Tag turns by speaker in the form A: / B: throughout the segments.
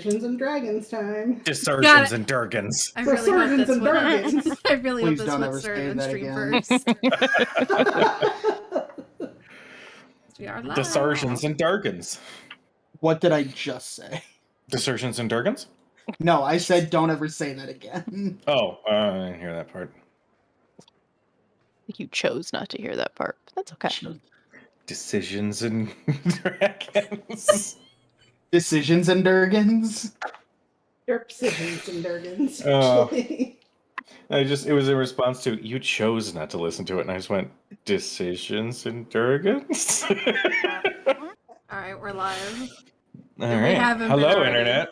A: Dungeons and Dragons time.
B: Desertions and Durgans.
C: I really hope
A: Desertions
C: that's
A: and
C: what.
A: Durgans.
C: I really hope
D: Please
C: that's
D: don't
C: what
D: ever
C: started
D: say
C: on
D: that
C: stream
D: again.
C: first. We are live.
B: Desertions and Durgans.
D: What did I just say?
B: Desertions and Durgans?
D: No, I said don't ever say that again.
B: Oh, I didn't hear that part.
E: I think you chose not to hear that part. But that's okay.
B: Decisions and Dragons.
D: Decisions and Durgans.
A: Decisions and Durgans.
B: It was in response to, you chose not to listen to it, and I just went, Decisions and Durgans?
C: Alright, we're live.
B: All
C: We
B: right.
C: haven't been
B: Hello,
C: already.
B: Internet.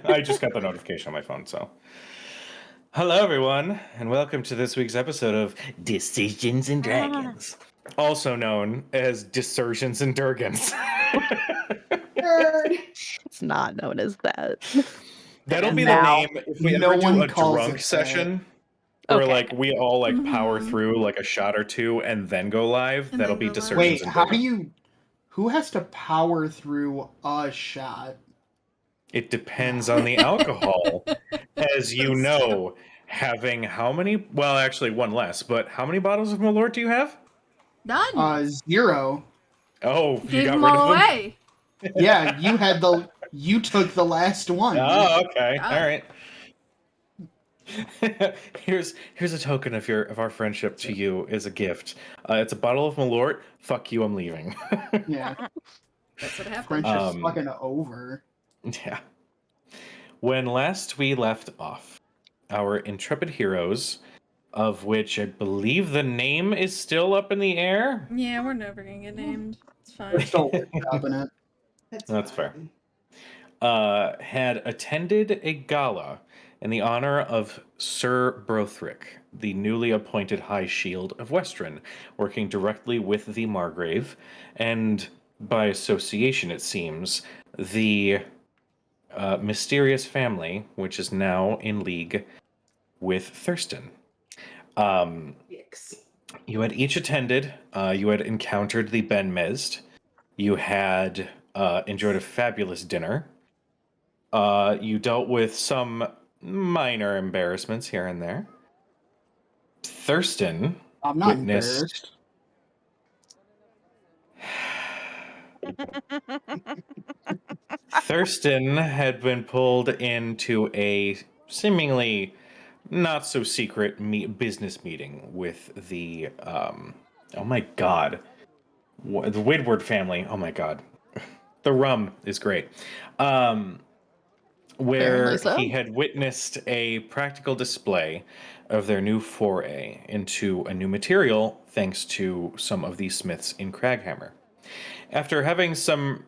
B: I just got the notification on my phone, so. Hello, everyone, and welcome to this week's episode of Decisions and Dragons, also known as Desertions and Durgans.
E: It's not known as that.
B: That'll
D: And
B: be
D: now,
B: the name if we
D: no
B: ever do
D: one
B: a
D: calls
B: drunk
D: it
B: session. Where
E: Okay.
B: like we all like power
C: Mhm.
B: through like a shot or two and then go live.
C: And
B: That'll
C: then
B: be
C: go live.
B: Desertions
D: Wait,
B: and
D: how do
B: Durgans.
D: you... Who has to power through a shot?
B: It depends on the alcohol. As you know, having how many? Well, actually, one less. But how many bottles of Malort do you have?
C: None.
D: 0.
B: Oh, you
C: Gave
B: got
C: them
B: rid
C: all
B: of them.
C: away.
D: Yeah, you took the last one.
B: Oh, okay,
C: Ah.
B: all right. here's a token of our friendship to you as a gift. It's a bottle of Malort. Fuck you, I'm leaving.
D: Yeah,
C: That's what happened.
D: friendship's
B: Um,
D: fucking over.
B: Yeah. When last we left off, our intrepid heroes, of which I believe the name is still up in the air.
C: Yeah, we're never gonna get named. It's
D: We're
C: fine.
D: still workshopping it.
B: That's fair. Had attended a gala in the honor of Sir Brothric, the newly appointed High Shield of Westren, working directly with the Margrave, and by association, it seems, the mysterious family, which is now in league with Thurston.
A: Yikes.
B: You had each attended. You had encountered the Ben Mezd. You had enjoyed a fabulous dinner. You dealt with some minor embarrassments here and there. Thurston
D: I'm not
B: witnessed. Thurston had been pulled into a seemingly not so secret business meeting with the oh my god, the Woodward family. Oh my god, the rum is great. Where
E: Apparently so.
B: he had witnessed a practical display of their new foray into a new material thanks to some of the smiths in Craghammer. After having some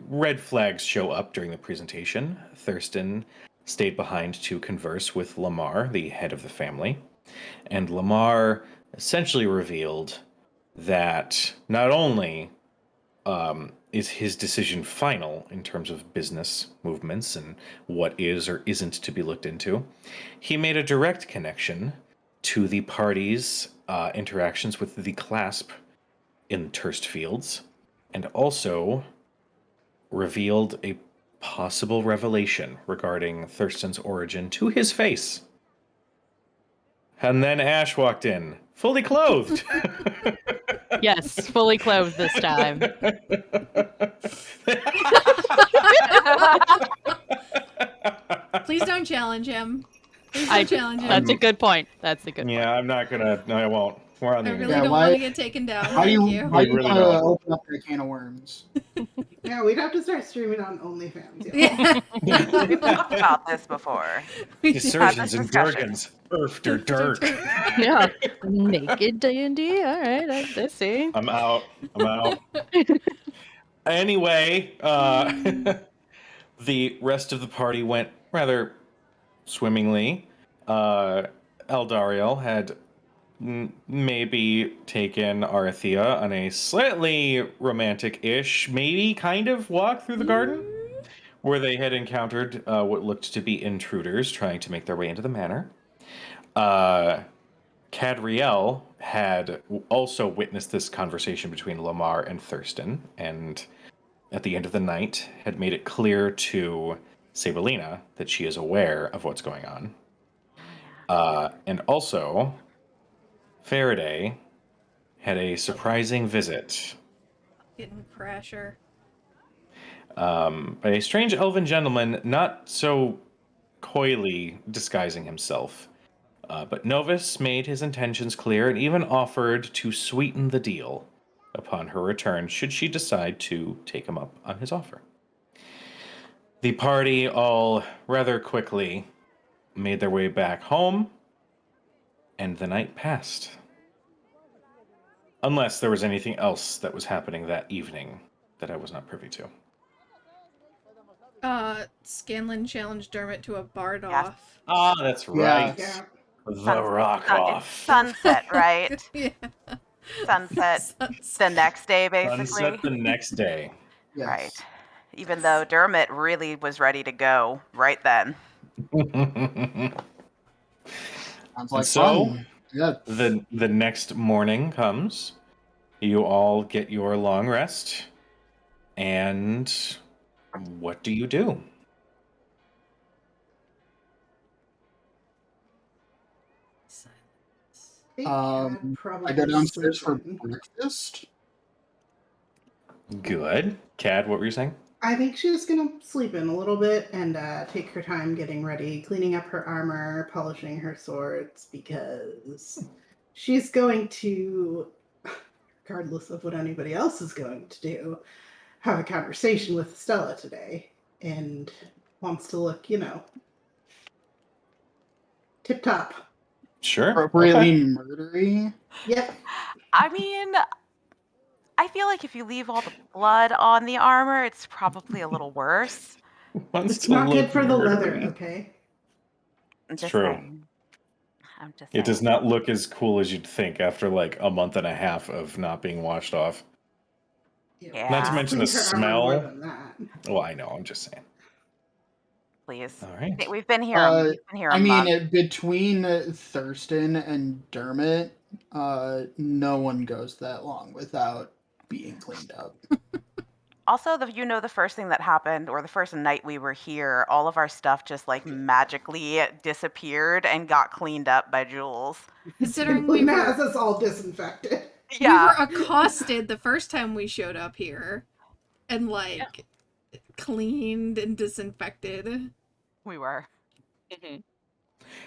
B: red flags show up during the presentation, Thurston stayed behind to converse with Lamar, the head of the family, and Lamar essentially revealed that not only is his decision final in terms of business movements and what is or isn't to be looked into, he made a direct connection to the party's interactions with the Clasp in Turst Fields, and also revealed a possible revelation regarding Thurston's origin to his face. And then Ash walked in, fully clothed.
E: Yes, fully clothed this time.
C: Please don't challenge him. Please don't
E: I-
C: challenge him.
E: That's a good point. That's a good point.
B: Yeah, I'm not gonna. No, I won't. We're on the
C: I really
B: internet.
C: don't
D: why-
C: want to get taken down.
D: How do
C: Thank
D: you,
C: you.
D: why do you
B: really
D: want to
B: don't.
D: open up that can of worms?
A: Yeah, we'd have to start streaming on OnlyFans. Yeah.
C: Yeah.
F: We've talked about this before.
B: Desertions and
F: discussion.
B: Durgans, Earth or Dirk.
E: Yeah. Naked D&D. All right, I see.
B: I'm out. Anyway, the rest of the party went rather swimmingly. Eldariel had maybe taken Arthea on a slightly romantic-ish, maybe kind of walk through the garden, where they had encountered what looked to be intruders trying to make their way into the manor. Cadriel had also witnessed this conversation between Lamar and Thurston, and at the end of the night, had made it clear to Sabelina that she is aware of what's going on. And also, Faraday had a surprising visit
C: Getting pressure.
B: by a strange elven gentleman, not so coyly disguising himself. But Novus made his intentions clear and even offered to sweeten the deal upon her return, should she decide to take him up on his offer. The party all rather quickly made their way back home, and the night passed. Unless there was anything else that was happening that evening that I was not privy to.
C: Scanlan challenged Dermot to a bard
F: Yes.
C: off.
B: Ah, that's right.
A: Yeah.
B: The rock off.
F: It's sunset, right?
C: Yeah.
F: Sunset
C: Sunset.
F: the next day, basically.
B: Sunset the next day.
D: Yes.
F: Right. Even though Dermot really was ready to go right then.
D: Sounds like
B: So-
D: fun. Yeah.
B: The next morning comes. You all get your long rest. And what do you do?
A: think
D: Um,
A: I'd probably
D: I go downstairs for
A: sleep in.
D: breakfast.
B: Good. Cad, what were you saying?
A: I think she's gonna sleep in a little bit and take her time getting ready, cleaning up her armor, polishing her swords, because she's going to, regardless of what anybody else is going to do, have a conversation with Stella today, and wants to look, tip top.
B: Sure.
D: Appropriately
B: Okay.
D: murdery.
A: Yep.
F: I mean, I feel like if you leave all the blood on the armor, it's probably a little worse.
B: Wants
A: It's
B: to
A: not good
B: look
A: for the leather,
B: murdery.
A: okay?
F: I'm just
B: True.
F: saying. I'm just saying.
B: It does not look as cool as you'd think after like a month and a half of not being washed off.
F: Yeah.
B: Not to mention the
A: Clean her armor more
B: smell.
A: than that.
B: Well, I know. I'm just saying.
F: Please.
B: All right.
F: We've been here.
D: Uh,
F: We've been here a
D: I mean,
F: month.
D: between Thurston and Dermot, no one goes that long without being cleaned up.
F: Also, the first thing that happened, or the first night we were here, all of our stuff just like magically disappeared and got cleaned up by Jules.
C: Considering we
A: Lena
C: were,
A: has us all disinfected.
F: Yeah.
C: we were accosted the first time we showed up here, and like cleaned and disinfected.
F: We were.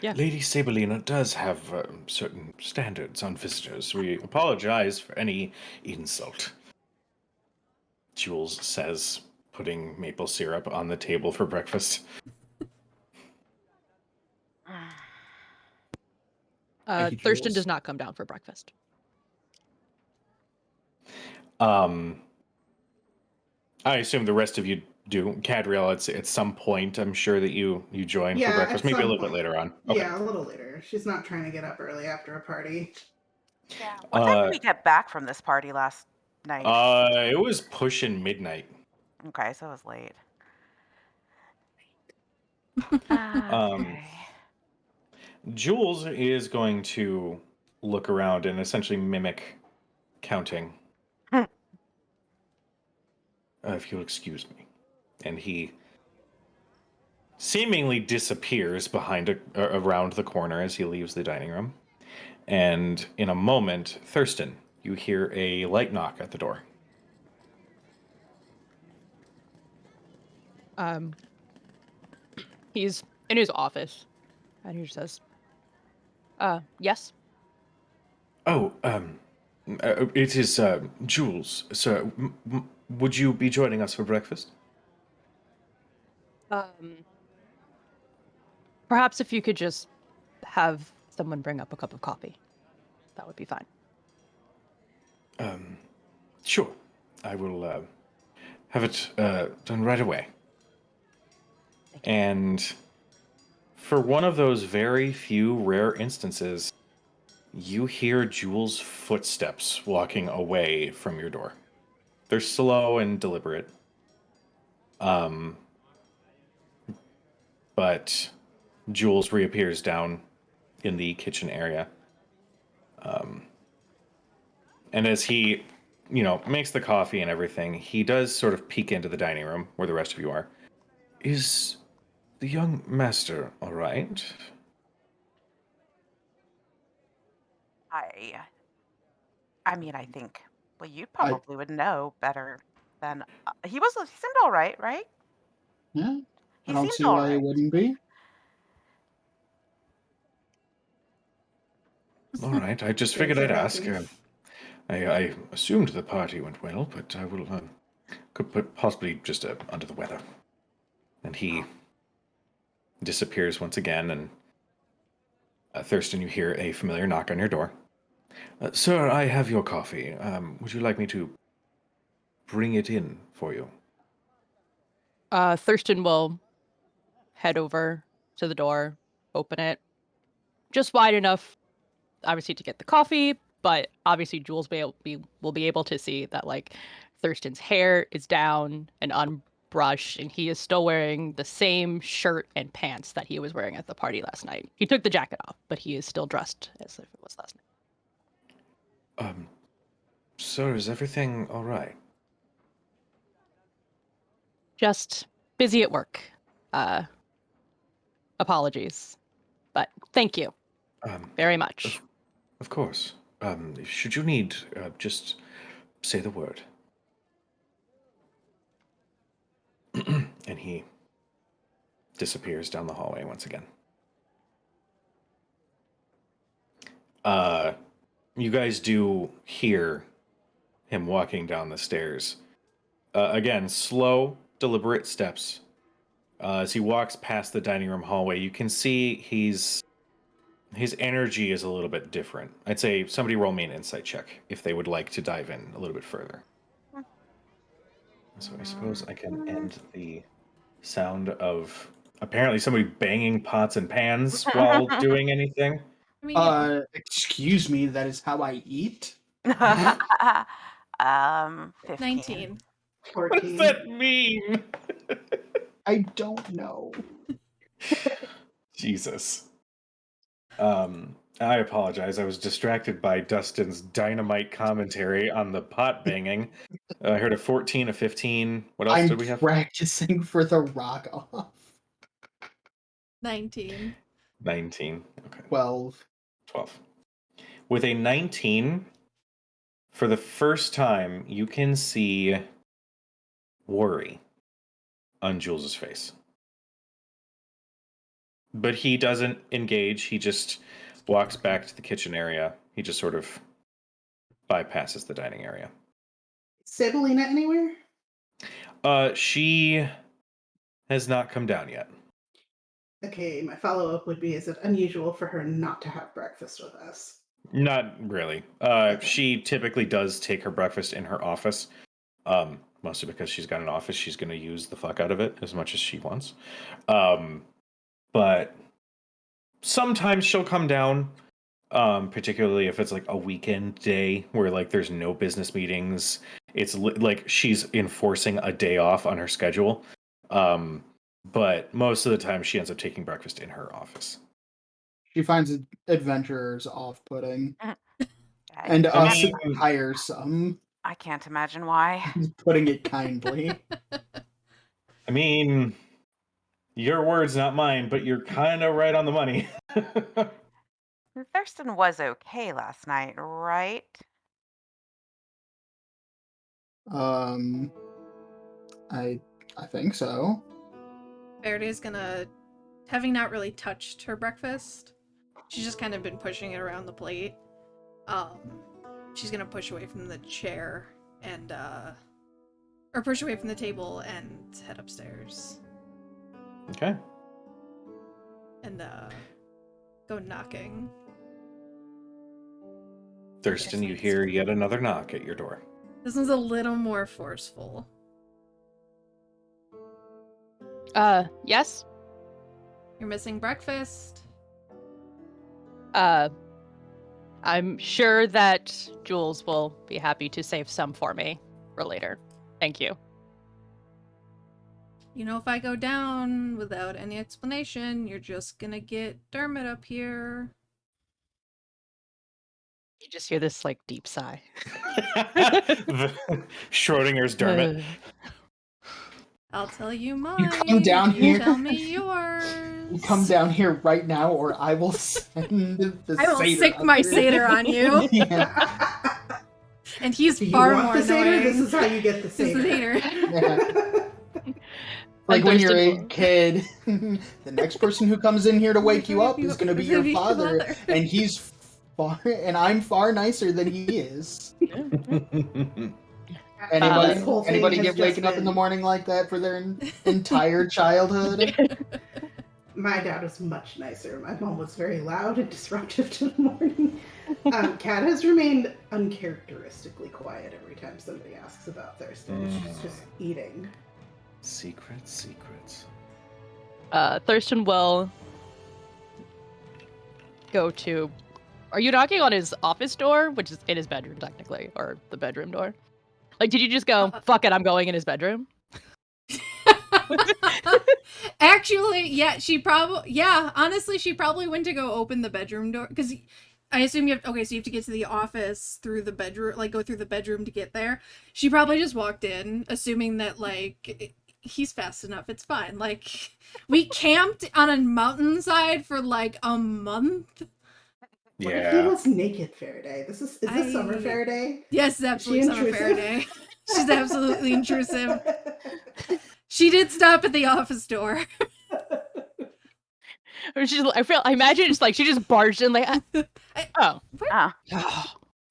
E: Yeah.
B: Lady Sabelina does have certain standards on visitors. We apologize for any insult. Jules says, putting maple syrup on the table for breakfast.
D: Thank you,
E: Thurston
D: Jules.
E: does not come down for breakfast.
B: I assume the rest of you do. Cadriel, at some point, I'm sure that you join
A: Yeah,
B: for breakfast.
A: at
B: Maybe a
A: some
B: little bit
A: point.
B: later on. Okay.
A: Yeah, a little later. She's not trying to get up early after a party.
F: Yeah. What time did we get back from this party last night?
B: It was pushing midnight.
F: Okay, so it was late.
B: Um, Jules is going to look around and essentially mimic counting. If you'll excuse me. And he seemingly disappears behind around the corner as he leaves the dining room. And in a moment, Thurston, you hear a light knock at the door.
E: He's in his office, and he says, yes?
B: Oh, it is Jules. Sir, would you be joining us for breakfast?
E: Perhaps if you could just have someone bring up a cup of coffee. That would be fine.
B: Sure. I will have it done right away. And for one of those very few rare instances, you hear Jules' footsteps walking away from your door. They're slow and deliberate. But Jules reappears down in the kitchen area. And as he makes the coffee and everything, he does sort of peek into the dining room where the rest of you are. Is the young master all right?
F: I mean, I think, well, you
D: I
F: probably would know better than he was. He seemed all right, right?
D: yeah. I
F: He
D: don't
F: seemed
D: see
F: all
D: why it
F: right.
D: wouldn't be.
B: All right, I just figured
A: Birds
B: I'd
A: are
B: ask.
A: happy.
B: I assumed the party went well, but I will could put possibly just under the weather. And he disappears once again, and Thurston, you hear a familiar knock on your door. Sir, I have your coffee. Would you like me to bring it in for you?
E: Thurston will head over to the door, open it just wide enough, obviously, to get the coffee, but obviously Jules will be able to see that, like, Thurston's hair is down and unbrushed, and he is still wearing the same shirt and pants that he was wearing at the party last night. He took the jacket off, but he is still dressed as if it was last night.
B: Sir, is everything all right?
E: Just busy at work. Apologies. But thank you very much.
B: Of course. Should you need, just say the word. And he disappears down the hallway once again. You guys do hear him walking down the stairs. Again, slow, deliberate steps. As he walks past the dining room hallway, you can see his energy is a little bit different. I'd say somebody roll me an insight check if they would like to dive in a little bit further. So I suppose I can end the sound of apparently somebody banging pots and pans while doing anything.
C: I mean,
D: Excuse me, that is how I eat?
F: 15.
C: 19.
B: What
A: 14.
B: does that mean?
D: I don't know.
B: Jesus. I apologize. I was distracted by Dustin's dynamite commentary on the pot banging. I heard a 14, a 15. What else
D: I'm
B: did we have?
D: practicing for the rock off.
C: 19.
B: 19. Okay.
D: 12.
B: 12. With a 19, for the first time, you can see worry on Jules's face. But he doesn't engage. He just walks back to the kitchen area. He just sort of bypasses the dining area.
A: Sabelina anywhere?
B: She has not come down yet.
A: Okay, my follow-up would be, is it unusual for her not to have breakfast with us?
B: Not really.
A: Okay.
B: She typically does take her breakfast in her office. Mostly because she's got an office, she's going to use the fuck out of it as much as she wants. But sometimes she'll come down, particularly if it's like a weekend day where like there's no business meetings. It's like she's enforcing a day off on her schedule. But most of the time she ends up taking breakfast in her office.
D: She finds adventurers off-putting.
F: Okay.
D: And
B: I
D: us
B: mean-
D: tiresome.
F: I can't imagine why.
D: Putting it kindly.
B: I mean, your words, not mine, but you're kind of right on the money.
F: Thurston was okay last night, right?
D: I think so.
C: Verity's gonna, having not really touched her breakfast, she's just kind of been pushing it around the plate. She's gonna push away from the chair and, or push away from the table and head upstairs.
B: Okay.
C: And, go knocking.
B: Thurston,
C: Yes,
B: you
C: thanks.
B: hear yet another knock at your door.
C: This one's a little more forceful.
E: Yes?
C: You're missing breakfast.
E: I'm sure that Jules will be happy to save some for me for later. Thank you.
C: You know, if I go down without any explanation, you're just gonna get Dermot up here.
E: You just hear this like deep sigh.
B: Schrodinger's Dermot.
C: I'll tell you mine.
D: You come down
C: if you
D: here.
C: Tell me yours.
D: You come down here right now, or I will send the
C: I will
D: satyr
C: sick
D: up
C: my
D: here.
C: satyr on you,
D: Yeah.
C: and he's
A: Do you
C: far
A: want
C: more
A: the satyr?
C: annoying.
A: This is how you get the
C: This is the
A: satyr.
C: satyr.
D: Yeah. Like when you're a
E: Thurston will-
D: kid, the next person who comes in here to wake you up is going to be your father, and he's far, and I'm far nicer than he is. Anybody,
A: This whole thing
D: anybody
A: has
D: get
A: just
D: waken up in the
A: been-
D: morning like that for their entire childhood?
A: My dad was much nicer. My mom was very loud and disruptive to the morning. Kat has remained uncharacteristically quiet every time somebody asks about Thurston. She's just eating.
B: Secrets.
E: Thurston will go to. Are you knocking on his office door, which is in his bedroom technically, or the bedroom door? Like, did you just go, fuck it, I'm going in his bedroom?
C: Actually, yeah, honestly, she probably went to go open the bedroom door, because I assume you have, so you have to get to the office through the bedroom, like, go through the bedroom to get there. She probably just walked in, assuming that, like, he's fast enough, it's fine. Like, we camped on a mountainside for, like, a month.
A: What if he was naked Faraday? Is this Summer Faraday?
C: Yes, it's absolutely Summer
A: intrusive?
C: Faraday. She's absolutely intrusive. She did stop at the office door.
E: Or I imagine it's like she just barged in like, oh.
F: Ah.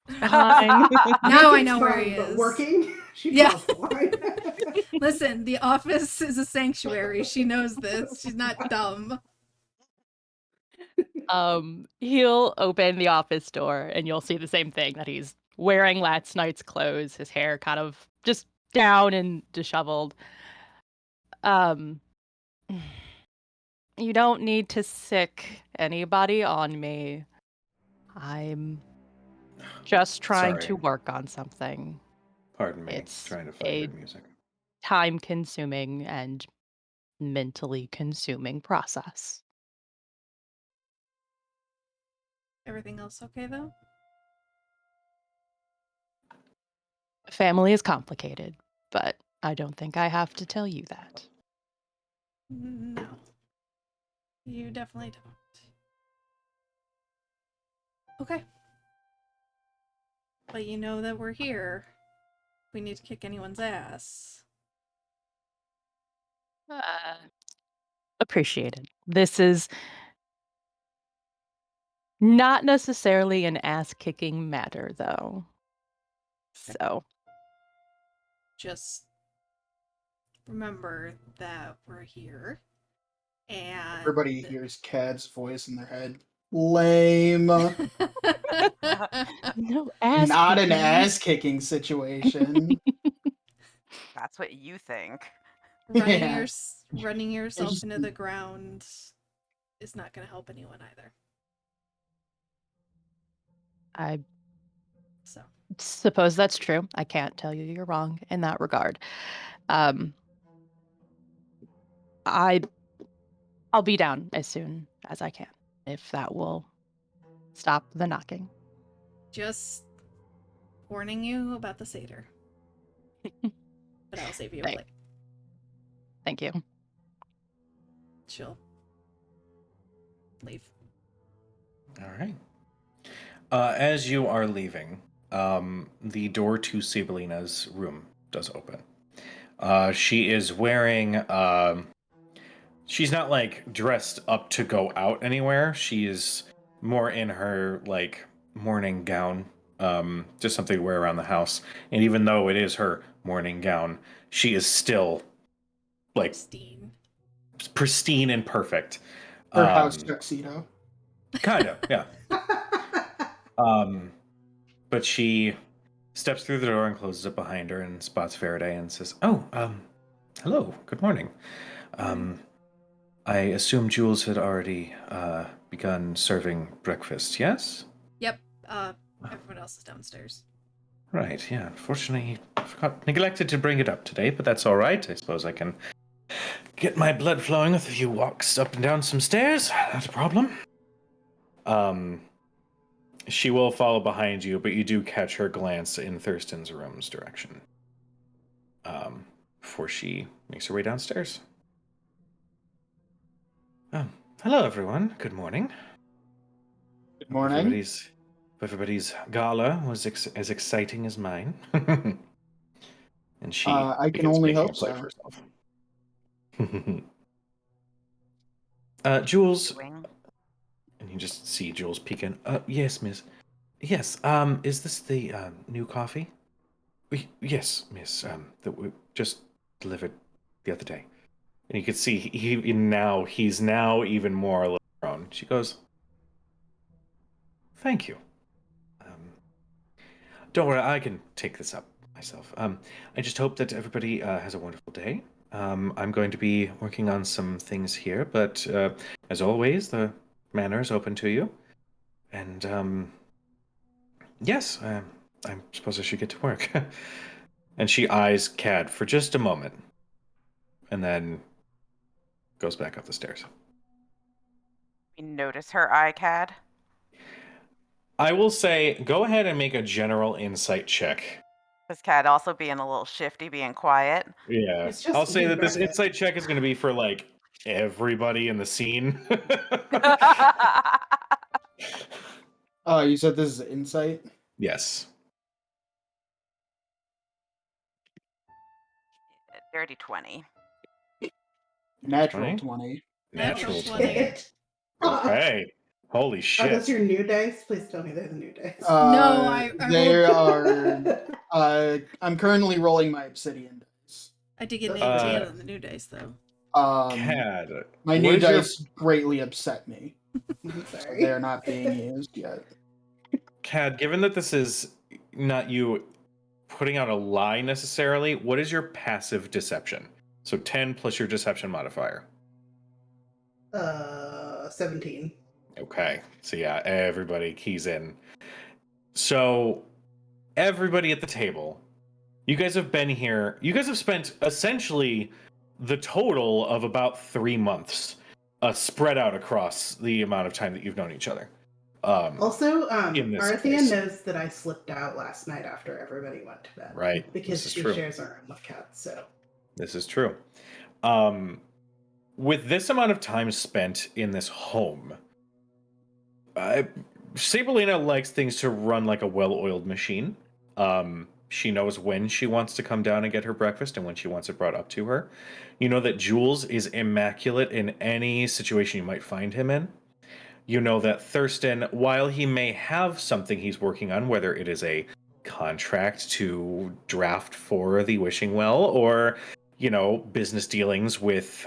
E: Fine.
C: Now I
A: Naked's
C: know where
A: fine,
C: he
A: but
C: is.
A: working? She
C: Yeah.
A: crossed the line.
C: Listen, the office is a sanctuary. She knows this. She's not dumb.
E: He'll open the office door and you'll see the same thing, that he's wearing last night's clothes, his hair kind of just down and disheveled. You don't need to sick anybody on me. I'm just trying to
B: Sorry.
E: work on something.
B: Pardon me.
E: It's
B: Trying to find good music.
E: Time-consuming and mentally consuming process.
C: Everything else okay, though?
E: Family is complicated, but I don't think I have to tell you that.
C: No. You definitely don't. Okay. But you know that we're here. We need to kick anyone's ass.
E: Appreciated. This is not necessarily an ass-kicking matter, though. So,
C: Just remember that we're here. And
D: Everybody hears Cad's voice in their head. Lame.
E: no ass.
D: Not an
E: kicking.
D: ass-kicking situation.
F: That's what you think.
D: Yeah.
C: running yourself
D: just-
C: into the ground is not going to help anyone either.
E: I
C: So,
E: suppose that's true. I can't tell you you're wrong in that regard. I'll be down as soon as I can, if that will stop the knocking.
C: just warning you about the satyr. But I'll save you a plate.
E: Thank you.
C: She'll leave.
B: All right. As you are leaving, the door to Sibylina's room does open. She is wearing. She's not like dressed up to go out anywhere. She is more in her like morning gown, just something to wear around the house. And even though it is her morning gown, she is still like pristine and perfect.
D: Her house tuxedo.
B: Kind of, yeah. But she steps through the door and closes it behind her and spots Faraday and says, "Oh, hello, good morning. I assume Jules had already begun serving breakfast, yes?"
C: Yep. Everyone else is downstairs.
B: Right, yeah. Unfortunately, I neglected to bring it up today, but that's all right. I suppose I can get my blood flowing with a few walks up and down some stairs. Not a problem. She will follow behind you, but you do catch her glance in Thurston's room's direction. Before she makes her way downstairs. Oh, hello everyone. Good morning.
D: Good morning.
B: Everybody's gala was as exciting as mine. And she
D: I can
B: begins
D: only
B: making
D: hope
B: a play
D: so.
B: for herself. Jules,
F: Doing.
B: and you just see Jules peeking. Yes, miss. Yes, is this the new coffee? Yes, miss. That we just delivered the other day. And you can see he's now even more grown. She goes, "Thank you. Don't worry, I can take this up myself. I just hope that everybody has a wonderful day. I'm going to be working on some things here, but as always, the manor is open to you. And yes, I suppose I should get to work." And she eyes Cad for just a moment, and then goes back up the stairs.
F: You notice her iCad?
B: I will say, go ahead and make a general insight check.
F: Because Cad also being a little shifty, being quiet.
B: Yeah,
A: It's just
B: I'll say
A: eating
B: that this
A: breakfast.
B: insight check is going to be for like everybody in the scene.
D: You said this is insight?
B: Yes.
F: Dirty 20.
D: Natural
B: 20?
D: 20.
B: Natural
C: Natural
B: 20.
C: 20.
B: Okay. Holy
A: Are
B: shit.
A: those your new dice? Please tell me they're the new dice.
C: I
D: They
C: rolled-
D: are. I'm currently rolling my obsidian dice.
C: I did get an
A: Uh,
C: 18 on the new dice, though.
B: Cad.
D: My
B: what
D: new
B: is your-
D: dice greatly upset me.
A: I'm
D: So
A: sorry.
D: they're not being used yet.
B: Cad, given that this is not you putting out a lie necessarily, what is your passive deception? So 10 plus your deception modifier.
A: 17.
B: Okay. So yeah, everybody keys in. So everybody at the table, you guys have been here. You guys have spent essentially the total of about 3 months spread out across the amount of time that you've known each other.
A: Also,
B: in this
A: Arthea
B: case.
A: knows that I slipped out last night after everybody went to bed.
B: Right.
A: Because
B: This is
A: she
B: true.
A: shares a room with cats, so.
B: This is true. With this amount of time spent in this home, Saberlina likes things to run like a well-oiled machine. She knows when she wants to come down and get her breakfast and when she wants it brought up to her. You know that Jules is immaculate in any situation you might find him in. You know that Thurston, while he may have something he's working on, whether it is a contract to draft for the Wishing Well or, you know, business dealings with,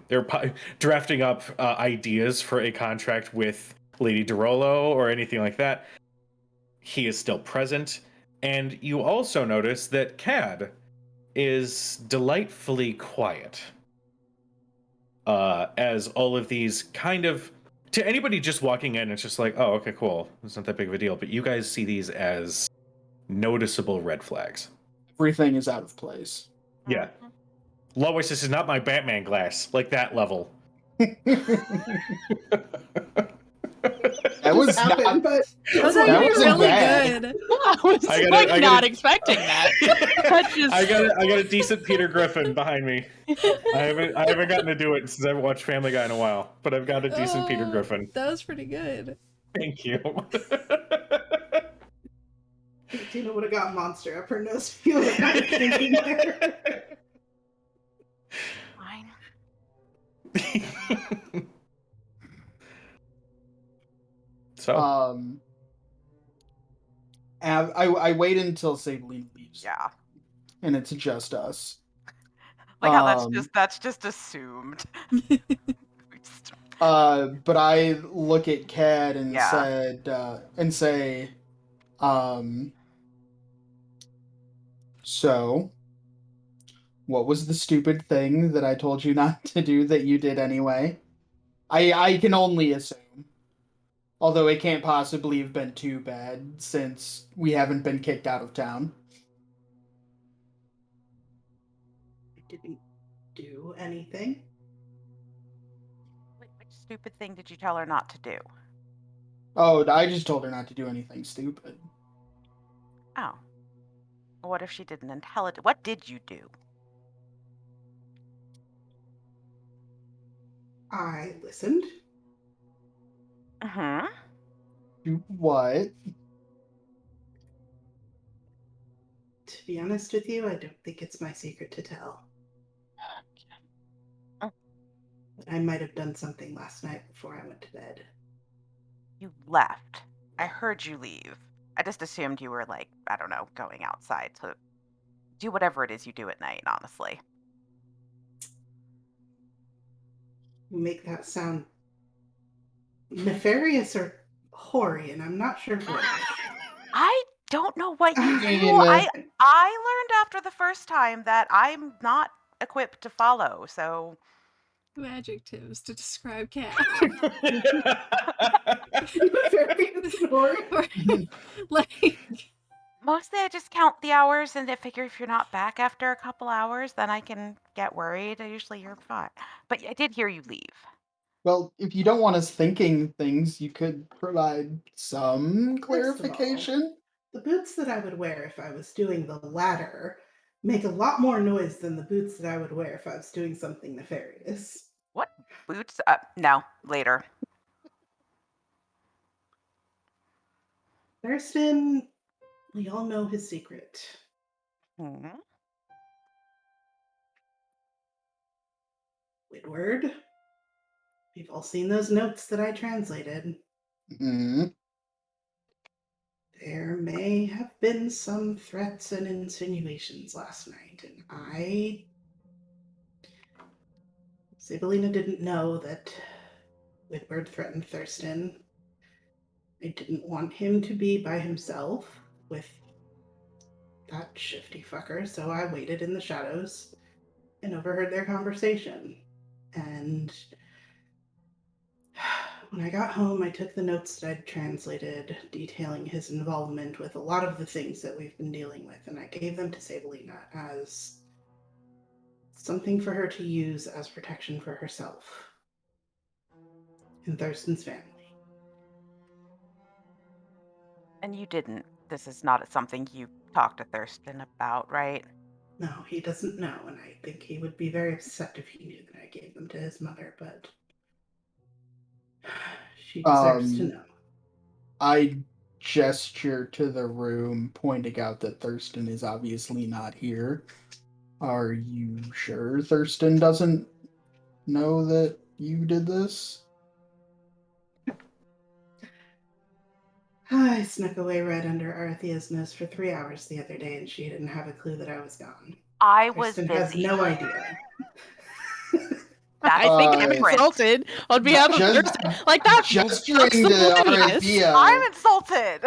B: they're drafting up ideas for a contract with Lady Derolo or anything like that, he is still present. And you also notice that Cad is delightfully quiet. As all of these kind of, to anybody just walking in, it's just like, oh, okay, cool. It's not that big of a deal. But you guys see these as noticeable red flags.
D: Everything is out of place.
B: Yeah. Lois, this is not my Batman glass. Like that level.
D: That was
A: happened,
D: not,
A: but
C: That was
D: That
C: actually
D: wasn't
C: really
D: bad.
C: good.
E: I was
B: I gotta-
E: like
B: I gotta-
E: not expecting that. That just...
B: I got a decent Peter Griffin behind me. I haven't gotten to do it since I've watched Family Guy in a while, but I've got a decent Peter
C: Oh,
B: Griffin.
C: That was pretty good.
B: Thank you.
A: Tina would have got Monster up her nose if you would have changing there.
F: Fine.
B: So
D: I wait until Sabeline leaves.
F: Yeah.
D: And it's just us.
F: Like how that's just assumed.
D: But I look at Cad and
F: Yeah.
D: say, so what was the stupid thing that I told you not to do that you did anyway? I can only assume. Although it can't possibly have been too bad since we haven't been kicked out of town.
A: I didn't do anything.
F: Which stupid thing did you tell her not to do?
D: Oh, I just told her not to do anything stupid.
F: Oh. What if she did an intelligent? What did you do?
A: I listened.
F: Hmm.
D: Do what?
A: To be honest with you, I don't think it's my secret to tell.
F: Mm.
A: But I might have done something last night before I went to bed.
F: You left. I heard you leave. I just assumed you were like, I don't know, going outside to do whatever it is you do at night, honestly.
A: You make that sound nefarious or hoary, and I'm not sure which.
F: I don't know what you
D: I
F: do.
D: mean,
F: I learned after the first time that I'm not equipped to follow. So
C: Two adjectives to describe Cat.
A: Nefarious or
C: Like,
F: mostly I just count the hours and I figure if you're not back after a couple hours, then I can get worried. Usually you're fine. But I did hear you leave.
D: well, if you don't want us thinking things, you could provide some
A: First of all,
D: clarification.
A: the boots that I would wear if I was doing the latter make a lot more noise than the boots that I would wear if I was doing something nefarious.
F: What boots? No, later.
A: Thurston, we all know his secret.
F: Hmm.
A: Widward, we've all seen those notes that I translated.
D: Mm.
A: There may have been some threats and insinuations last night, and Sibylina didn't know that Widward threatened Thurston. I didn't want him to be by himself with that shifty fucker, so I waited in the shadows and overheard their conversation. And when I got home, I took the notes that I'd translated detailing his involvement with a lot of the things that we've been dealing with, and I gave them to Sibylina as something for her to use as protection for herself and Thurston's family.
F: And you didn't. This is not something you talked to Thurston about, right?
A: No, he doesn't know, and I think he would be very upset if he knew that I gave them to his mother, but she deserves to
D: Um,
A: know.
D: I gesture to the room, pointing out that Thurston is obviously not here. Are you sure Thurston doesn't know that you did this?
A: I snuck away right under Arathia's nose for 3 hours the other day, and she didn't have a clue that I was gone.
F: I was
A: Thurston has
F: busy.
A: no idea.
F: That's
E: I think I'm
F: different.
E: insulted on behalf of
D: Just
E: Thurston. Like that
D: gesturing
E: sucks
D: to
E: the wittiness.
D: Arathea.
F: I'm insulted.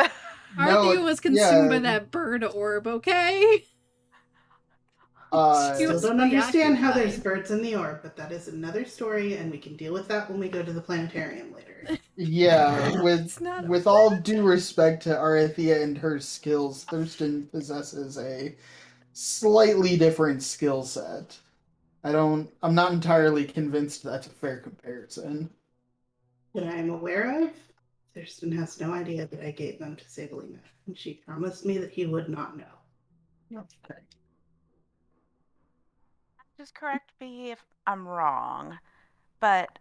C: Arthea was consumed by
D: yeah,
C: that bird orb, okay? She
A: Still
C: was
A: don't understand how there's
C: preoccupied.
A: birds in the orb, but that is another story, and we can deal with that when we go to the planetarium later.
D: yeah.
C: It's not a
D: With all due respect to Arathea and her skills, Thurston possesses a slightly different skill set. I'm not entirely convinced that's a fair comparison.
A: That I am aware of, Thurston has no idea that I gave them to Sibylina, and she promised me that he would not know.
D: Okay.
F: Just correct me if I'm wrong, but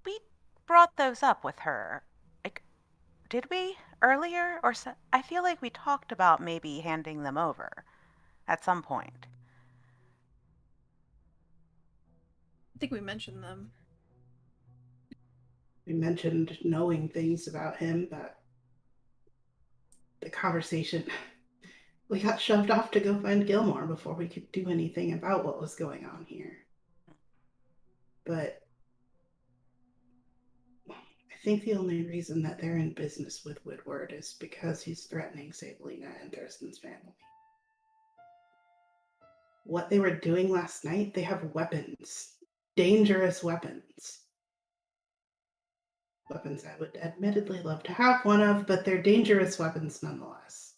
F: we brought those up with her. Like, did we earlier? I feel like we talked about maybe handing them over at some point.
C: I think we mentioned them.
A: We mentioned knowing things about him, but the conversation, we got shoved off to go find Gilmore before we could do anything about what was going on here. But I think the only reason that they're in business with Woodward is because he's threatening Sibylina and Thurston's family. What they were doing last night, they have weapons. Dangerous weapons. Weapons I would admittedly love to have one of, but they're dangerous weapons nonetheless.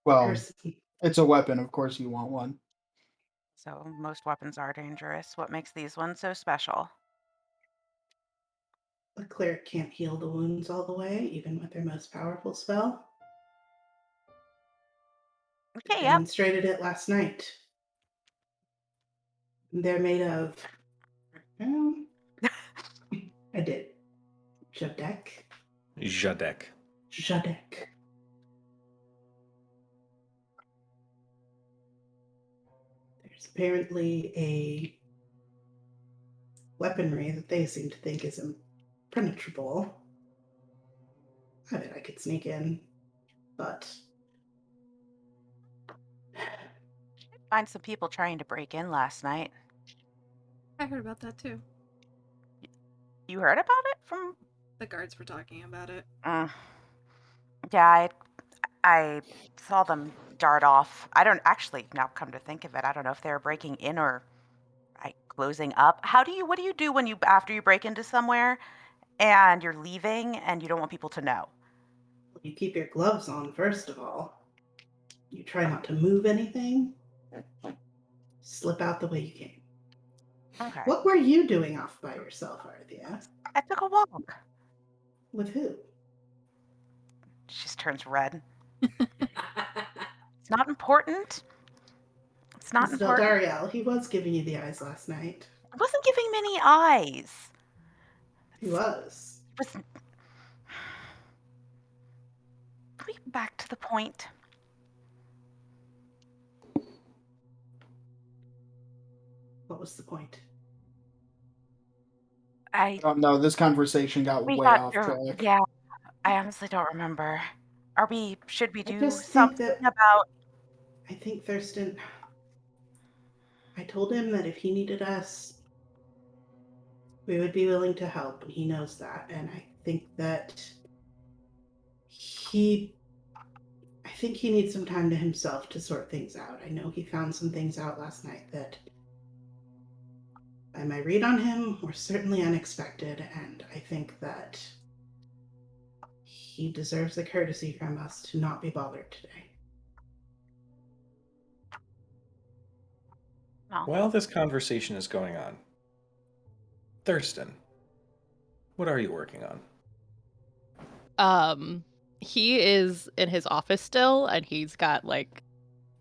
D: Well,
A: Person,
D: it's a weapon, of course you want one.
F: So most weapons are dangerous. What makes these ones so special?
A: a cleric can't heal the wounds all the way, even with their most powerful spell.
F: Okay, yep.
A: Demonstrated it last night. They're made of. I did. Jadek.
B: Jadek.
A: Jadek. There's apparently a weaponry that they seem to think is impenetrable. I bet I could sneak in, but
F: Find some people trying to break in last night.
C: I heard about that too.
F: You heard about it from?
C: The guards were talking about it.
F: Yeah, I saw them dart off. I don't actually, now come to think of it, I don't know if they were breaking in or closing up. What do you do when after you break into somewhere and you're leaving and you don't want people to know?
A: you keep your gloves on, first of all. You try not to move anything. Slip out the way you came.
F: Okay.
A: What were you doing off by yourself, Arthea?
F: I took a walk.
A: With who?
F: She just turns red. It's not important. It's not
A: Miss
F: important.
A: Dariel, he was giving you the eyes last night.
F: I wasn't giving many eyes.
A: He was.
F: Can we get back to the point?
A: What was the point?
F: I
D: Oh no, this conversation got
F: we
D: way
F: got
D: off
F: your
D: track.
F: yeah. I honestly don't remember. Should we
A: I
F: do
A: just think
F: something
A: that-
F: about?
A: I think Thurston. I told him that if he needed us, we would be willing to help, and he knows that. And I think that I think he needs some time to himself to sort things out. I know he found some things out last night that, by my read on him, were certainly unexpected, and I think that he deserves the courtesy from us to not be bothered today.
F: No.
B: While this conversation is going on, Thurston, what are you working on?
E: He is in his office still, and he's got like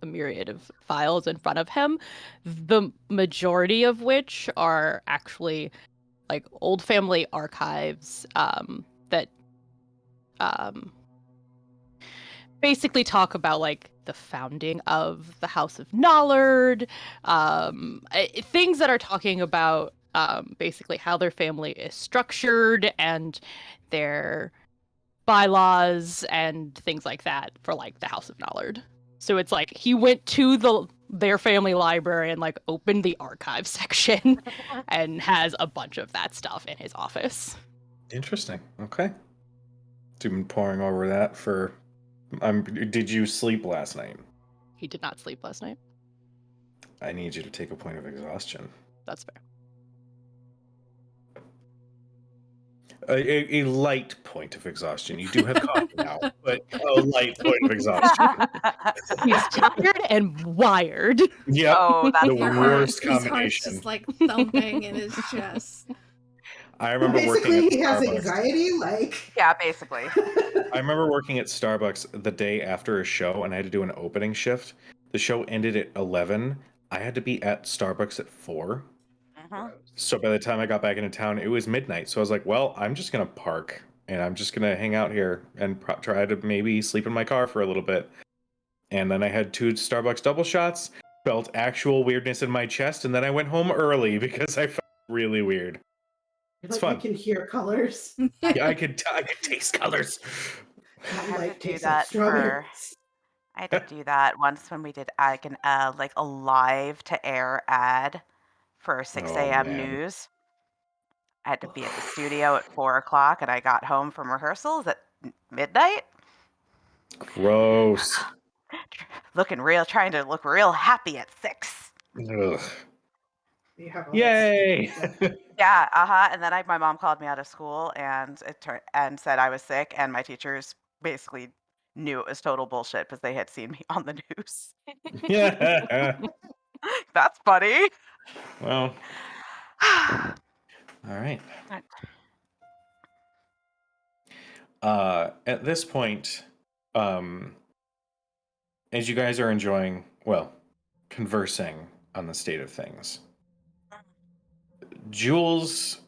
E: a myriad of files in front of him, the majority of which are actually like old family archives that basically talk about like the founding of the House of Nollard, things that are talking about basically how their family is structured and their bylaws and things like that for like the House of Nollard. So it's like he went to their family library and like opened the archive section and has a bunch of that stuff in his office.
B: Interesting. Okay. So you've been poring over that for. Did you sleep last night?
E: He did not sleep last night.
B: I need you to take a point of exhaustion.
E: That's fair.
B: A light point of exhaustion. You do have coffee now, but a light point of exhaustion.
E: He's tired and wired.
B: Yep.
F: Oh, that's
B: the
C: Your
B: worst
C: his heart's
B: combination.
C: just like thumping in his chest.
B: I remember working
A: Basically,
B: at
A: he has
B: Starbucks.
A: anxiety, like.
F: Yeah, basically.
B: I remember working at Starbucks the day after a show, and I had to do an opening shift. The show ended at 11. I had to be at Starbucks at 4.
F: Mhm.
B: So by the time I got back into town, it was midnight. So I was like, well, I'm just going to park, and I'm just going to hang out here and try to maybe sleep in my car for a little bit. And then I had 2 Starbucks double shots, felt actual weirdness in my chest, and then I went home early because I felt really weird. It's
A: Like,
B: fun.
A: I can hear colors.
B: Yeah, I could taste colors.
F: I had
A: Like,
F: to do
A: tastes like
F: that
A: strawberries.
F: I had to do that once when we did like a live to air ad for 6
B: Oh,
F: a.m.
B: man.
F: news. I had to be at the studio at 4 o'clock, and I got home from rehearsals at midnight.
B: Gross.
F: Trying to look real happy at 6.
B: Ugh.
A: You have all that
B: Yay!
A: stuff.
F: Yeah, and then my mom called me out of school and and said I was sick, and my teachers basically knew it was total bullshit because they had seen me on the news.
B: Yeah.
F: That's funny.
B: Well, all right. At this point, as you guys are enjoying, well, conversing on the state of things, Jules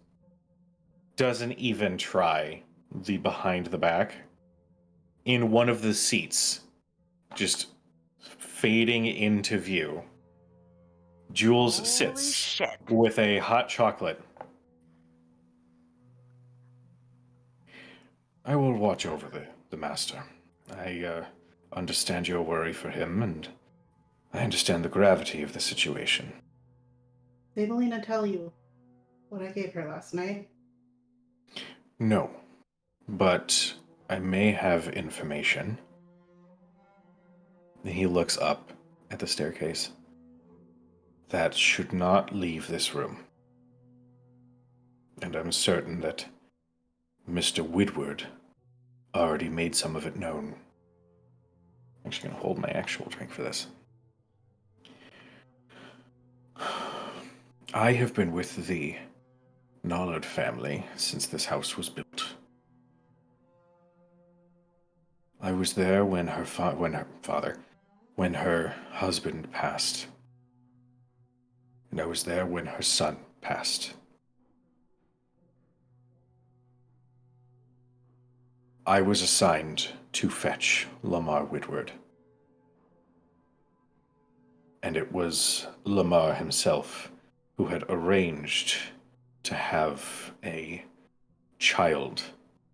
B: doesn't even try the behind the back. In one of the seats, just fading into view, Jules
F: Holy
B: sits
F: shit.
B: with a hot chocolate. I will watch over the master. I understand your worry for him, and I understand the gravity of the situation.
A: Did Melina tell you what I gave her last night?
B: No, but I may have information. He looks up at the staircase. That should not leave this room. And I'm certain that Mr. Woodward already made some of it known. I'm just going to hold my actual drink for this. I have been with the Nollard family since this house was built. I was there when her husband passed. And I was there when her son passed. I was assigned to fetch Lamar Woodward. And it was Lamar himself who had arranged to have a child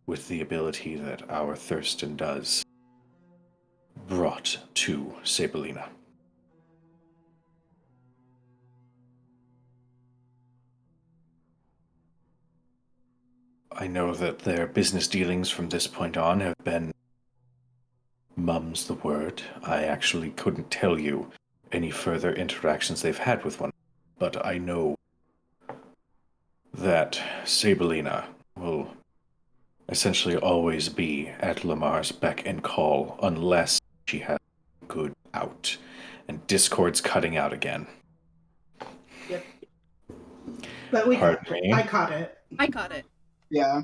B: with the ability that our Thurston does brought to Sabelina. I know that their business dealings from this point on have been mum's the word. I actually couldn't tell you any further interactions they've had with one, but I know that Sabelina will essentially always be at Lamar's beck and call unless she has a good out, and Discord's cutting out again.
A: Yep. But we
B: Pardon me?
A: I caught it.
C: I caught it.
D: Yeah.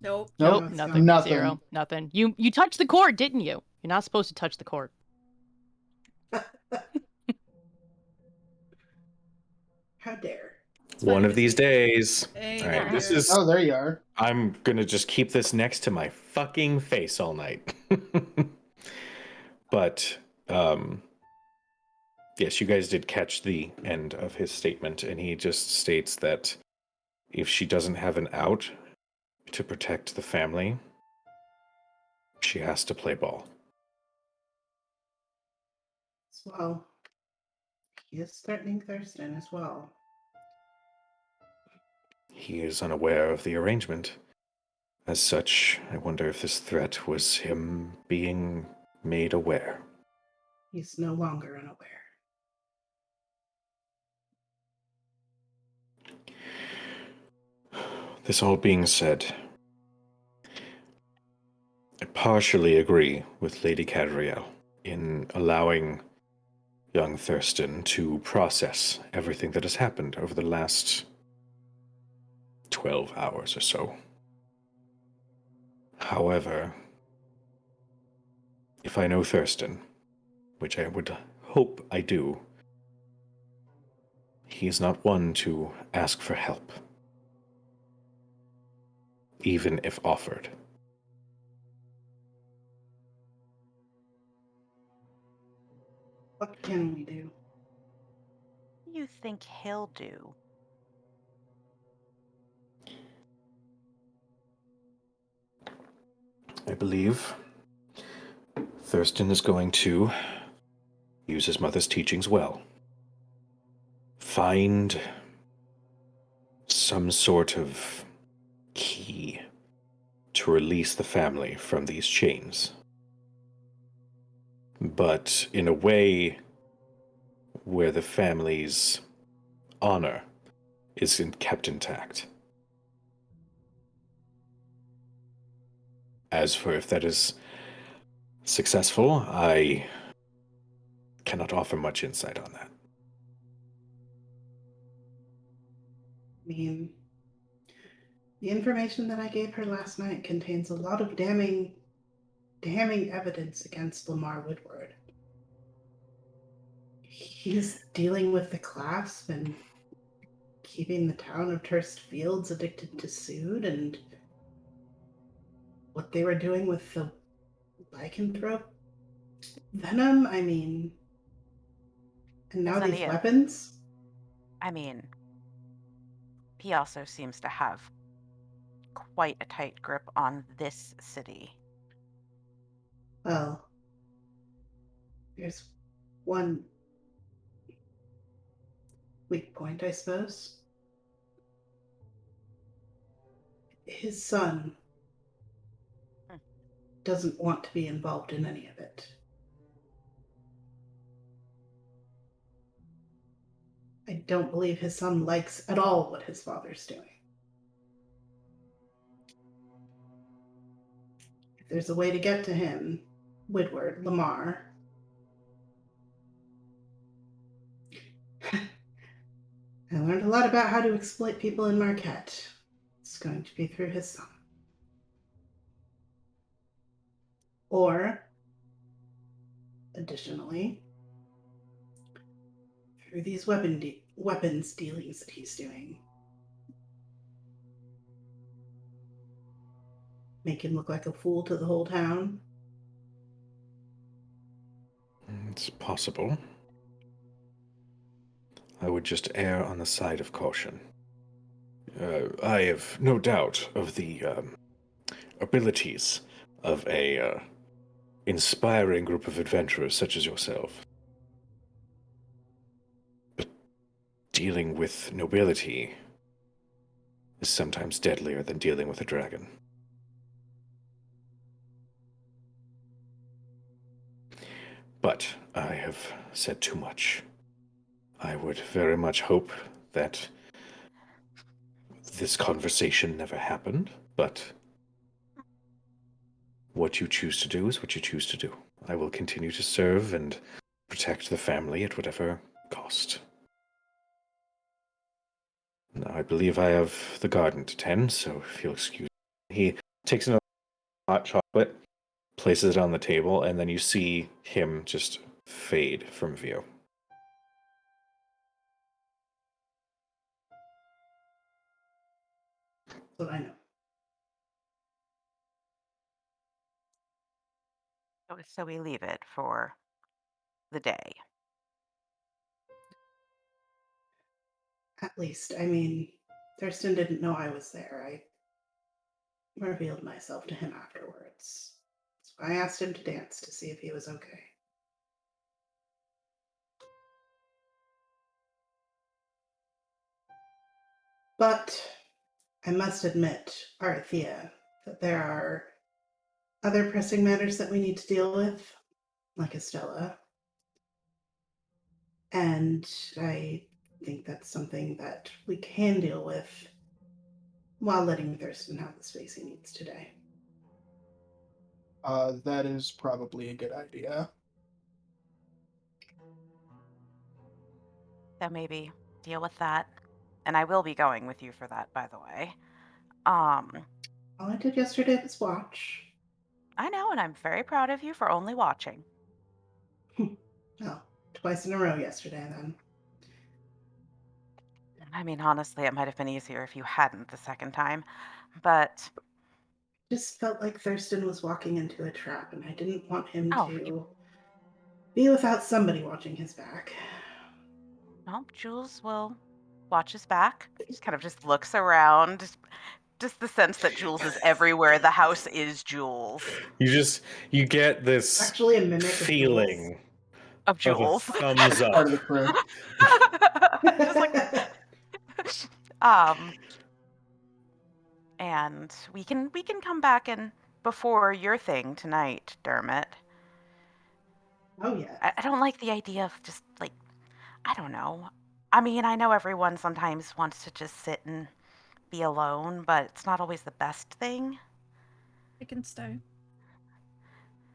C: Nope.
D: Nope.
A: No, it's
E: Nothing.
D: Nothing.
E: Zero. Nothing. You touched the cord, didn't you? You're not supposed to touch the cord.
A: How dare.
C: It's
B: One
C: fine,
B: of these
C: Missy.
B: days.
C: Hey,
B: All right,
C: no
B: this
C: worries.
B: is.
D: Oh, there you are.
B: I'm gonna just keep this next to my fucking face all night. But, yes, you guys did catch the end of his statement, and he just states that if she doesn't have an out to protect the family, she has to play ball.
A: Well, he is threatening Thurston as well.
B: He is unaware of the arrangement. As such, I wonder if this threat was him being made aware.
A: He's no longer unaware.
B: This all being said, I partially agree with Lady Cadriel in allowing young Thurston to process everything that has happened over the last 12 hours or so. However, if I know Thurston, which I would hope I do, he is not one to ask for help, even if offered.
A: What can we do?
F: What do you think he'll do?
B: I believe Thurston is going to use his mother's teachings well. Find some sort of key to release the family from these chains. But in a way where the family's honor is kept intact. As for if that is successful, I cannot offer much insight on that.
A: I mean, The information that I gave her last night contains a lot of damning evidence against Lamar Woodward. He's dealing with the clasp and keeping the town of Turst Fields addicted to sood, and what they were doing with the lycanthrope venom. I mean, and now
F: Isn't
A: these
F: he
A: weapons.
F: I mean, he also seems to have quite a tight grip on this city.
A: Well, there's one weak point, I suppose. His son
F: Hmm.
A: doesn't want to be involved in any of it. I don't believe his son likes at all what his father's doing. If there's a way to get to him, Woodward, Lamar. I learned a lot about how to exploit people in Marquette. It's going to be through his son. Or, additionally, through these weapons dealings that he's doing. Make him look like a fool to the whole town.
B: It's possible. I would just err on the side of caution. I have no doubt of the abilities of a inspiring group of adventurers such as yourself. But dealing with nobility is sometimes deadlier than dealing with a dragon. But I have said too much. I would very much hope that this conversation never happened, but what you choose to do is what you choose to do. I will continue to serve and protect the family at whatever cost. Now, I believe I have the garden to tend, so if you'll excuse me. He takes another hot chocolate, places it on the table, and then you see him just fade from view.
A: That's what I know.
F: So we leave it for the day.
A: At least, I mean, Thurston didn't know I was there. I revealed myself to him afterwards. So I asked him to dance to see if he was okay. But I must admit, Arthea, that there are other pressing matters that we need to deal with, like Estella. And I think that's something that we can deal with while letting Thurston have the space he needs today.
D: That is probably a good idea.
F: So maybe deal with that. And I will be going with you for that, by the way.
A: All I did yesterday was watch.
F: I know, and I'm very proud of you for only watching.
A: Oh, twice in a row yesterday then.
F: I mean, honestly, it might have been easier if you hadn't the second time, but
A: Just felt like Thurston was walking into a trap, and I didn't want him
F: Oh,
A: to be without somebody watching his back.
F: well, Jules will watch his back. Just kind of just looks around. Just the sense that Jules is everywhere. The house is Jules.
B: You get this
A: Actually, a mimic of
B: feeling
F: Of
B: of a
F: Jules.
B: thumbs
D: Part
B: up.
D: of the crew.
F: Just like and we can come back and before your thing tonight, Dermot.
A: Oh yeah.
F: I don't like the idea of just like I don't know. I mean, I know everyone sometimes wants to just sit and be alone, but it's not always the best thing.
C: I can stay.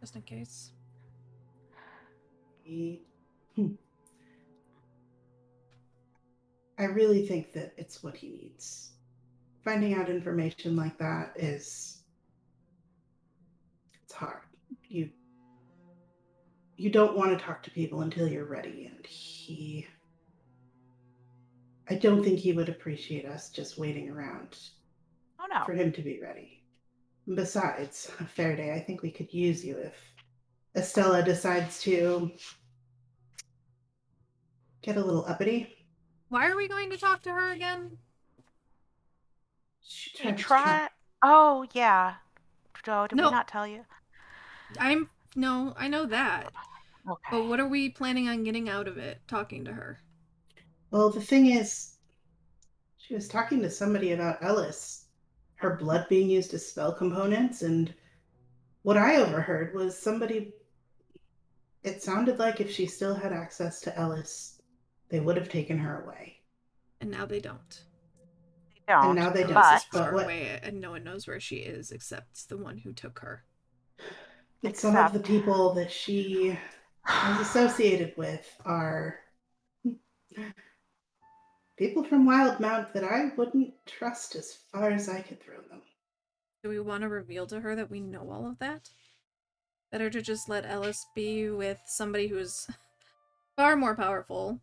C: Just in case.
A: I really think that it's what he needs. finding out information like that is it's hard. You don't want to talk to people until you're ready, and I don't think he would appreciate us just waiting around
F: Oh no.
A: for him to be ready. Besides, a fair day, I think we could use you if Estella decides to get a little uppity.
C: Why are we going to talk to her again?
A: She
F: He
A: tried to
F: tried. Oh yeah. Joe, did
C: No.
F: we not tell you?
C: No, I know that.
F: Okay.
C: But what are we planning on getting out of it, talking to her?
A: Well, the thing is, she was talking to somebody about Ellis, her blood being used as spell components, and what I overheard was somebody. It sounded like if she still had access to Ellis, they would have taken her away.
C: And now they don't.
F: They don't.
A: And now they don't.
F: But
A: But
C: Her
A: what?
C: away, and no one knows where she is except the one who took her.
A: But some of the
F: Except-
A: people that she is associated with are people from Wildmount that I wouldn't trust as far as I could throw them.
C: Do we want to reveal to her that we know all of that? Better to just let Ellis be with somebody who's far more powerful.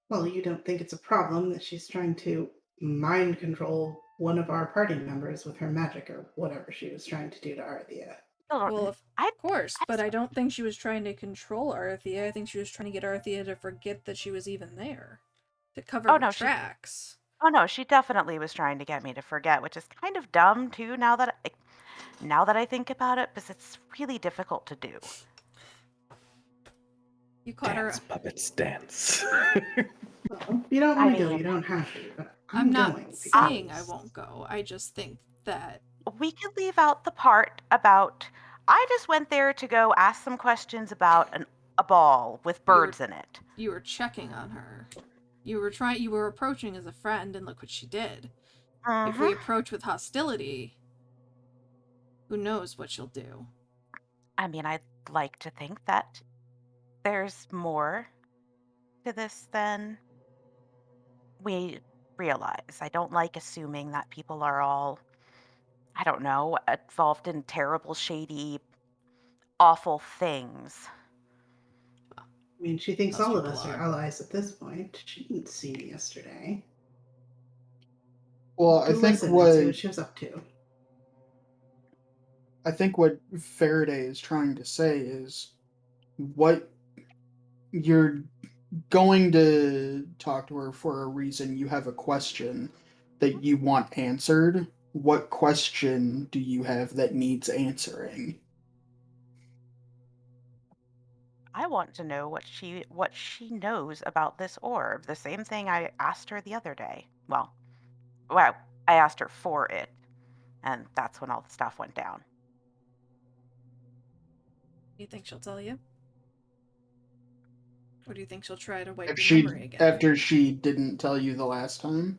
A: Well, you don't think it's a problem that she's trying to mind control one of our party members with her magic or whatever she was trying to do to Arthea?
C: Well, of
F: I
C: course, but I don't think she was trying to control Arthea. I think she was trying to get Arthea to forget that she was even there. To cover
F: Oh,
C: her
F: no, she-
C: tracks.
F: Oh no, she definitely was trying to get me to forget, which is kind of dumb too. Now that I think about it, because it's really difficult to do.
C: You caught
B: Dance,
C: her.
B: puppets, dance.
A: Well, if you don't want
F: I
A: to go,
F: mean-
A: you don't have to. But
C: I'm not
A: going
C: saying I
A: because-
C: won't go. I just think that
F: We could leave out the part about I just went there to go ask some questions about a ball with birds in it.
C: you were checking on her. You were approaching as a friend, and look what she did. If we
F: Mhm.
C: approach with hostility, who knows what she'll do.
F: I mean, I'd like to think that there's more to this than we realize. I don't like assuming that people are all, I don't know, involved in terrible, shady, awful things.
A: I mean, she thinks
C: Most
A: all of
C: people
A: us are
C: are.
A: allies at this point. She didn't see me yesterday.
D: Well, I
A: Go
D: think
A: listen and see
D: what
A: what she was up to.
D: Faraday is trying to say is what you're going to talk to her for a reason. You have a question that you want answered. What question do you have that needs answering?
F: I want to know what she knows about this orb. The same thing I asked her the other day. Well, I asked her for it, and that's when all the stuff went down.
C: Do you think she'll tell you? Or do you think she'll try to wipe
D: If
C: your
D: she
C: memory again?
D: after she didn't tell you the last time?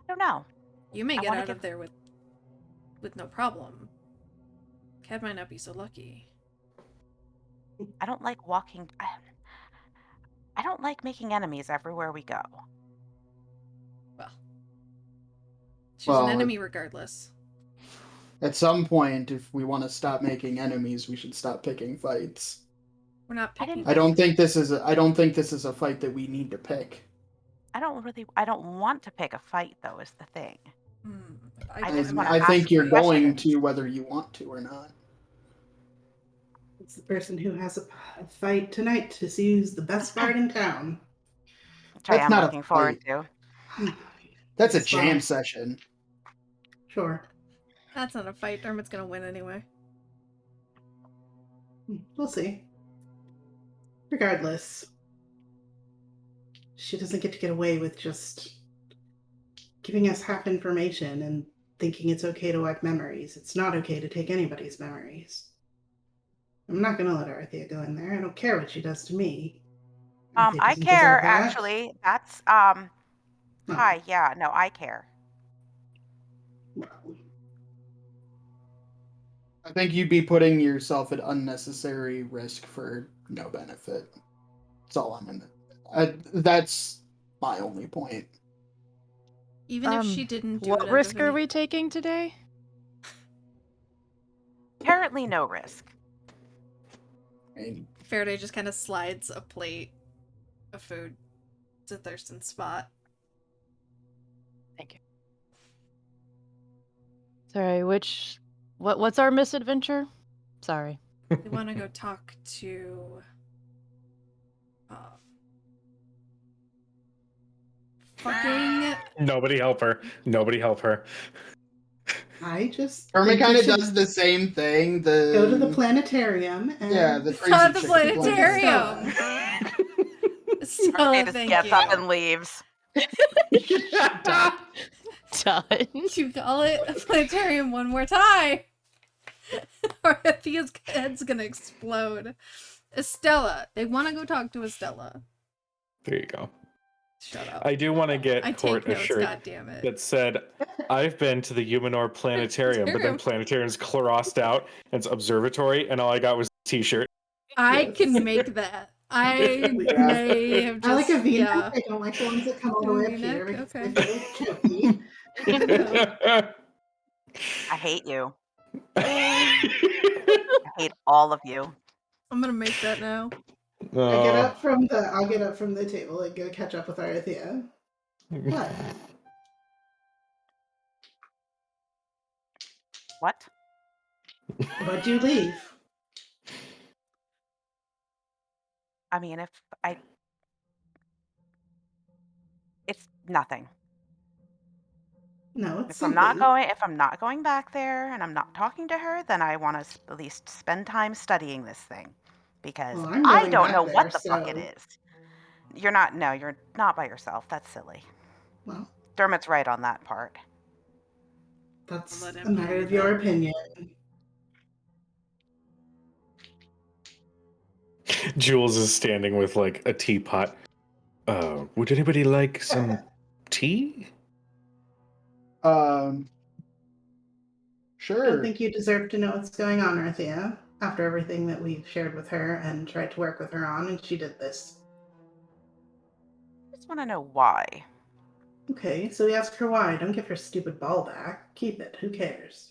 F: I don't know.
C: You may
F: I
C: get
F: wanna
C: out
F: give-
C: of there with no problem. Cad might not be so lucky.
F: I don't like walking. I don't like making enemies everywhere we go.
C: Well, she's
D: Well,
C: an enemy regardless.
D: At some point, if we want to stop making enemies, we should stop picking fights.
C: We're not
F: I didn't-
C: picking.
D: I don't think this is a fight that we need to pick.
F: I don't want to pick a fight though. Is the thing.
C: I
F: just
C: am
F: wanna
D: I
F: ask
D: think you're going
F: questions.
D: to whether you want to or not.
A: It's the person who has a fight tonight to see who's the best bard in town.
F: Which I
D: That's
F: am
D: not a
F: looking forward to.
D: That's a
A: It's
D: jam
A: fine.
D: session.
A: Sure.
C: That's not a fight. Dermot's gonna win anyway.
A: We'll see. Regardless, she doesn't get away with just giving us half information and thinking it's okay to wipe memories. It's not okay to take anybody's memories. I'm not gonna let Arthea go in there. I don't care what she does to me. Arthea
F: I
A: doesn't
F: care
A: deserve that.
F: actually. That's
A: Oh,
F: Hi, yeah, no, I care.
A: well,
D: I think you'd be putting yourself at unnecessary risk for no benefit. That's all I'm in. That's my only point.
C: Even if she didn't do it.
E: What
C: out
E: risk
C: of
E: are
C: any-
E: we taking today?
F: Apparently, no risk.
D: And
C: Faraday just kind of slides a plate of food to Thurston's spot.
E: Thank you. Sorry, what's our misadventure? Sorry.
C: We want to go talk to. Fucking.
B: Nobody help her. Nobody help her.
A: I just
D: Hermit
A: think we
D: kind of
A: should
D: does the same thing.
A: go to the planetarium and
D: Yeah, the
C: It's
D: crazy
C: not the
D: chick
C: planetarium. Stella,
F: He just
C: thank
F: gets
C: you.
F: up and leaves.
E: Done.
C: You call it a planetarium one more time, or Thea's head's gonna explode. Estella, they want to go talk to Estella.
B: There you go.
C: Shut up.
B: I do want to get
C: I
B: Court
C: take
B: a
C: notes.
B: shirt
C: God damn it.
B: that said, "I've been to the Humanor Planetarium," but then Planetarium's crossed out and it's observatory, and all I got was a T-shirt.
C: I
A: Yes.
C: can make that. I
D: Yeah.
C: may have just.
A: I like a V-neck.
C: Yeah.
A: I don't like the ones that come all the way up here
C: V-neck,
A: because
C: okay.
A: they feel chunky.
F: I hate you. I hate all of you.
C: I'm gonna make that now.
A: I'll get up from the table and go catch up with Arthea. What?
F: What?
A: Why'd you leave?
F: I mean, it's nothing.
A: No, it's
F: If I'm not going back there and I'm not talking to her, then I want to at least spend time studying this thing, because
A: Well, I'm
F: I
A: going
F: don't
A: back
F: know
A: there,
F: what the fuck it
A: so-
F: is. You're not. No, you're not by yourself. That's silly.
A: Well,
F: Dermot's right on that part.
A: that's
C: Let
A: a
C: him
A: matter
C: believe
A: of your
C: it.
A: opinion.
B: Jules is standing with like a teapot. Would anybody like some tea?
A: I
D: Sure.
A: don't think you deserve to know what's going on, Arthea, after everything that we've shared with her and tried to work with her on, and she did this.
F: I just want to know why.
A: Okay, so we ask her why. Don't give her stupid ball back. Keep it. Who cares?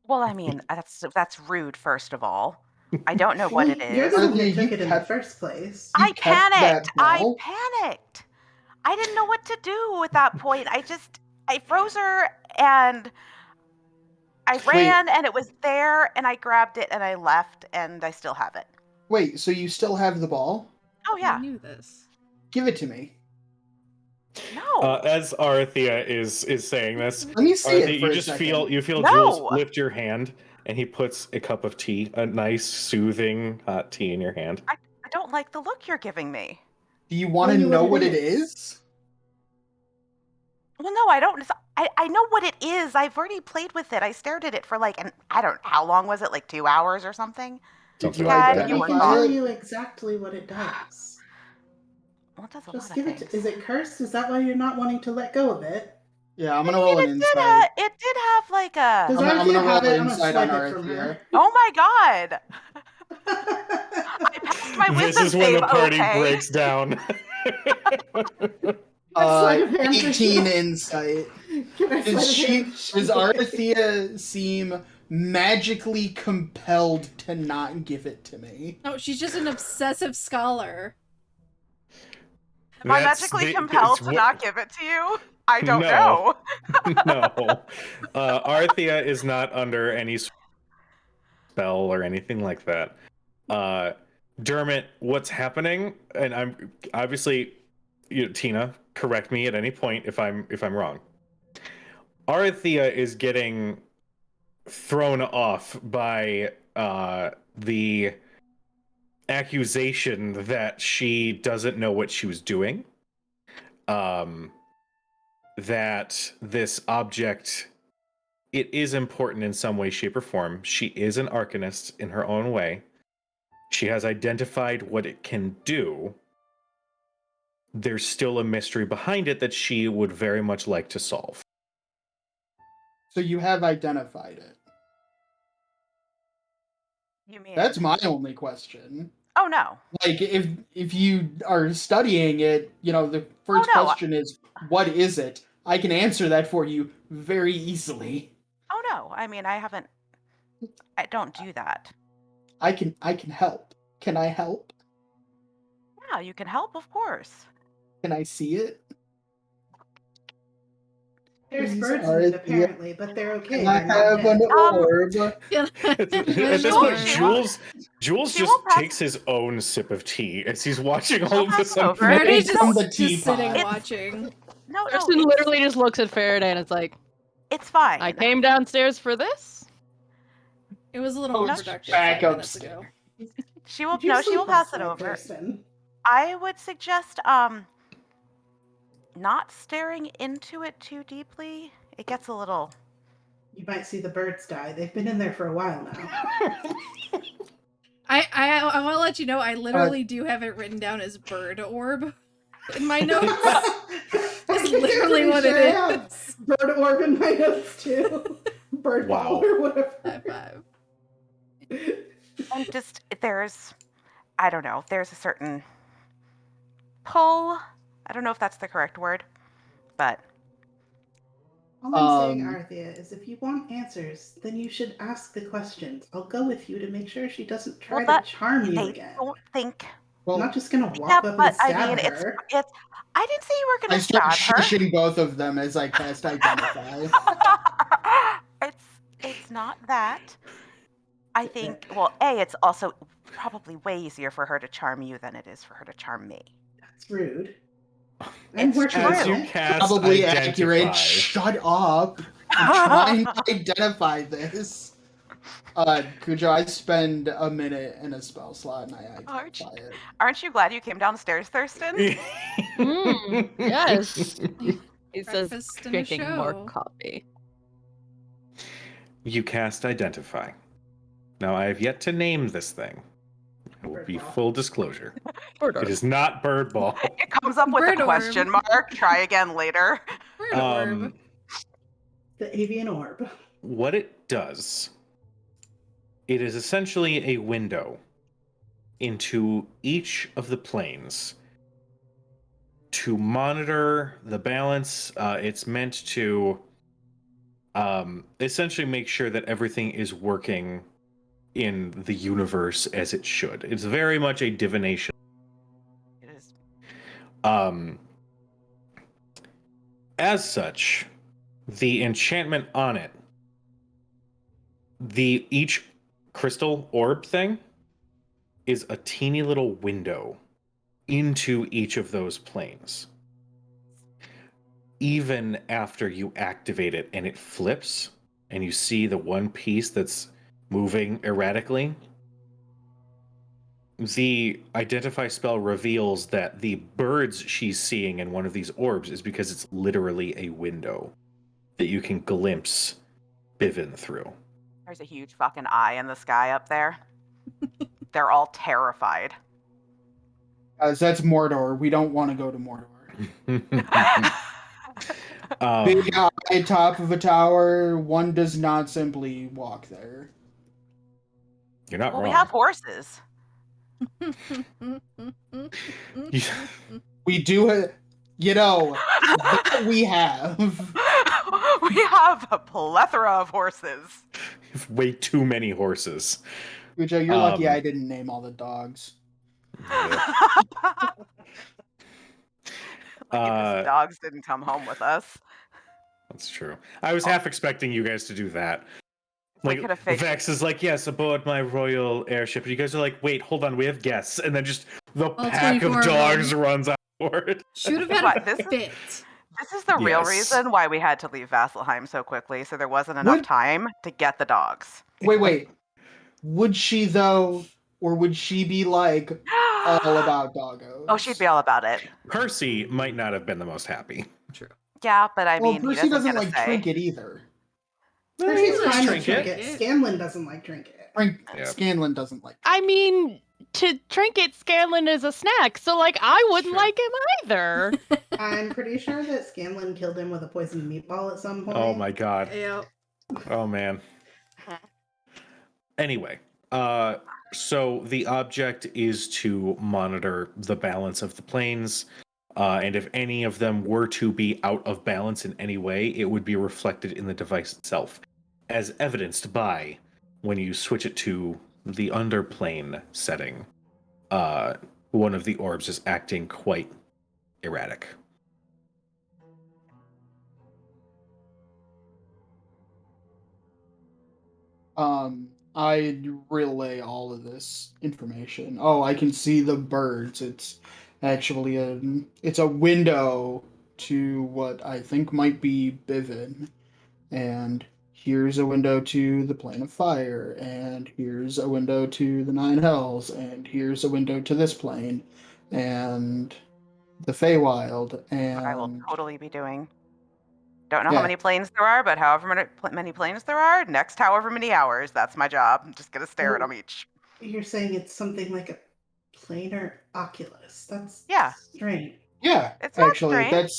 F: Well, I mean, that's rude. First of all, I don't know what it
A: Well, You're
F: is.
A: the one
D: Arthea,
A: who took
D: you
A: it in the
D: kept-
A: first place.
D: You
F: I
D: kept that
F: panicked.
D: ball?
F: I panicked. I didn't know what to do at that point. I froze her and I ran and it was there and I grabbed it and I left and I still have it.
D: Wait, so you still have the ball?
F: Oh
C: I
F: yeah.
C: knew this.
D: Give it to me.
F: No.
B: As Arthea is saying this,
D: Let me see
B: Arthea,
D: it for
B: you
D: a
B: just
D: second.
B: feel
F: No!
B: Jules lift your hand, and he puts a cup of tea, a nice, soothing hot tea in your hand.
F: I don't like the look you're giving me.
D: Do you want to
A: Tell you
D: know
A: what
D: what
A: it
D: it
A: is.
D: is?
F: Well, no, I don't. I know what it is. I've already played with it. I stared at it for like, I don't. How long was it? Like 2 hours or something?
D: Did
B: Sounds
D: you
F: God,
A: But
F: you
A: we
F: were
A: can
D: identify
A: tell
D: it?
A: you exactly what it does.
F: Well, it does a
A: Just
F: lot
A: give
F: of
A: it.
F: things.
A: Is it cursed? Is that why you're not wanting to let go of it?
D: Yeah, I'm
F: I
D: gonna roll
F: mean,
D: an insight.
F: it did have like a.
A: Does
D: I'm gonna
A: Arthea
D: roll
A: have
D: an
A: it? I'm gonna
D: insight on
A: swipe it from
D: Arthea.
A: her.
F: Oh my god! I passed my
B: This
F: wisdom
B: is when
F: save.
B: the party
F: Okay.
B: breaks down.
A: Sleight of hand for
D: 18
A: sure.
D: insight.
A: Can I
D: Does
A: sleight of hand?
D: Arthea seem magically compelled to not give it to me?
C: No, she's just an obsessive scholar.
F: Am I
B: That's
F: magically
B: the-
F: compelled
B: it's
F: to
B: what-
F: not give it to you? I don't
B: No.
F: know.
B: No. Arthea is not under any spell or anything like that. Dermot, what's happening? And I'm obviously, Tina, correct me at any point if I'm wrong. Arthea is getting thrown off by the accusation that she doesn't know what she was doing. That this object, it is important in some way, shape, or form. She is an arcanist in her own way. She has identified what it can do. There's still a mystery behind it that she would very much like to solve.
D: So you have identified it.
F: You mean?
D: That's my only question.
F: Oh no.
D: Like, if you are studying it, the first
F: no.
D: question is, what is it? I can answer that for you very easily.
F: Oh no, I mean I don't do that.
D: I can help. Can I help?
F: Yeah, you can help, of course.
D: Can I see it?
A: There's
D: Please,
A: birds in it
D: Arthea.
A: apparently, but they're okay.
D: Can I
A: They're not
D: have an
A: dead.
D: orb?
B: At this
F: She
B: point,
F: won't- she won't-
B: Jules
F: she
B: just
F: won't pass-
B: takes his own sip of tea as he's watching
F: She'll
B: all of
F: pass
B: this
F: it over.
B: unfold.
C: Faraday's
D: From the
C: just sitting
D: teapot.
C: watching.
F: No,
E: Thurston
F: it's,
E: literally just looks at Faraday and it's like,
F: it's fine.
E: I came downstairs for this?
C: It was a little
D: Oh,
C: more
D: it's
C: productive
D: back
C: 5 minutes
D: upstairs.
C: ago.
F: She will
A: Did you
F: she
A: sleep
F: will pass
A: last
F: it
A: night,
F: over.
A: Thurston?
F: I would suggest not staring into it too deeply. It gets a little
A: You might see the birds die. They've been in there for a while now.
C: I want to let you know I literally do have it written down as bird orb in my notes. That's literally what it is.
A: Bird orb in my notes too. Bird
B: Wow.
A: ball or whatever.
C: High five.
F: and just there's I don't know, there's a certain pull. I don't know if that's the correct word, but
A: All I'm saying,
D: Um,
A: Arthea, is if you want answers, then you should ask the questions. I'll go with you to make sure she doesn't try
F: Well, that-
A: to charm you
F: they
A: again.
F: don't think.
D: Well,
A: I'm not just gonna walk
F: Yeah,
A: up
F: but
A: and stab
F: I mean,
A: her.
F: it's. I didn't say you were
D: I
F: gonna
D: start
F: stab her.
D: shushing both of them as I cast Identify.
F: It's not that. I think. Well, it's also probably way easier for her to charm you than it is for her to charm me.
A: That's rude.
F: It's
A: working
F: true.
A: on
B: As you
A: it.
B: cast
D: Probably
B: identify,
D: accurate. Shut up. I'm trying to identify this. Cujo, I spend a minute in a spell slot and I
F: Arch.
D: identify it.
F: Aren't you glad you came downstairs, Thurston?
E: Yes. He says,
C: Breakfast and a
E: drinking more
C: show.
E: coffee.
B: You cast identify. Now I have yet to name this thing. It will
A: Bird
B: be
A: ball.
B: full disclosure.
E: Bird
B: It
E: orb.
B: is not bird ball.
F: It comes up with
C: Bird
F: a
C: orb.
F: question mark. Try again later.
C: Bird orb.
A: The avian orb.
B: What it does, it is essentially a window into each of the planes to monitor the balance. It's meant to essentially make sure that everything is working in the universe as it should. It's very much a divination.
F: It is.
B: As such, the enchantment on it, each crystal orb thing is a teeny little window into each of those planes. Even after you activate it and it flips and you see the one piece that's moving erratically, the identify spell reveals that the birds she's seeing in one of these orbs is because it's literally a window that you can glimpse Bivin through.
F: There's a huge fucking eye in the sky up there. They're all terrified.
D: Guys, that's Mordor. We don't want to go to Mordor. Big eye, top of a tower. One does not simply walk there.
B: You're not
F: Well,
B: wrong.
F: we have horses.
D: We do, that we have.
F: We have a plethora of horses.
B: Way too many horses.
D: Cujo, you're lucky
B: Um,
D: I didn't name all the dogs.
F: Lucky those dogs didn't come home with us.
B: That's true. I was half expecting you guys to do that.
F: We
B: Like,
F: could have fixed.
B: Vex is like, yes, aboard my royal airship. And you guys are like, wait, hold on, we have guests. And then just the pack
C: 24
B: of
C: of
B: dogs
C: them.
B: runs out for it.
C: Should have
F: What,
C: had a
F: this is-
C: fit.
F: This is the real
B: Yes.
F: reason why we had to leave Vasselheim so quickly, so there wasn't enough
D: What?
F: time to get the dogs.
D: Wait. Would she, though, or would she be like all about doggos?
F: Oh, she'd be all about it.
B: Percy might not have been the most happy.
F: Yeah, but I
D: Well,
F: mean,
D: Percy
F: he
D: doesn't
F: get a
D: like
F: say.
D: Trinket either.
A: Percy's
C: like
A: fine with
C: Trinket.
A: Trinket. Scanlan doesn't like Trinket.
B: Yeah.
D: Scanlan doesn't like.
E: I mean, to Trinket, Scanlan is a snack, so like I wouldn't
B: Sure.
E: like him either.
A: I'm pretty sure that Scanlan killed him with a poisoned meatball at some point.
B: Oh my god.
C: Yep.
B: Oh man. Anyway, so the object is to monitor the balance of the planes. And if any of them were to be out of balance in any way, it would be reflected in the device itself, as evidenced by when you switch it to the underplane setting. One of the orbs is acting quite erratic.
D: I relay all of this information. Oh, I can see the birds. It's actually it's a window to what I think might be Bivin. And here's a window to the plane of fire, and here's a window to the Nine Hells, and here's a window to this plane, and the Feywild,
F: What I will
D: and
F: totally be doing. Don't know how
D: yeah.
F: many planes there are, but however many planes there are, next however many hours, that's my job. I'm just gonna stare at them each.
A: You're saying it's something like a planar oculus. That's
F: Yeah.
A: strange.
D: Yeah,
F: It's not
D: actually,
F: strange.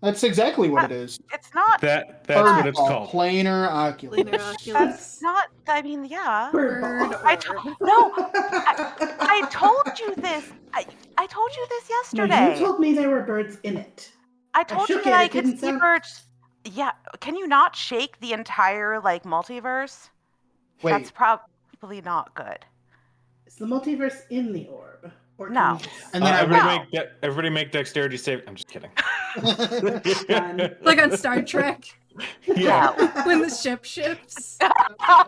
D: that's exactly what it is.
F: It's not.
B: That's
F: Bird
B: what it's called.
D: Planar oculus.
C: Planar
F: That's
C: Oculus.
F: not. I mean, yeah.
A: Bird
C: Bird
A: ball.
C: orb.
F: No, I told you this. I told you this
A: No,
F: yesterday.
A: you told me there were birds in it.
F: I told you
A: shook
F: that
A: it,
F: I
A: it
F: could
A: didn't
F: see
A: sound-
F: birds. Yeah. Can you not shake the entire multiverse?
D: Wait,
F: That's probably not good.
A: Is the multiverse in the orb? Or can
F: No.
A: you just-
D: and then
B: Everybody make dexterity save. I'm just kidding.
A: Done.
C: Like on Star Trek,
B: Yeah.
C: when the ship shifts.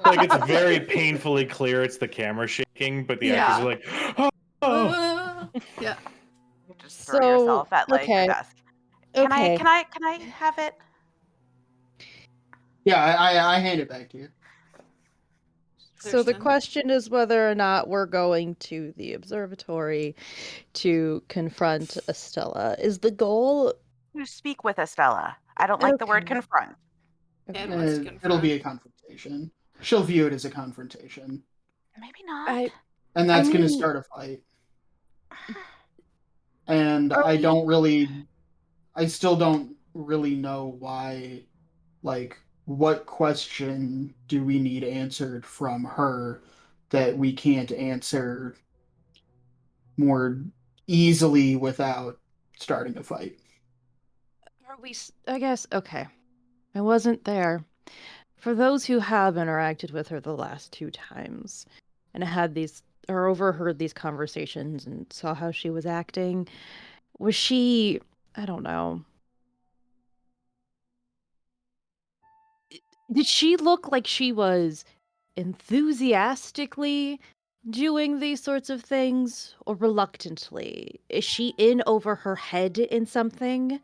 B: Like it's very painfully clear it's the camera shaking, but the actors are like, oh.
C: Yeah.
F: You just throw
E: So,
F: yourself at your
E: okay.
F: desk.
E: Okay.
F: Can I have it?
D: yeah, I hand it back to you.
E: So the
C: Thurston.
E: question is whether or not we're going to the observatory to confront Estella. Is the goal?
F: You speak with Estella. I don't like the word
E: Okay.
F: confront.
C: And wants to
D: It'll be
C: confront.
D: a confrontation. She'll view it as a confrontation,
F: Maybe not.
D: and that's going to
E: mean-
D: start a fight. And
E: Are
D: I
E: we-
D: still don't really know why, what question do we need answered from her that we can't answer more easily without starting a fight.
E: Are we? I guess. Okay. I wasn't there. For those who have interacted with her the last 2 times and had these or overheard these conversations and saw how she was acting, was she? I don't know. Did she look like she was enthusiastically doing these sorts of things or reluctantly? Is she in over her head in something?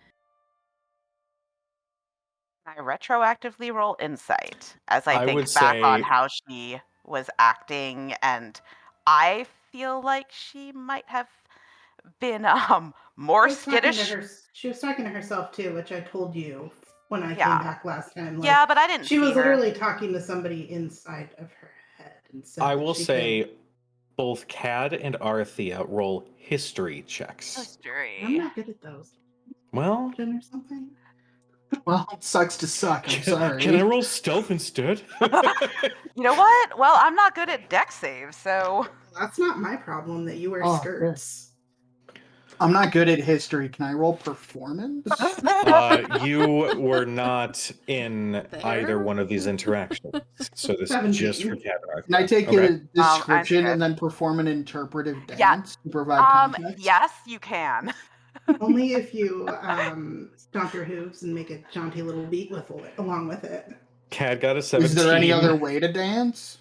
F: I retroactively roll insight as I
B: I
F: think
B: would
F: back on
B: say-
F: how she was acting, and I feel like she might have been more
A: She was talking to
F: skittish.
A: she was talking to herself too, which I told you when I
F: Yeah.
A: came back last time. Like,
F: Yeah, but I didn't
A: she
F: see
A: was
F: her.
A: literally talking to somebody inside of her head. And said
B: I
A: that
B: will
A: she
B: say both Cad and Arthea roll history checks.
A: I'm
F: History.
A: not good at those.
B: Well,
A: Or something.
D: Well, it sucks to suck. I'm sorry.
B: can I roll stealth instead?
F: You know what? Well, I'm not good at deck saves, so
A: That's not my problem that you wear
D: Oh,
A: skirts.
D: I'm not good at history. Can I roll performance?
B: You were not in
C: There?
B: either one of these interactions, so this is just for
A: 17.
B: Cad and Arthea.
D: Can I take
B: Okay.
D: a description
F: good.
D: and then perform an interpretive dance
F: Yeah.
D: to provide context?
F: yes, you can.
A: Only if you stomp your hooves and make a jaunty little beat with it, along with it.
B: Cad got a 17.
D: Is there any other way to dance?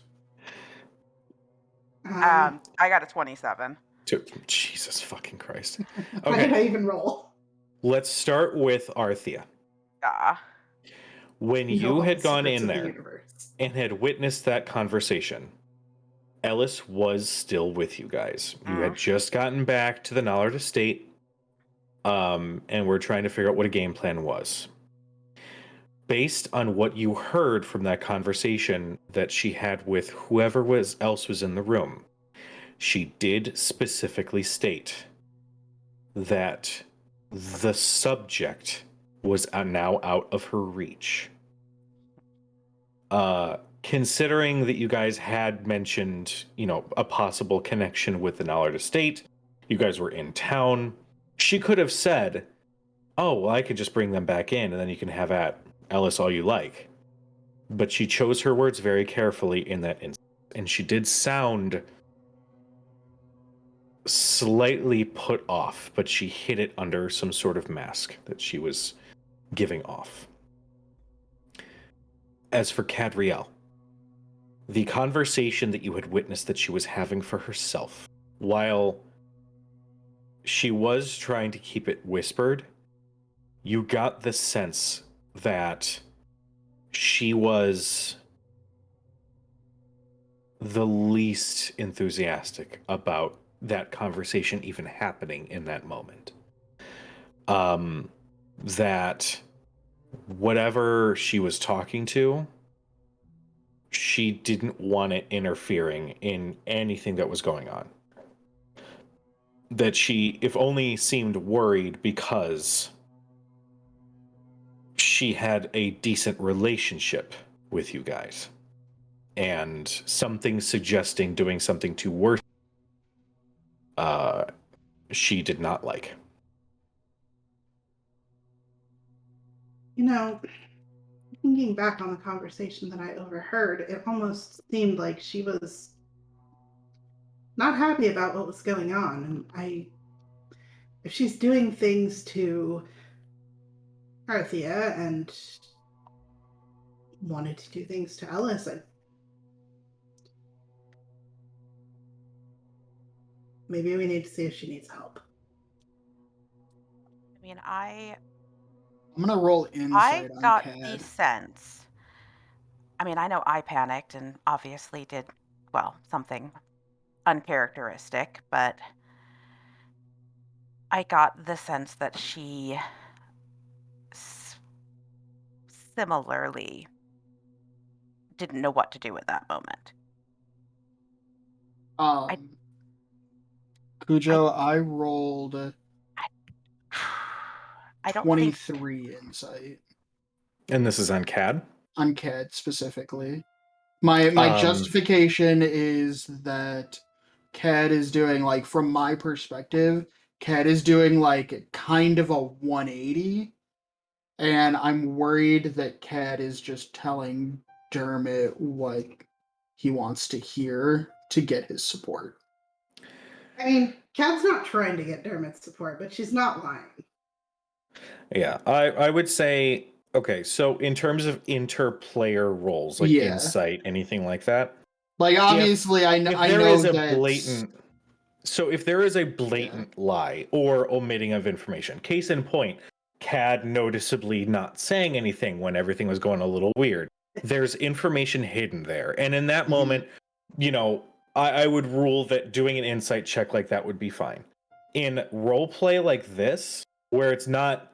F: I got a 27.
B: Jesus fucking Christ.
A: Why did I
B: Okay,
A: even roll?
B: let's start with Arthea.
F: Yeah.
B: When
A: know
B: you
A: all
B: had
A: the
B: gone
A: secrets
B: in
A: of the
B: there
A: universe.
B: and had witnessed that conversation, Ellis was still with you guys. You had just gotten back to the Nallard estate, and we're trying to figure out what a game plan was. Based on what you heard from that conversation that she had with whoever else was in the room, she did specifically state that the subject was now out of her reach. Considering that you guys had mentioned, a possible connection with the Nallard estate, you guys were in town, She could have said, oh, well, I could just bring them back in and then you can have at Ellis all you like. But she chose her words very carefully in that instance. And she did sound slightly put off, but she hid it under some sort of mask that she was giving off. As for Cadriel, the conversation that you had witnessed that she was having for herself, while she was trying to keep it whispered, you got the sense that she was the least enthusiastic about that conversation even happening in that moment. That whatever she was talking to, she didn't want it interfering in anything that was going on. That she, if only, seemed worried because she had a decent relationship with you guys. And something suggesting doing something to worse, she did not like.
A: You know, thinking back on the conversation that I overheard, it almost seemed like she was not happy about what was going on. And if she's doing things to Arthea and wanted to do things to Ellis, maybe we need to see if she needs help.
F: I mean,
D: I'm gonna roll insight on
F: got
D: Cad.
F: the sense. I mean, I know I panicked and obviously did, well, something uncharacteristic, but I got the sense that she similarly didn't know what to do at that moment.
D: Cujo, I rolled
F: I don't think
D: 23 insight
B: And this is on CAD?
D: on Cad specifically. My justification is that Cad is doing, like, from my perspective, Cad is doing like kind of a 180, and I'm worried that Cad is just telling Dermot what he wants to hear to get his support.
A: I mean, Cad's not trying to get Dermot's support, but she's not lying.
B: Yeah, I would say, okay, so in terms of inter-player roles, like
D: Yeah.
B: insight, anything like that,
D: Like, obviously, I
B: if
D: know
B: there is a
D: that
B: blatant, so if there is a blatant lie or omitting of information, case in point, Cad noticeably not saying anything when everything was going a little weird, there's information hidden there. And in that
D: Mhm.
B: moment, you know, I would rule that doing an insight check like that would be fine. In roleplay like this, where it's not,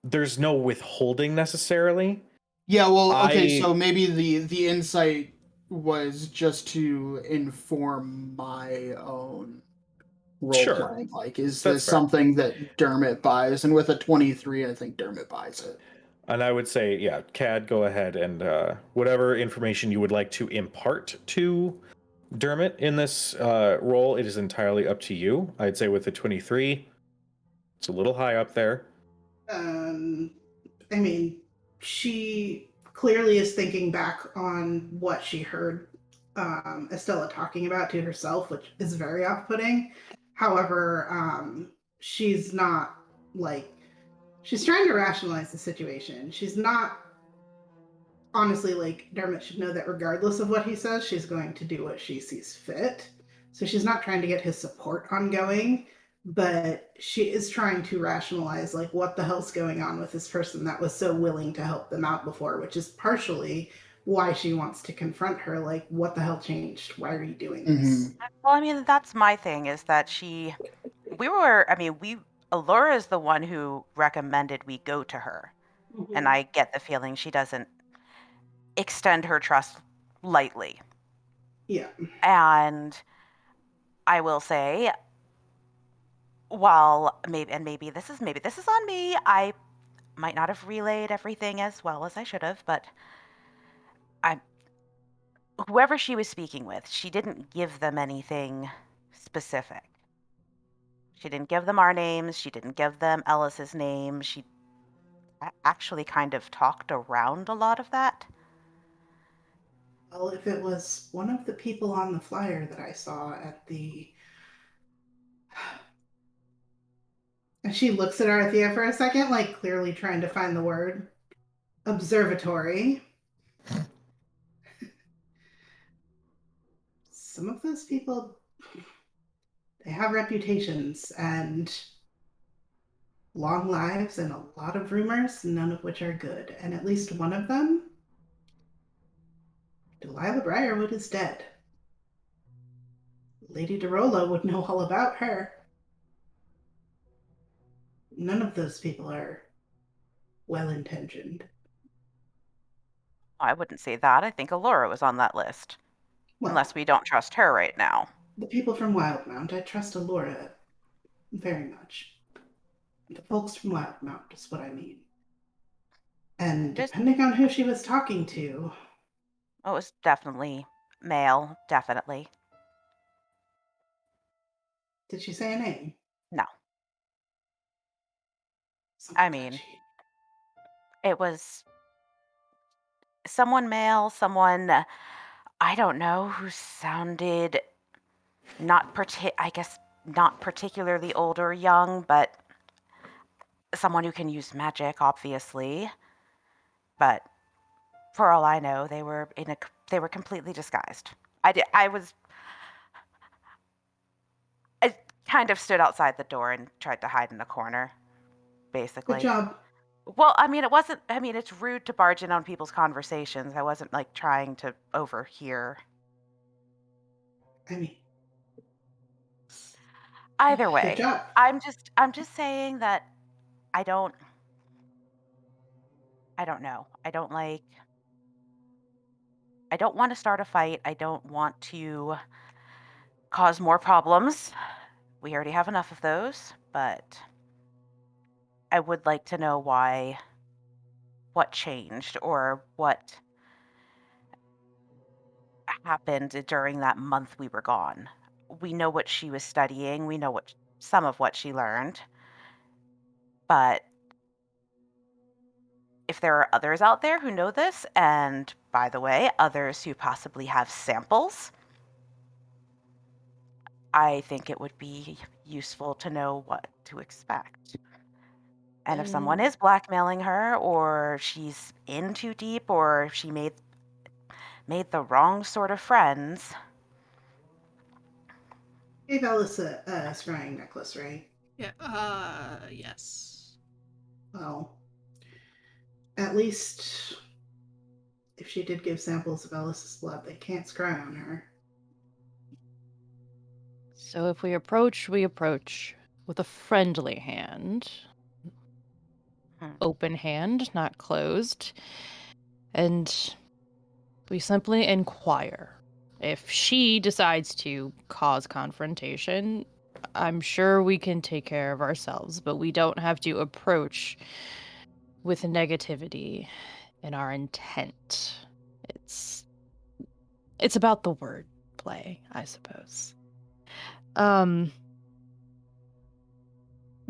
B: there's no withholding necessarily.
D: Yeah, well, okay, so maybe the insight was just to inform my own role
B: Sure.
D: playing. Like, is
B: That's
D: this
B: fair.
D: something that Dermot buys? And with a 23, I think Dermot buys it.
B: And I would say, yeah, Cad, go ahead and whatever information you would like to impart to Dermot in this role, it is entirely up to you. I'd say with the 23, it's a little high up there.
A: I mean, she clearly is thinking back on what she heard Estella talking about to herself, which is very off-putting. However, she's not like, she's trying to rationalize the situation. She's not, honestly, like, Dermot should know that regardless of what he says, she's going to do what she sees fit. So she's not trying to get his support ongoing, but she is trying to rationalize, like, what the hell's going on with this person that was so willing to help them out before, which is partially why she wants to confront her. Like, what the hell changed? Why are you doing this?
F: Well, I mean, that's my thing, is that Allura is the one who recommended we go to her.
A: Mm-hmm.
F: And I get the feeling she doesn't extend her trust lightly.
A: Yeah.
F: And I will say, well, maybe this is on me. I might not have relayed everything as well as I should have, but whoever she was speaking with, she didn't give them anything specific. She didn't give them our names. She didn't give them Ellis's name. She actually kind of talked around a lot of that.
A: Well, if it was one of the people on the flyer that I saw at the. And she looks at Arthea for a second, like clearly trying to find the word. Observatory. Some of those people, they have reputations and long lives and a lot of rumors, none of which are good. And at least one of them, Delilah Briarwood, is dead. Lady Derola would know all about her. None of those people are well-intentioned.
F: I wouldn't say that. I think Allura was on that list.
A: Well,
F: Unless we don't trust her right now.
A: the people from Wildmount, I trust Allura very much. The folks from Wildmount is what I mean. And
F: Just-
A: depending on who she was talking to,
F: It was definitely male, definitely.
A: did she say a name?
F: No.
A: Something
F: I mean-
A: touchy.
F: It was someone male, someone, I don't know, who sounded not particularly old or young, but someone who can use magic, obviously. But for all I know, they were completely disguised. I kind of stood outside the door and tried to hide in a corner, basically.
A: Good job.
F: Well, I mean, it's rude to barge in on people's conversations. I wasn't like trying to overhear.
A: I mean,
F: Either
A: good
F: way,
A: job.
F: I'm just saying that I don't know. I don't want to start a fight. I don't want to cause more problems. We already have enough of those, but I would like to know what changed or what happened during that month we were gone. We know what she was studying. We know some of what she learned. But if there are others out there who know this, and by the way, others who possibly have samples, I think it would be useful to know what to expect. And if someone is blackmailing her, or she's in too deep, or if she made the wrong sort of friends.
A: Gave Alice a scrying necklace, right?
C: Yeah, yes.
A: Well, at least if she did give samples of Alice's blood, they can't scry on her.
E: So if we approach with a friendly hand. Open hand, not closed. And we simply inquire. If she decides to cause confrontation, I'm sure we can take care of ourselves, but we don't have to approach with negativity in our intent. It's about the word play, I suppose.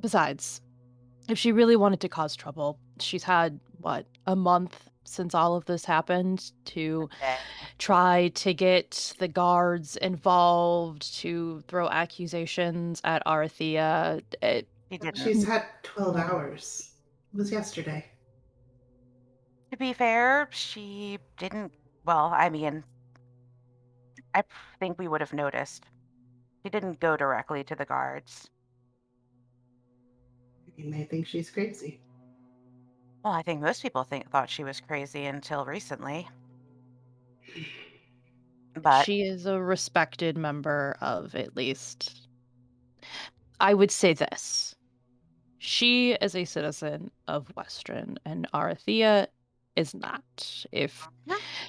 E: Besides, if she really wanted to cause trouble, she's had, a month since all of this happened to try to get the guards involved, to throw accusations at Arthea.
A: She's had 12 hours. It was yesterday.
F: To be fair, she didn't. Well, I mean, I think we would have noticed. She didn't go directly to the guards.
A: You may think she's crazy.
F: Well, I think most people thought she was crazy until recently. But
E: she is a respected member of, at least, I would say this. She is a citizen of Western, and Arthea is not.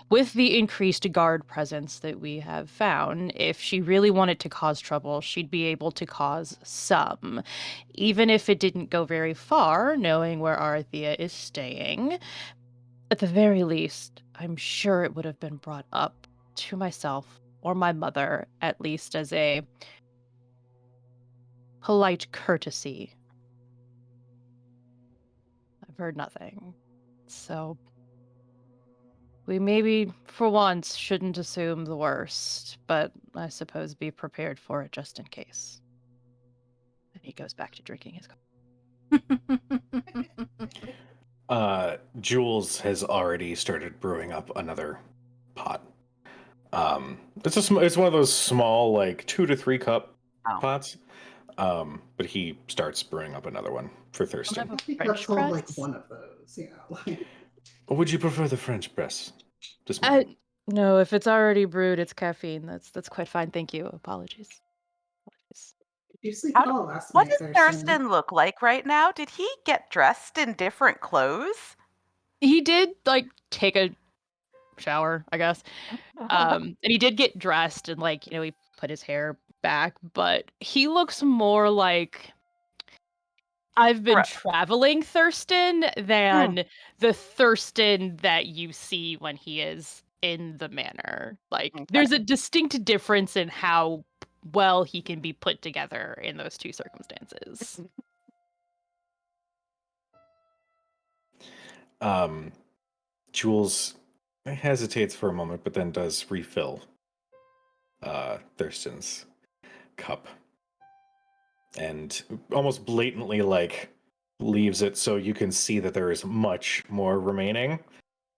E: With the increased guard presence that we have found, if she really wanted to cause trouble, she'd be able to cause some. Even if it didn't go very far, knowing where Arthea is staying, at the very least, I'm sure it would have been brought up to myself or my mother, at least as a polite courtesy. I've heard nothing. So we maybe, for once, shouldn't assume the worst, but I suppose be prepared for it just in case. And he goes back to drinking his coffee.
B: Jules has already started brewing up another pot. It's one of those small, like 2 to 3 cup
F: Oh.
B: pots. But he starts brewing up another one for Thurston.
E: have
A: I think
E: French
A: that's sold like
E: press?
A: one of those. Yeah. Like,
B: Would you prefer the French press? This
E: Uh,
B: morning?
E: no, if it's already brewed, it's caffeine. That's quite fine. Thank you. Apologies.
A: did you sleep
F: How
A: at
F: d-
A: all last
F: What
A: night,
F: does
A: Thurston?
F: Thurston look like right now? Did he get dressed in different clothes?
E: He did like take a shower, I guess. And he did get dressed and like, he put his hair back, but he looks more like I've been
F: Right.
E: traveling Thurston than the Thurston that you see when he is in the manor. Like,
F: Okay.
E: there's a distinct difference in how well he can be put together in those two circumstances.
B: Jules hesitates for a moment, but then does refill Thurston's cup. And almost blatantly, like, leaves it so you can see that there is much more remaining.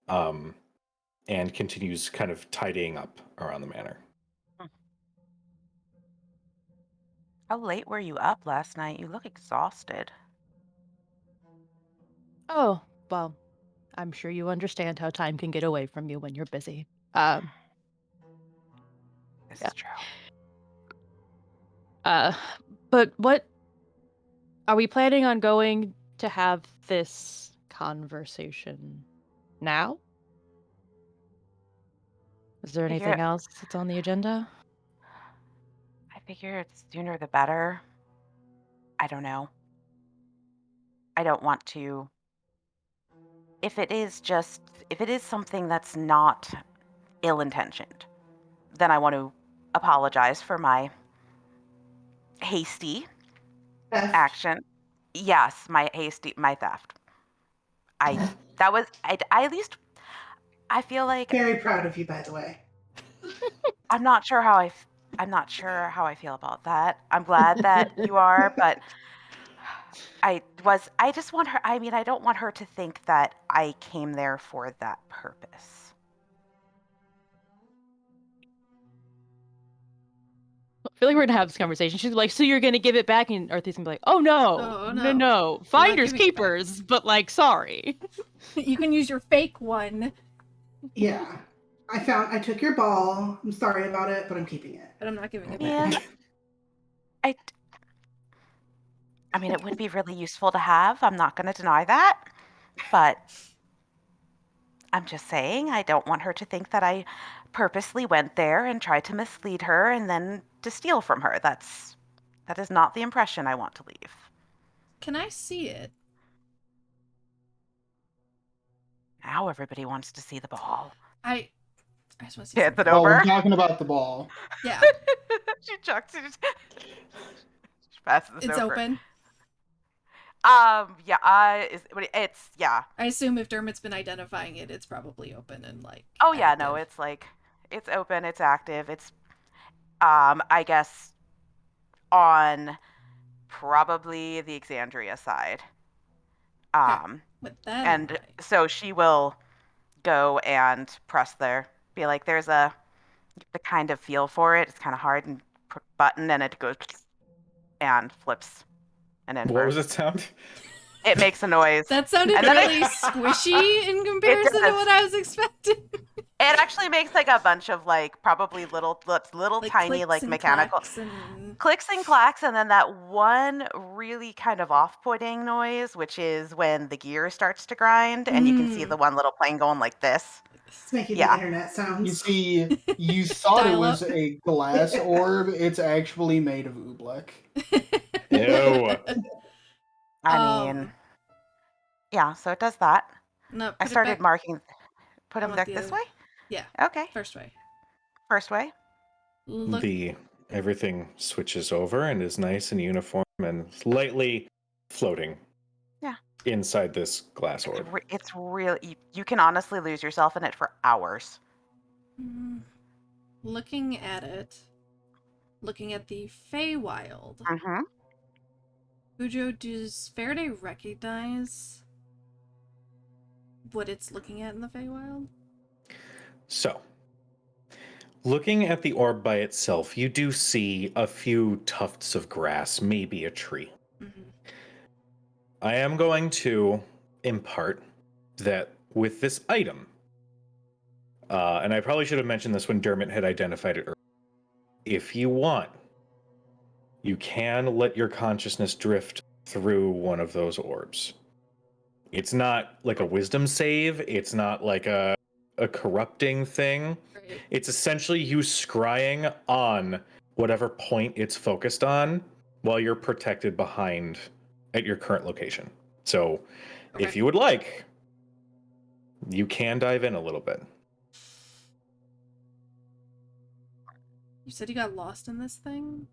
B: And continues kind of tidying up around the manor.
F: How late were you up last night? You look exhausted.
E: Oh, well, I'm sure you understand how time can get away from you when you're busy.
F: This
E: Yeah.
F: is true.
E: But what are we planning on going to have this conversation now? Is there
F: Figure-
E: anything else that's on the agenda?
F: I figure it's sooner the better. I don't know. I don't want to. If it is something that's not ill-intentioned, then I want to apologize for my hasty
A: Theft.
F: action. Yes, my theft. I at least I feel like
A: Very proud of you, by the way.
F: I'm not sure how I feel about that. I'm glad that you are, but I just want her, I don't want her to think that I came there for that purpose.
E: I feel like we're gonna have this conversation. She's like, "So you're gonna give it back?" And Arthur's gonna be like, "Oh no,
C: Oh,
E: no,
C: no.
E: no,
C: not
E: finders
C: giving it back."
E: keepers." But like, sorry.
C: You can use your fake one,
A: Yeah. I took your ball. I'm sorry about it, but I'm keeping it.
C: but I'm not giving it
F: Yeah.
C: back.
F: It would be really useful to have. I'm not going to deny that. But I'm just saying, I don't want her to think that I purposely went there and tried to mislead her and then to steal from her. That is not the impression I want to leave.
C: Can I see it?
F: Now everybody wants to see the ball.
C: I just want to see
F: Hands it
C: something.
D: Oh,
F: over.
D: we're talking about the ball.
C: Yeah,
F: She chucks it. She passes it
C: it's
F: over.
C: open.
F: Yeah.
C: I assume if Dermot's been identifying it, it's probably open and like.
F: Oh yeah, no,
C: active.
F: it's open, it's active, it's I guess on probably the Exandria side.
C: With that,
F: And
C: in mind.
F: so she will go and press there, be like, there's the kind of feel for it. It's kind of hard and button, and it goes and flips and invert.
B: What was it sound?
F: It makes a noise.
C: That sounded
F: And then
C: really squishy in comparison to
F: does.
C: what I was expecting.
F: It actually makes like a bunch of like probably little
C: Like
F: tiny
C: clicks
F: like
C: and
F: mechanical
C: clacks and...
F: clicks and clacks, and then that one really kind of off-putting noise, which is when the gear starts to grind and you can see the one little plane going like this.
A: It's making
F: Yeah.
A: the internet sounds.
D: You see, you thought it
C: Dial
D: was
C: up.
D: a glass orb. It's actually made of oobleck.
B: Ew.
F: I mean, yeah, so it does that.
C: No,
F: I
C: put it
F: started
C: back.
F: marking. Put
C: I
F: them
C: want
F: back
C: the
F: this
C: other-
F: way?
C: Yeah,
F: Okay.
C: first way.
F: First way.
C: Look,
B: The everything switches over and is nice and uniform and lightly floating.
F: Yeah.
B: Inside this glass orb.
F: It's real. You can honestly lose yourself in it for hours.
C: Looking at it, looking at the Feywild,
F: Mm-hmm.
C: Ujo, does Faraday recognize what it's looking at in the Feywild?
B: So, looking at the orb by itself, you do see a few tufts of grass, maybe a tree.
C: Mm-hmm.
B: I am going to impart that with this item, and I probably should have mentioned this when Dermot had identified it earlier. If you want, you can let your consciousness drift through one of those orbs. It's not like a wisdom save. It's not like a corrupting thing.
C: Right.
B: It's essentially you scrying on whatever point it's focused on while you're protected behind at your current location. So if
C: Okay.
B: you would like, you can dive in a little bit.
C: You said you got lost in this thing?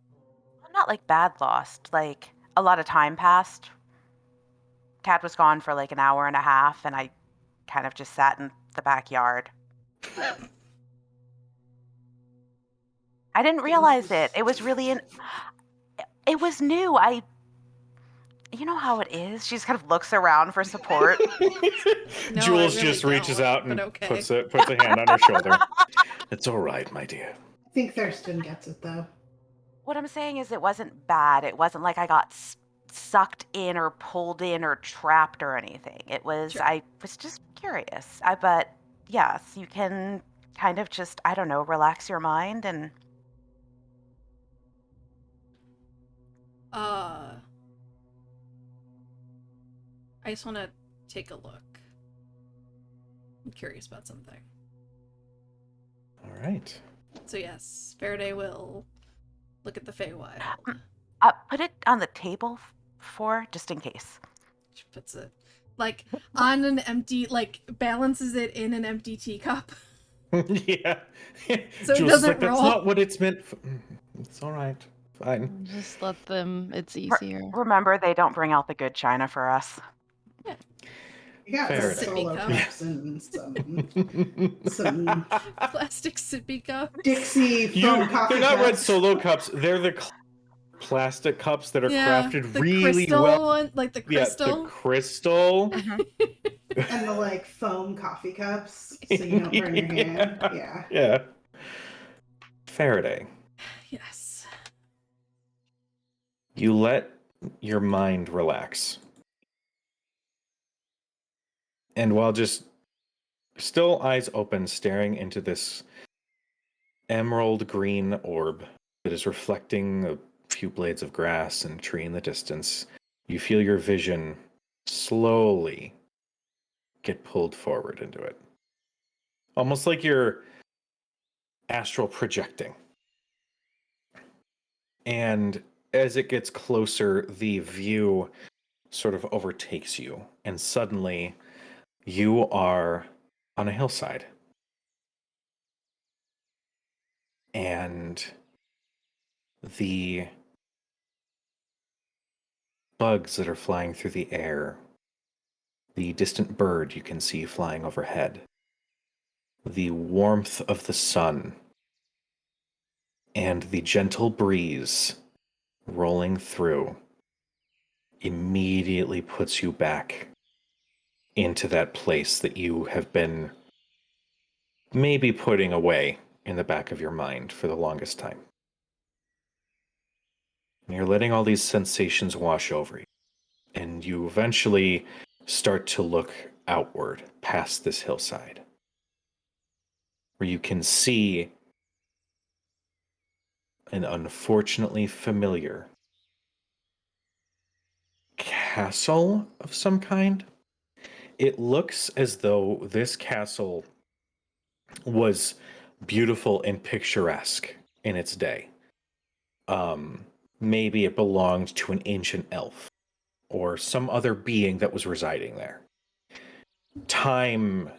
F: Not like bad lost. Like a lot of time passed. Cat was gone for like an hour and a half, and I kind of just sat in the backyard. I didn't realize it. It was really it was new. You know how it is. She just kind of looks around for support.
C: No,
B: Jules
C: I really
B: just reaches
C: don't,
B: out and
C: but okay.
B: puts a hand on her shoulder. It's all right, my dear.
A: I think Thurston gets it though.
F: What I'm saying is it wasn't bad. It wasn't like I got sucked in or pulled in or trapped or anything. It was,
C: Sure.
F: I was just curious. But yes, you can kind of just, I don't know, relax your mind and...
C: I just want to take a look. I'm curious about something.
B: All right.
C: So yes, Faraday will look at the Feywild.
F: Put it on the table just in case.
C: She puts it like on an empty, like balances it in an empty teacup.
B: Yeah.
C: So it
B: Jules is
C: doesn't
B: like, that's
C: roll.
B: not what it's meant for. It's all right. Fine.
E: Just let them. It's easier.
F: Remember, they don't bring out the good china for us.
A: You got
B: Fair
A: some
C: enough.
A: solo
C: Sippy cup.
A: cups and some
C: Plastic sippy cup.
A: Dixie foam coffee
B: They're not red
A: cups.
B: solo cups. They're the plastic cups that are crafted
C: the
B: really
C: crystal
B: well.
C: one, like the
B: Yeah,
C: crystal.
B: the crystal.
A: And the like foam coffee cups so you don't burn your hand. Yeah.
B: Yeah. Faraday,
C: Yes.
B: you let your mind relax. And while just still eyes open, staring into this emerald green orb that is reflecting a few blades of grass and a tree in the distance, you feel your vision slowly get pulled forward into it. Almost like you're astral projecting. And as it gets closer, the view sort of overtakes you, and suddenly you are on a hillside. And the bugs that are flying through the air, the distant bird you can see flying overhead, the warmth of the sun, and the gentle breeze rolling through immediately puts you back into that place that you have been maybe putting away in the back of your mind for the longest time. And you're letting all these sensations wash over you. And you eventually start to look outward past this hillside, where you can see an unfortunately familiar castle of some kind. It looks as though this castle was beautiful and picturesque in its day. Maybe it belonged to an ancient elf or some other being that was residing there. Time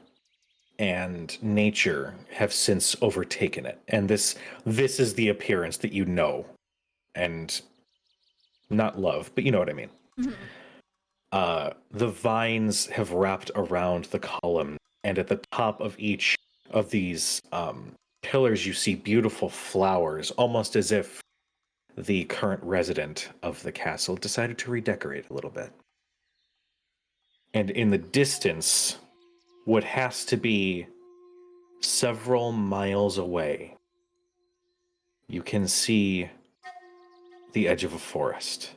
B: and nature have since overtaken it. And this is the appearance that you know and not love, but you know what I mean. The vines have wrapped around the column, and at the top of each of these pillars, you see beautiful flowers, almost as if the current resident of the castle decided to redecorate a little bit. And in the distance, what has to be several miles away, you can see the edge of a forest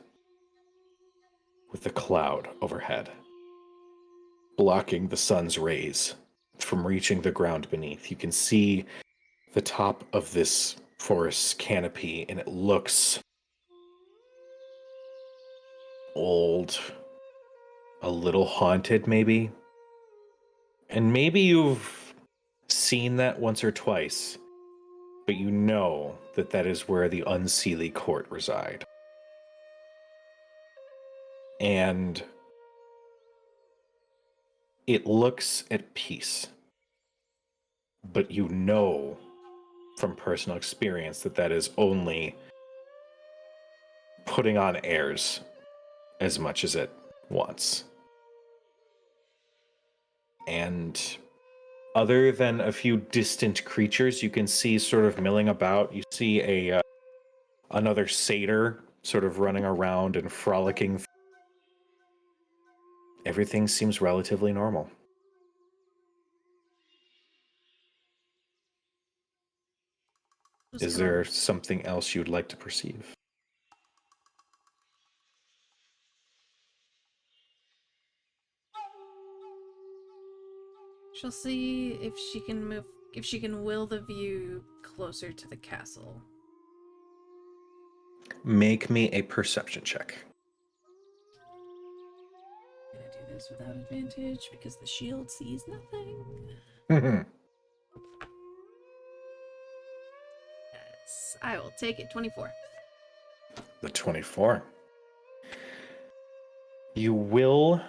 B: with a cloud overhead, blocking the sun's rays from reaching the ground beneath. You can see the top of this forest's canopy, and it looks old, a little haunted maybe. And maybe you've seen that once or twice, but you know that that is where the Unseelie Court reside. And it looks at peace, but you know from personal experience that that is only putting on airs as much as it wants. And other than a few distant creatures you can see sort of milling about, you see a another satyr sort of running around and frolicking. Everything seems relatively normal. Is there something else you'd like to perceive?
C: She'll see if she can will the view closer to the castle.
B: Make me a perception check.
C: I'm gonna do this without advantage because the shield sees nothing. Yes, I will take it. 24.
B: The 24. You will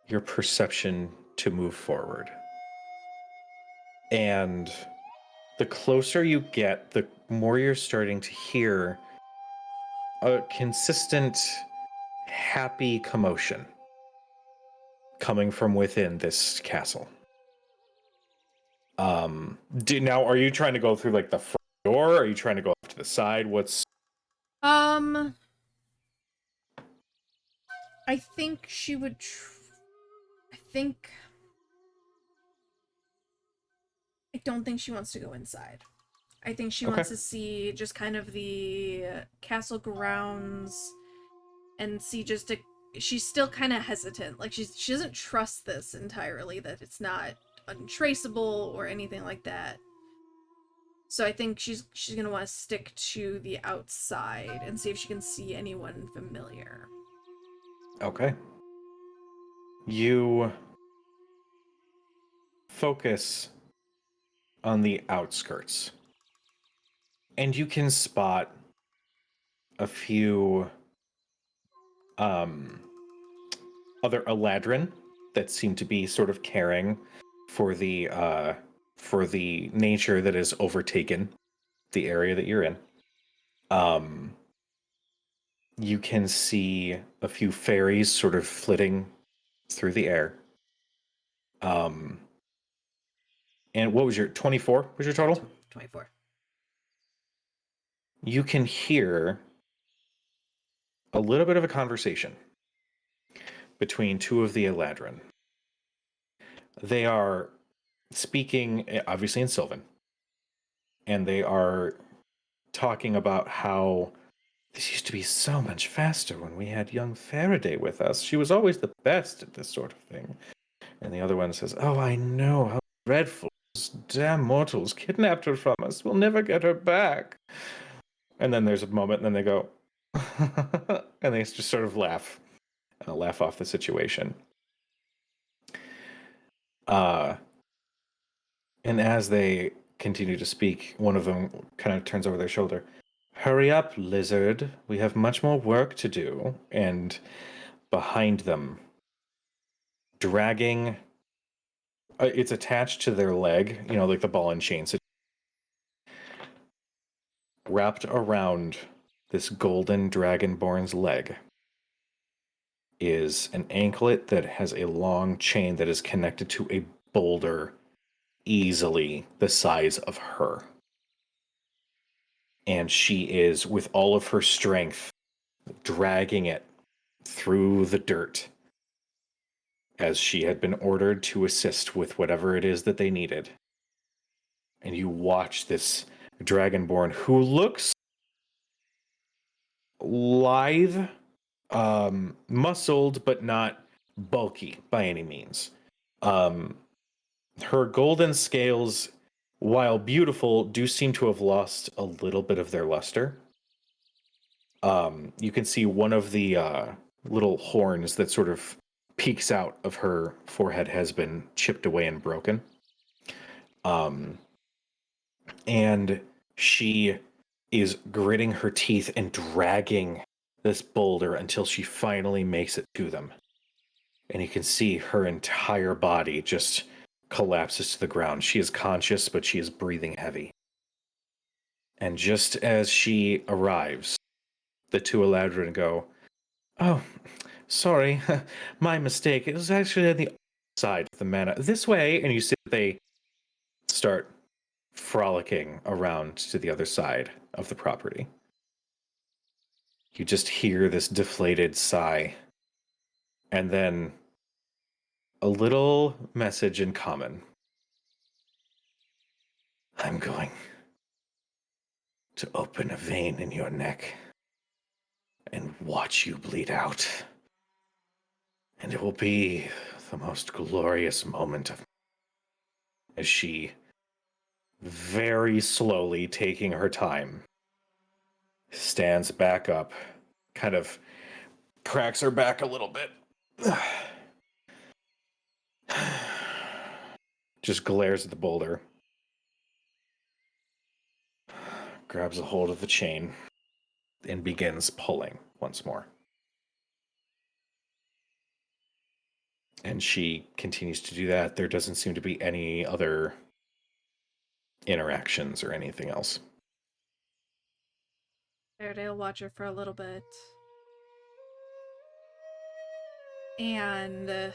B: your perception to move forward. And the closer you get, the more you're starting to hear a consistent, happy commotion coming from within this castle. Now, are you trying to go through like the front door? Are you trying to go off to the side? What's
C: I think she would. I don't think she wants to go inside. I think she wants to see just kind of the castle grounds and see just a. She's still kind of hesitant. Like she doesn't trust this entirely, that it's not untraceable or anything like that. So I think she's gonna want to stick to the outside and see if she can see anyone familiar.
B: okay? You focus on the outskirts, and you can spot a few other Eladrin that seem to be sort of caring for the nature that has overtaken the area that you're in. You can see a few fairies sort of flitting through the air. And what was your 24? Was your total?
C: 24.
B: You can hear a little bit of a conversation between two of the Eladrin. They are speaking, obviously, in Sylvan. And they are talking about how this used to be so much faster when we had young Faraday with us. She was always the best at this sort of thing. And the other one says, "Oh, I know, how dreadful. Those damn mortals kidnapped her from us. We'll never get her back." And then there's a moment, and then they go, and they just sort of laugh off the situation. And as they continue to speak, one of them kind of turns over their shoulder. "Hurry up, lizard. We have much more work to do." And behind them, dragging It's attached to their leg, like the ball and chain. So wrapped around this golden dragonborn's leg is an anklet that has a long chain that is connected to a boulder easily the size of her. And she is, with all of her strength, dragging it through the dirt as she had been ordered to assist with whatever it is that they needed. And you watch this dragonborn who looks lithe, muscled, but not bulky by any means. Her golden scales, while beautiful, do seem to have lost a little bit of their luster. You can see one of the little horns that sort of peeks out of her forehead has been chipped away and broken. And she is gritting her teeth and dragging this boulder until she finally makes it to them. And you can see her entire body just collapses to the ground. She is conscious, but she is breathing heavy. And just as she arrives, the two Eladrin go, "Oh, sorry, my mistake. It was actually on the side of the manor. This way." And you see that they start frolicking around to the other side of the property. You just hear this deflated sigh, and then a little message in common. "I'm going to open a vein in your neck and watch you bleed out. And it will be the most glorious moment of..." As she, very slowly taking her time, stands back up, kind of cracks her back a little bit. Just glares at the boulder. Grabs a hold of the chain and begins pulling once more. And she continues to do that. There doesn't seem to be any other interactions or anything else.
C: Faraday will watch her for a little bit. And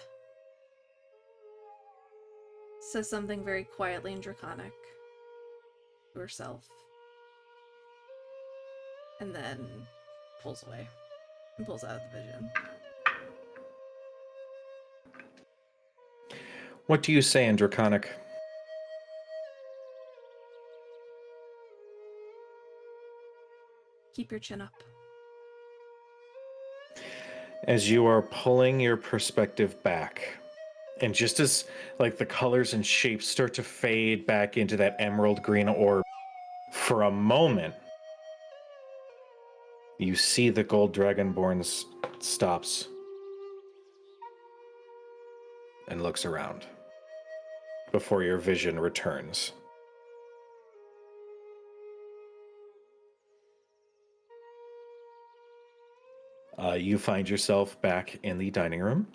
C: says something very quietly and draconic to herself. And then pulls away and pulls out of the vision.
B: What do you say in Draconic?
C: Keep your chin up.
B: As you are pulling your perspective back, and just as the colors and shapes start to fade back into that emerald green orb, for a moment, you see the gold dragonborn stops and looks around before your vision returns. You find yourself back in the dining room.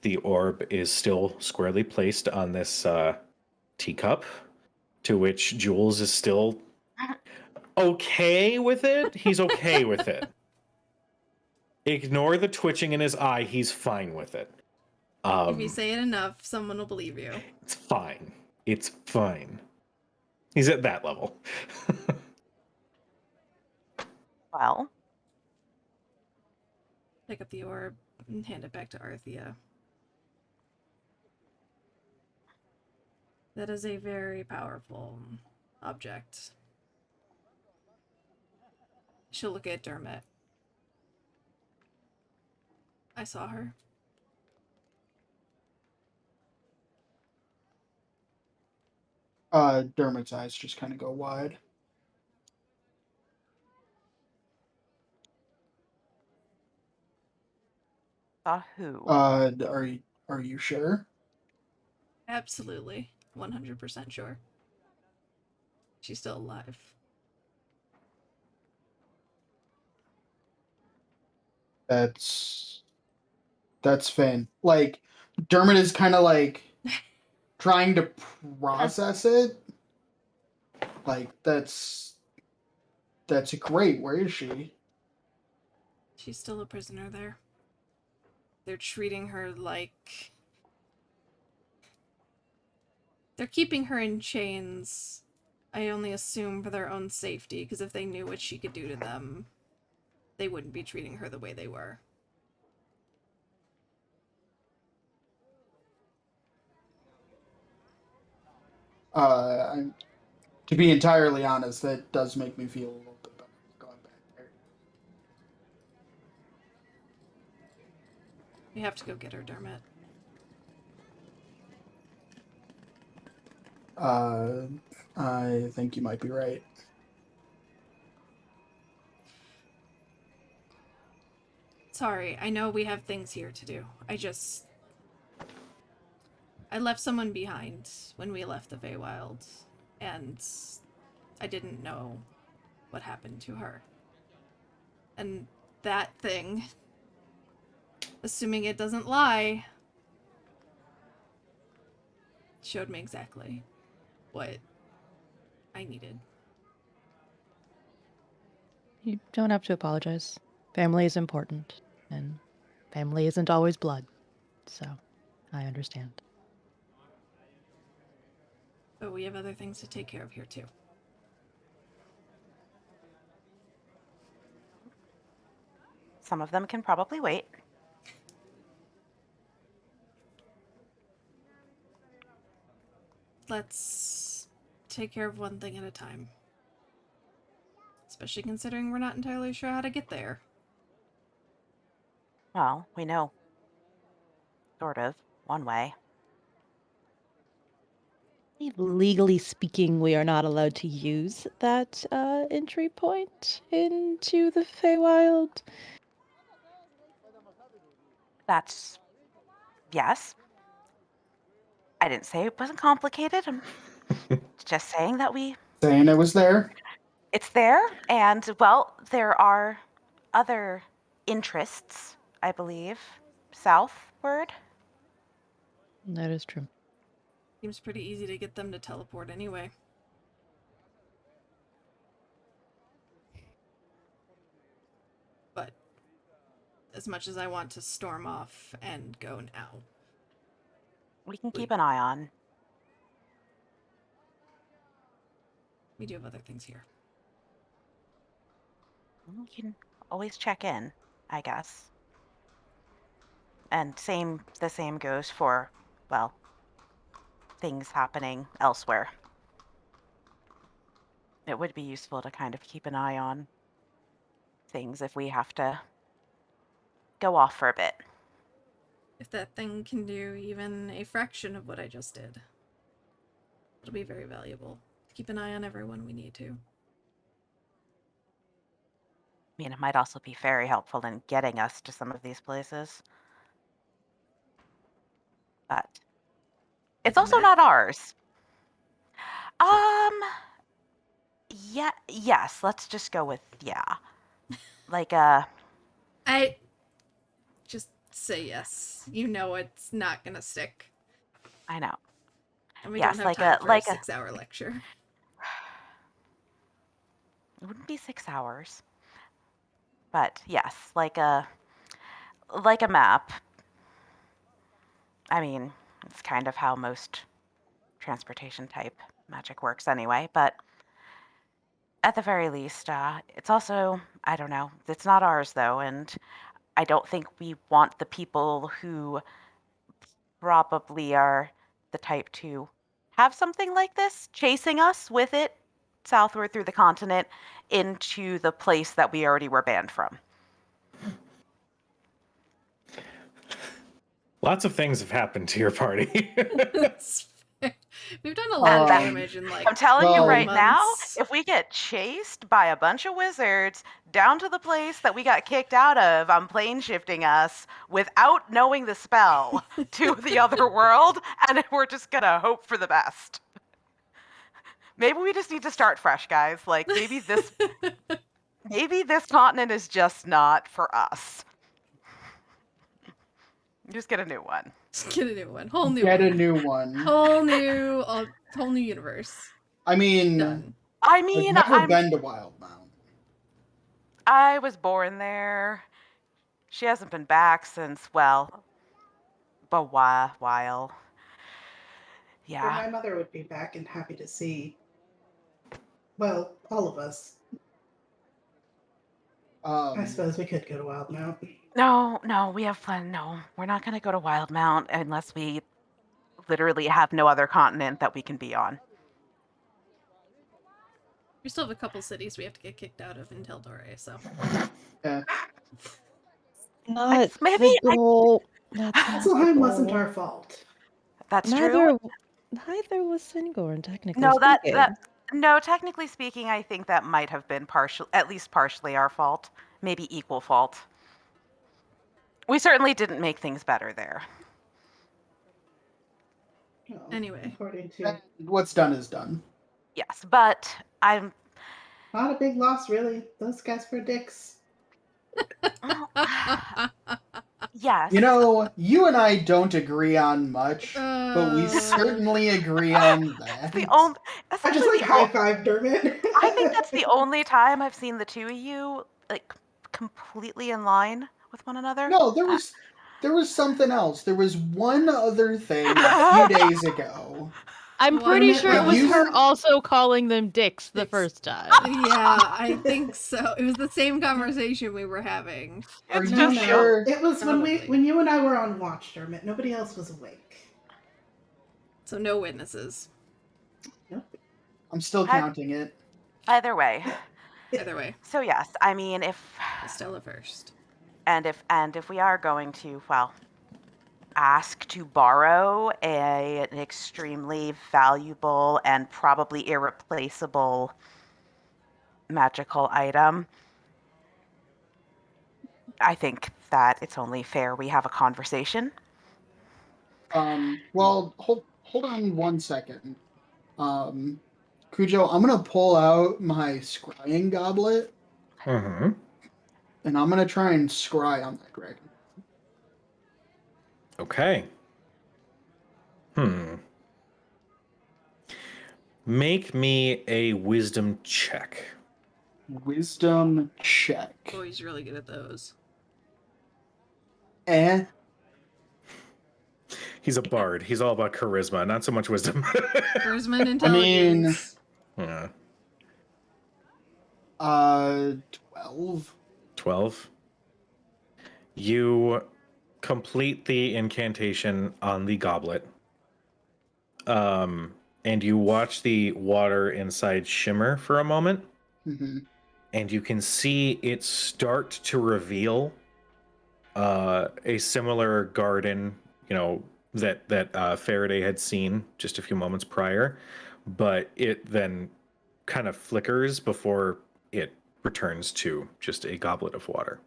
B: The orb is still squarely placed on this teacup, to which Jules is still okay with it. He's okay with it. Ignore the twitching in his eye. He's fine with it.
C: If you say it enough, someone will believe you.
B: It's fine. It's fine. He's at that level.
F: Well,
C: Pick up the orb and hand it back to Arthea. That is a very powerful object. She'll look at Dermot. I saw her.
D: Dermot's eyes just kind of go wide.
F: saw who?
D: Are you sure?
C: Absolutely. 100% sure. She's still alive.
D: That's Finn. Like, Dermot is kind of like trying to process it. Like, that's great. Where is she?
C: She's still a prisoner there. They're treating her like... They're keeping her in chains, I only assume for their own safety, because if they knew what she could do to them, they wouldn't be treating her the way they were.
D: To be entirely honest, that does make me feel a little bit better going back there.
C: We have to go get her, Dermot.
D: I think you might be right.
C: Sorry, I know we have things here to do. I left someone behind when we left the Feywild, and I didn't know what happened to her. And that thing, assuming it doesn't lie, showed me exactly what I needed.
E: You don't have to apologize. Family is important, and family isn't always blood. So, I understand.
C: But we have other things to take care of here, too.
F: Some of them can probably wait.
C: Let's take care of one thing at a time. Especially considering we're not entirely sure how to get there.
F: Well, we know. Sort of. One way.
E: Legally speaking, we are not allowed to use that entry point into the Feywild.
F: That's... yes. I didn't say it wasn't complicated. I'm just saying that
D: Saying it was there.
F: it's there, and, well, there are other interests, I believe, southward.
E: That is true.
C: Seems pretty easy to get them to teleport anyway. But as much as I want to storm off and go now,
F: We can keep an eye on.
C: we do have other things here.
F: You can always check in, I guess. And the same goes for, well, things happening elsewhere. It would be useful to kind of keep an eye on things if we have to go off for a bit.
C: If that thing can do even a fraction of what I just did, it'll be very valuable. Keep an eye on everyone we need to.
F: I mean, it might also be very helpful in getting us to some of these places. But it's also not ours. Yeah, yes, let's just go with yeah. Like
C: I just say yes. You know it's not gonna stick.
F: I know.
C: And we
F: Yes,
C: don't have
F: like
C: time
F: a-
C: for
F: like
C: a
F: a-
C: 6-hour lecture.
F: It wouldn't be 6 hours. But yes, like a map. I mean, it's kind of how most transportation type magic works anyway, but at the very least, it's also, I don't know, it's not ours though, and I don't think we want the people who probably are the type to have something like this chasing us with it southward through the continent into the place that we already were banned from.
B: Lots of things have happened to your party.
C: It's fair. We've done a lot of
D: Um,
C: damage in like
F: I'm telling you
D: Well-
F: right now,
C: months.
F: if we get chased by a bunch of wizards down to the place that we got kicked out of on plane shifting us without knowing the spell to the other world, and we're just gonna hope for the best. Maybe we just need to start fresh, guys. Like maybe this continent is just not for us. Just get a new one.
C: Just get a new one. Whole new
D: Get
C: one.
D: a new one.
C: Whole new universe.
D: I mean,
C: Done.
F: I
D: I've
F: mean,
D: never been to Wildmount.
F: I was born there. She hasn't been back since, well, a while.
A: Or
F: Yeah.
A: my mother would be back and happy to see. Well, all of us. I suppose we could go to Wildmount.
F: No, we have fun. No, we're not going to go to Wildmount unless we literally have no other continent that we can be on.
C: We still have a couple cities we have to get kicked out of in Teldore, so.
D: Yeah.
G: Not
F: Maybe
G: the
F: I-
G: goal. That's not the
A: Vasselheim wasn't
G: goal.
A: our fault.
F: That's true.
G: Neither was Singorn, technically
F: No,
G: speaking.
F: no, technically speaking, I think that might have been at least partially our fault. Maybe equal fault. We certainly didn't make things better there.
A: Well,
C: Anyway.
A: according to
D: What's done is done.
F: Yes, but I'm
A: not a big loss, really. Those guys were dicks.
F: yes.
D: You know, you and I don't agree on much, but we certainly agree on that.
F: that's
A: I just
F: actually
A: like high five Dermot.
F: I think that's the only time I've seen the two of you like completely in line with one another.
D: No, there was something else. There was one other thing a few days ago.
E: I'm
C: Well,
E: pretty
C: admit
E: sure it
C: that
E: was
D: you-
E: her also calling them dicks the
C: Dicks.
E: first time.
C: Yeah, I think so. It was the same conversation we were having.
D: Are
F: It's
D: you
F: just
D: sure?
A: It was
C: Probably.
A: when you and I were on watch, Dermot. Nobody else was awake.
C: So no witnesses.
D: I'm still counting it.
F: Either way.
C: Either way,
F: So yes, I mean if
C: Estella first.
F: and if we are going to, well, ask to borrow an extremely valuable and probably irreplaceable magical item, I think that it's only fair we have a conversation.
D: Well, hold on one second. Cujo, I'm gonna pull out my scrying goblet
B: Mm-hmm.
D: and I'm gonna try and scry on that dragon.
B: Okay. Make me a wisdom check.
D: Wisdom check.
C: Oh, he's really good at those.
B: He's a bard. He's all about charisma, not so much wisdom.
C: Charisma and
D: I mean-
C: intelligence.
B: Yeah.
D: 12.
B: 12. You complete the incantation on the goblet. And you watch the water inside shimmer for a moment,
D: Mm-hmm.
B: and you can see it start to reveal a similar garden, that Faraday had seen just a few moments prior, but it then kind of flickers before it returns to just a goblet of water.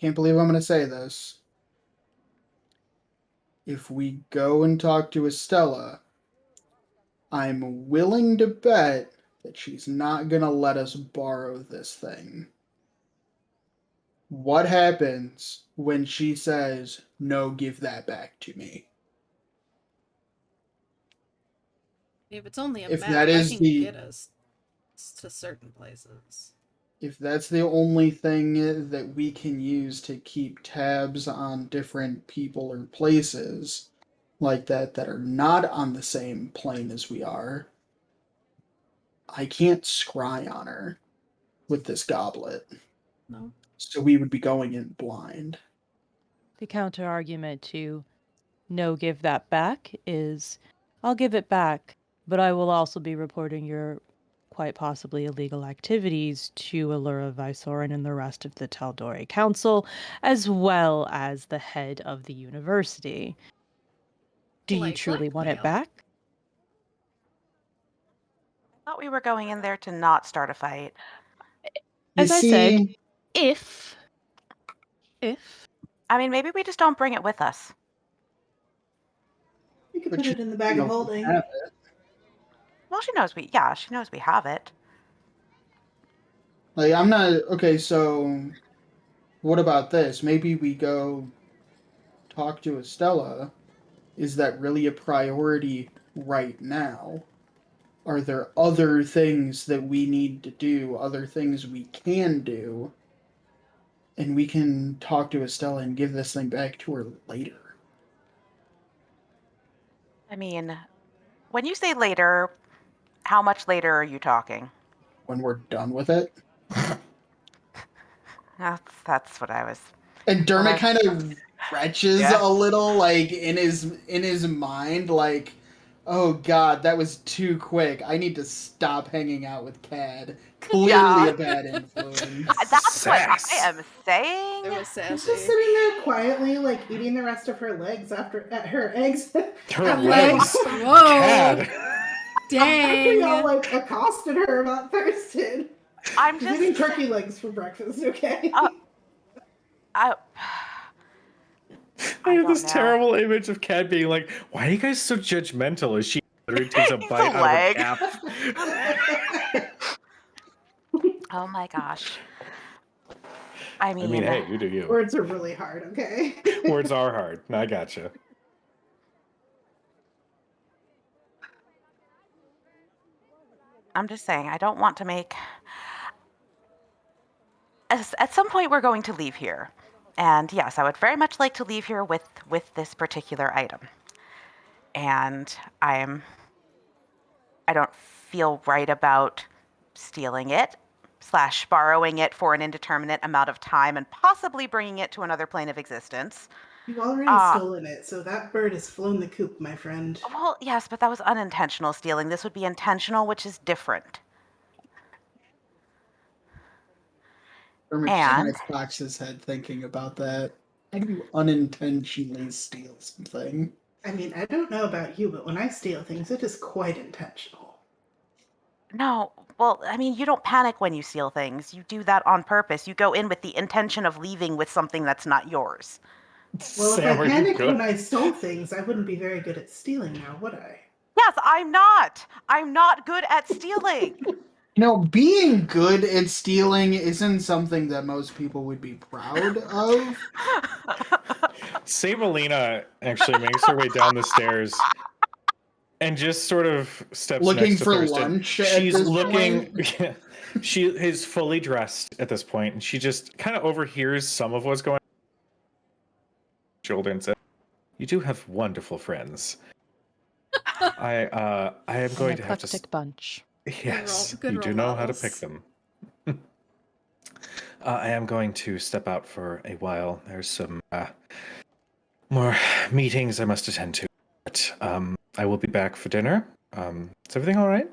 D: Can't believe I'm going to say this. If we go and talk to Estella, I'm willing to bet that she's not going to let us borrow this thing. What happens when she says, "No, give that back to me"?
C: If it's only a
D: If
C: map,
D: that
C: I
D: is
C: can
D: the-
C: get us to certain places.
D: If that's the only thing that we can use to keep tabs on different people or places like that are not on the same plane as we are, I can't scry on her with this goblet.
C: No.
D: So we would be going in blind.
E: The counter argument to no give that back is I'll give it back, but I will also be reporting your quite possibly illegal activities to Allura Vysoren and the rest of the Taldori Council, as well as the head of the university. Do you
C: Like
E: truly want it
C: blackmail.
E: back?
F: I thought we were going in there to not start a fight.
D: You
E: As I said,
D: see,
E: if
F: I mean, maybe we just don't bring it with us.
A: You could
D: But
A: put
D: you
A: it in the bag of
D: don't
A: holding.
D: have
F: Well, she knows we have it.
D: Like, I'm not okay. So, what about this? Maybe we go talk to Estella. Is that really a priority right now? Are there other things that we need to do? Other things we can do? And we can talk to Estella and give this thing back to her later.
F: I mean, when you say later, how much later are you talking?
D: When we're done with it.
F: That's what I was.
D: And Dermot
F: Well,
D: kind of retches
F: Yeah.
D: a little, like in his mind, like, oh god, that was too quick. I need to stop hanging out with Cad. Clearly
F: Yeah.
D: a bad influence.
F: That's what I
B: Sass.
F: am saying.
C: It was
A: She's just
C: sassy.
A: sitting there quietly, like eating the rest of her legs after her eggs.
B: Her
A: After-
B: legs.
C: Whoa.
B: Cad.
A: After y'all
C: Dang.
A: like accosted her about Thurston.
F: I'm
A: She's eating
F: just.
A: turkey legs for breakfast. Okay.
F: I
B: I
F: I
B: have
F: don't
B: this
F: know.
B: terrible image of Cad being like, "Why are you guys so judgmental?" As she literally takes a
F: It's
B: bite
F: a
B: out
F: leg.
B: of her calf.
F: Oh my gosh. I
B: I
F: mean,
B: mean, hey, you do you.
A: Words are really hard. Okay.
B: Words are hard. I gotcha.
F: I'm just saying, I don't want to make. At some point, we're going to leave here, and yes, I would very much like to leave here with this particular item. And I don't feel right about stealing it / borrowing it for an indeterminate amount of time and possibly bringing it to another plane of existence.
A: You've already stolen it, so that bird has flown the coop, my friend.
F: Well, yes, but that was unintentional stealing. This would be intentional, which is different.
D: Dermot just kind
F: And
D: of cocks his head thinking about that. How do you unintentionally steal something?
A: I mean, I don't know about you, but when I steal things, it is quite intentional.
F: no, well, I mean, you don't panic when you steal things. You do that on purpose. You go in with the intention of leaving with something that's not yours.
A: Well,
B: Sam,
A: if I
B: are you
A: panicked
B: good?
A: when I stole things, I wouldn't be very good at stealing now, would I?
F: Yes, I'm not. I'm not good at stealing.
D: You know, being good at stealing isn't something that most people would be proud of.
B: Sabalina actually makes her way down the stairs and just sort of steps
D: Looking
B: next to
D: for
B: Thurston.
D: lunch at
B: She's
D: this
B: looking.
D: point?
B: She is fully dressed at this point, and she just kind of overhears some of what's going on. Shoulder and says, "You do have wonderful friends. I am
E: An
B: going to have to.
E: eclectic bunch.
B: Yes,
C: good
B: you do
C: role
B: know how to pick
C: models.
B: them. I am going to step out for a while. There's some more meetings I must attend to. But I will be back for dinner. Is everything all right?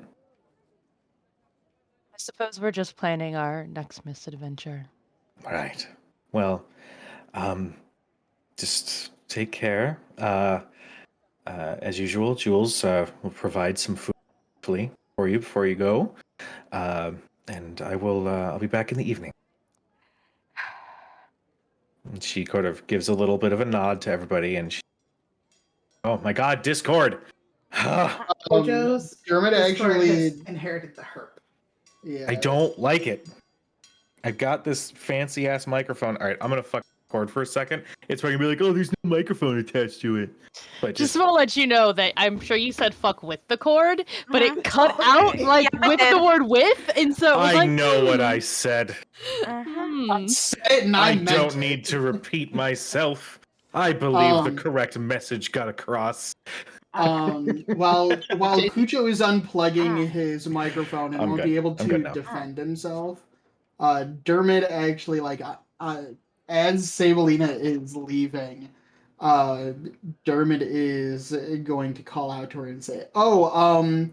E: I suppose we're just planning our next misadventure.
B: All right. Well, just take care. As usual, Jules will provide some food for you before you go. And I will. I'll be back in the evening. And she kind of gives a little bit of a nod to everybody, and she. Oh my God! Discord.
A: Jojo's
D: Dermot
A: Discord
D: actually,
A: has inherited the herp.
D: yeah.
B: I don't like it. I've got this fancy ass microphone. All right, I'm gonna fuck record for a second. It's probably gonna be like, oh, there's no microphone attached to it. But
E: Just want to let you know that I'm sure you said fuck with the cord, but
F: Mhm.
E: it cut
A: Oh,
E: out
A: okay.
E: like
F: Yeah, I
E: with
F: did.
E: the word with, and so it was
B: I
E: like,
B: know what I said.
F: Mhm.
D: Said it and I
B: I
D: meant
B: don't
D: it.
B: need to repeat myself. I believe the
D: Um,
B: correct message got across.
D: While Cujo is unplugging
F: Ah.
D: his microphone and
B: I'm
D: won't
B: good.
D: be able
B: I'm good
D: to
B: now.
D: defend himself, Dermot actually as Sabalina is leaving, Dermot is going to call out to her and say, "Oh,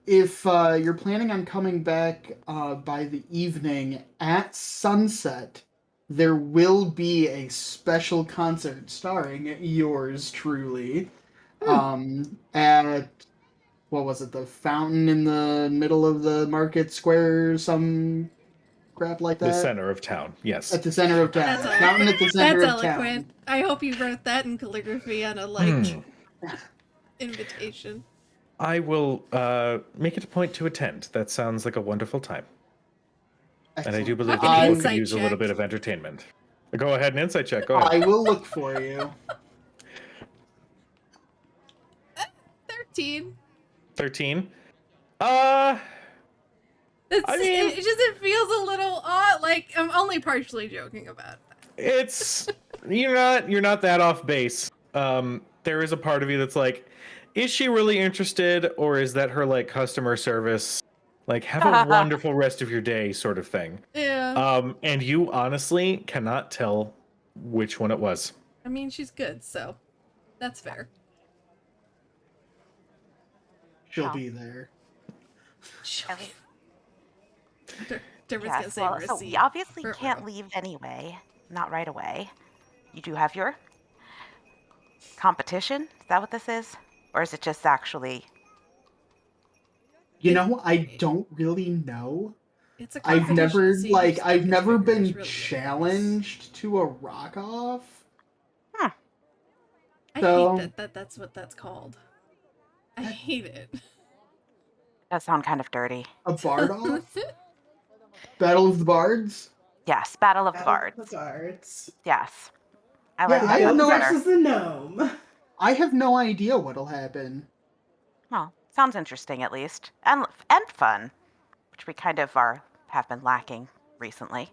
D: if you're planning on coming back by the evening at sunset, there will be a special concert starring yours truly." At what was it, the fountain in the middle of the market square, some crap like
B: The
D: that?
B: center of town. Yes.
D: At the center of town.
C: That's
D: Fountain at the center
C: That's
D: of
C: eloquent.
D: town.
C: I hope you wrote that in calligraphy on a invitation.
B: I will make it a point to attend. That sounds like a wonderful time. And I do
D: Excellent.
B: believe
C: Fucking
B: that people could
C: insight
B: use a little
C: check.
B: bit of entertainment. Go ahead and insight check. Go ahead.
D: I will look for you.
C: 13.
B: 13.
C: It's,
B: I mean-
C: it feels a little odd. Like, I'm only partially joking about that.
B: It's you're not that off base. There is a part of you that's like, is she really interested, or is that her like customer service? Like, have a wonderful rest of your day, sort of thing.
C: Yeah.
B: And you honestly cannot tell which one it was.
C: I mean, she's good, so that's fair.
D: She'll
F: Oh.
D: be there.
F: At least-
C: Dermot's gonna
F: Yes,
C: say
F: well, so
C: receipt.
F: we obviously
C: for
F: can't
C: Ro.
F: leave anyway. Not right away. You do have your competition? Is that what this is? Or is it just actually...
D: You know, I don't really know.
C: It's a
D: I've never
C: competition, so you
D: like
C: just
D: I've
C: get
D: never
C: triggers
D: been
C: really good, I guess.
D: challenged to a rock off.
C: I
D: So-
C: hate that's what that's called. I hate it.
F: That sound kind of dirty.
D: A bard off? Battle of the Bards?
F: Yes, Battle of the
A: Battle of
F: Bards.
A: the Bards.
F: Yes. I
D: Yeah,
F: like
D: I
F: that
D: don't know.
F: better.
A: Versus the gnome.
D: I have no idea what'll happen.
F: Well, sounds interesting at least. And fun. Which we kind of have been lacking recently.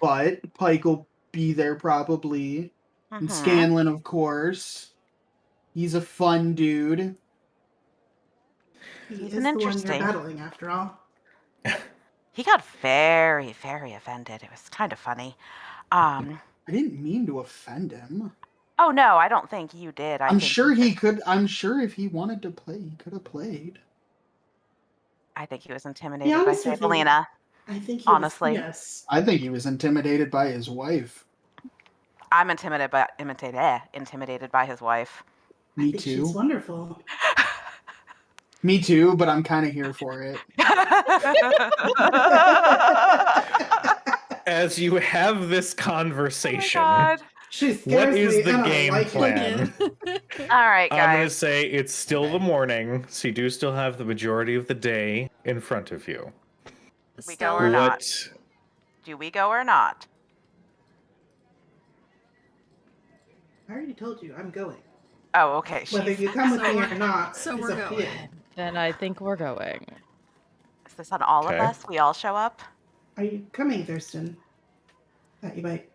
D: But Pike will be there probably. And
F: Mhm.
D: Scanlan, of course. He's a fun dude.
A: He
F: He's
A: is
F: an
A: the one you're
F: interesting-
A: battling, after all.
F: He got very, very offended. It was kind of funny.
D: I didn't mean to offend him.
F: Oh no, I don't think you did.
D: I'm
F: think
D: sure he
F: just-
D: could. I'm sure if he wanted to play, he could have played.
F: I think he was intimidated by
A: honest with you,
F: Sabalina.
A: I think he
F: Honestly.
A: was, yes.
D: I think he was intimidated by his wife.
F: I'm intimidated by his wife.
A: I
D: Me
A: think
D: too.
A: she's wonderful.
D: Me too, but I'm kind of here for it.
B: As you have this
F: Oh
B: conversation,
F: my God.
A: She
B: what
A: scares
B: is
A: me,
B: the
A: and I
B: game
A: like it.
B: plan?
F: All right,
B: I'm gonna
F: guys.
B: say it's still the morning, so you do still have the majority of the day in front of you.
F: We go or not? Do we go or not?
A: I already told you, I'm going.
F: Oh, okay.
A: Whether
F: She's,
A: you come with
C: So
A: me
C: we're-
A: or not,
C: so
A: is
C: we're
A: up to
C: going.
A: you.
E: Then I think we're going.
F: is this on all
B: Okay.
F: of us? We all show up?
A: Are you coming, Thurston? Thought you might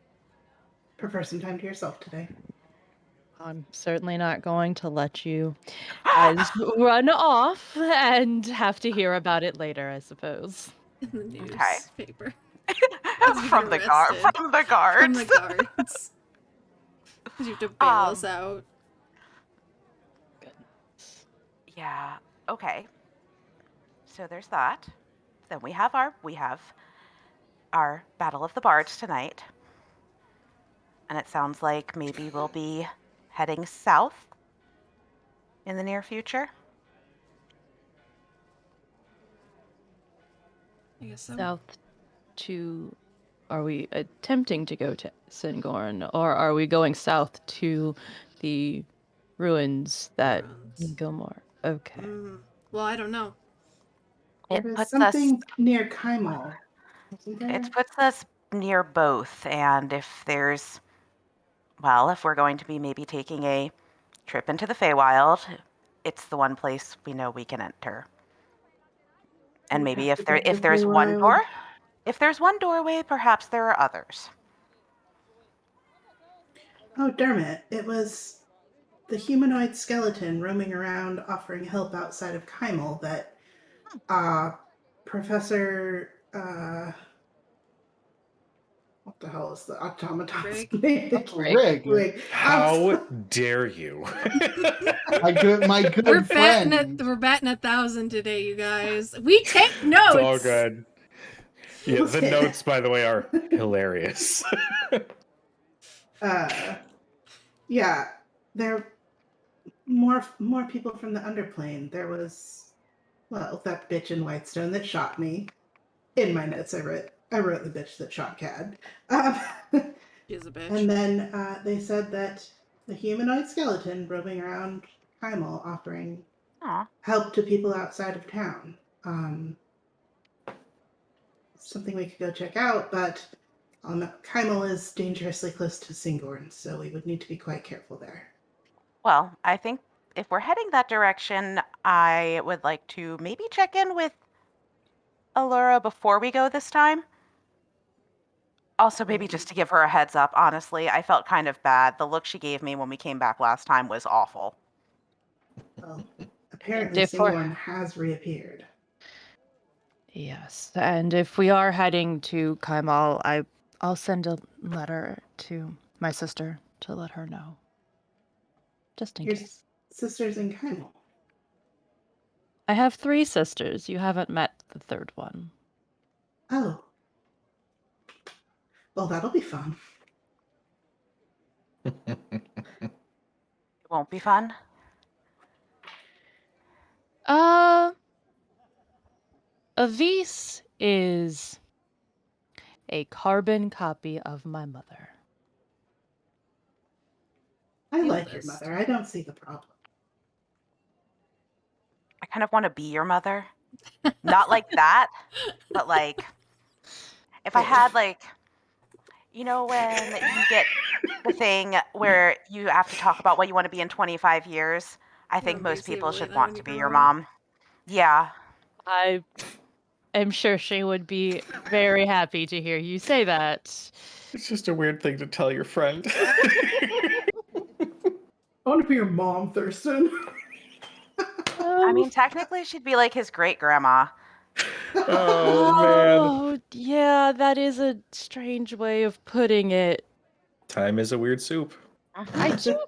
A: prefer some time to yourself today.
G: I'm certainly not going to let you guys run off and have to hear about it later, I suppose.
C: In the
F: Okay.
C: newspaper.
F: From the guard.
C: arrested.
F: From the guards.
C: From the guards. You have to bail us out.
F: Yeah. Okay. So there's that. Then we have our Battle of the Bards tonight. And it sounds like maybe we'll be heading south in the near future.
C: I guess so.
E: South to. Are we attempting to go to Singorn, or are we going south to the ruins that in Gilmore? Okay.
C: Well, I don't know.
F: It
A: There's
F: puts
A: something near Kaimal. Isn't there?
F: It puts us near both, and if we're going to be maybe taking a trip into the Feywild, it's the one place we know we can enter. And
A: We
F: maybe
A: have
F: if
A: to go to
F: there's one
A: Feywild.
F: door, if there's one doorway, perhaps there are others.
A: Oh, Dermot, it was the humanoid skeleton roaming around offering help outside of Kaimal that Professor what the hell is the automaton's
C: Rig?
A: name?
D: Rig.
A: Rig.
B: How dare you?
D: My good
C: We're
D: friend.
C: batting 1,000 today, you guys. We take notes.
B: It's all good. Yeah, the
A: Okay.
B: notes, by the way, are hilarious.
A: Yeah, there more people from the underplane. There was, well, that bitch in Whitestone that shot me. In my notes, I wrote the bitch that shot Cad.
C: She's a bitch.
A: And then they said that the humanoid skeleton roaming around Kaimal offering
F: Aw.
A: help to people outside of town. something we could go check out, but Kymel is dangerously close to Singorn, so we would need to be quite careful there.
F: Well, I think if we're heading that direction, I would like to maybe check in with Allura before we go this time. Also, maybe just to give her a heads up, honestly. I felt kind of bad. The look she gave me when we came back last time was awful.
A: Well, apparently
G: if we're-
A: Singorn has reappeared.
G: Yes, and if we are heading to Kaimal, I'll send a letter to my sister to let her know. Just in
A: Your
G: case.
A: sisters in Kymel.
G: I have 3 sisters. You haven't met the third one.
A: Oh. Well, that'll be fun.
F: It won't be fun.
G: Avis is a carbon copy of my mother.
A: I
C: You
A: like your
C: list.
A: mother. I don't see the problem.
F: I kind of want to be your mother. Not like that, but like if I had like, you know, when you get the thing where you have to talk about what you want to be in 25 years, I think
C: wanna be
F: most people
C: Sableye
F: should
C: then
F: want
C: when
F: to
C: you
F: be
C: grow
F: your
C: up?
F: mom. Yeah.
G: I am sure she would be very happy to hear you say that.
B: It's just a weird thing to tell your friend.
A: I want to be your mom, Thurston.
F: I mean, technically, she'd be like his great grandma.
B: Oh man.
G: Oh, yeah, that is a strange way of putting it.
B: Time is a weird soup.
G: I do.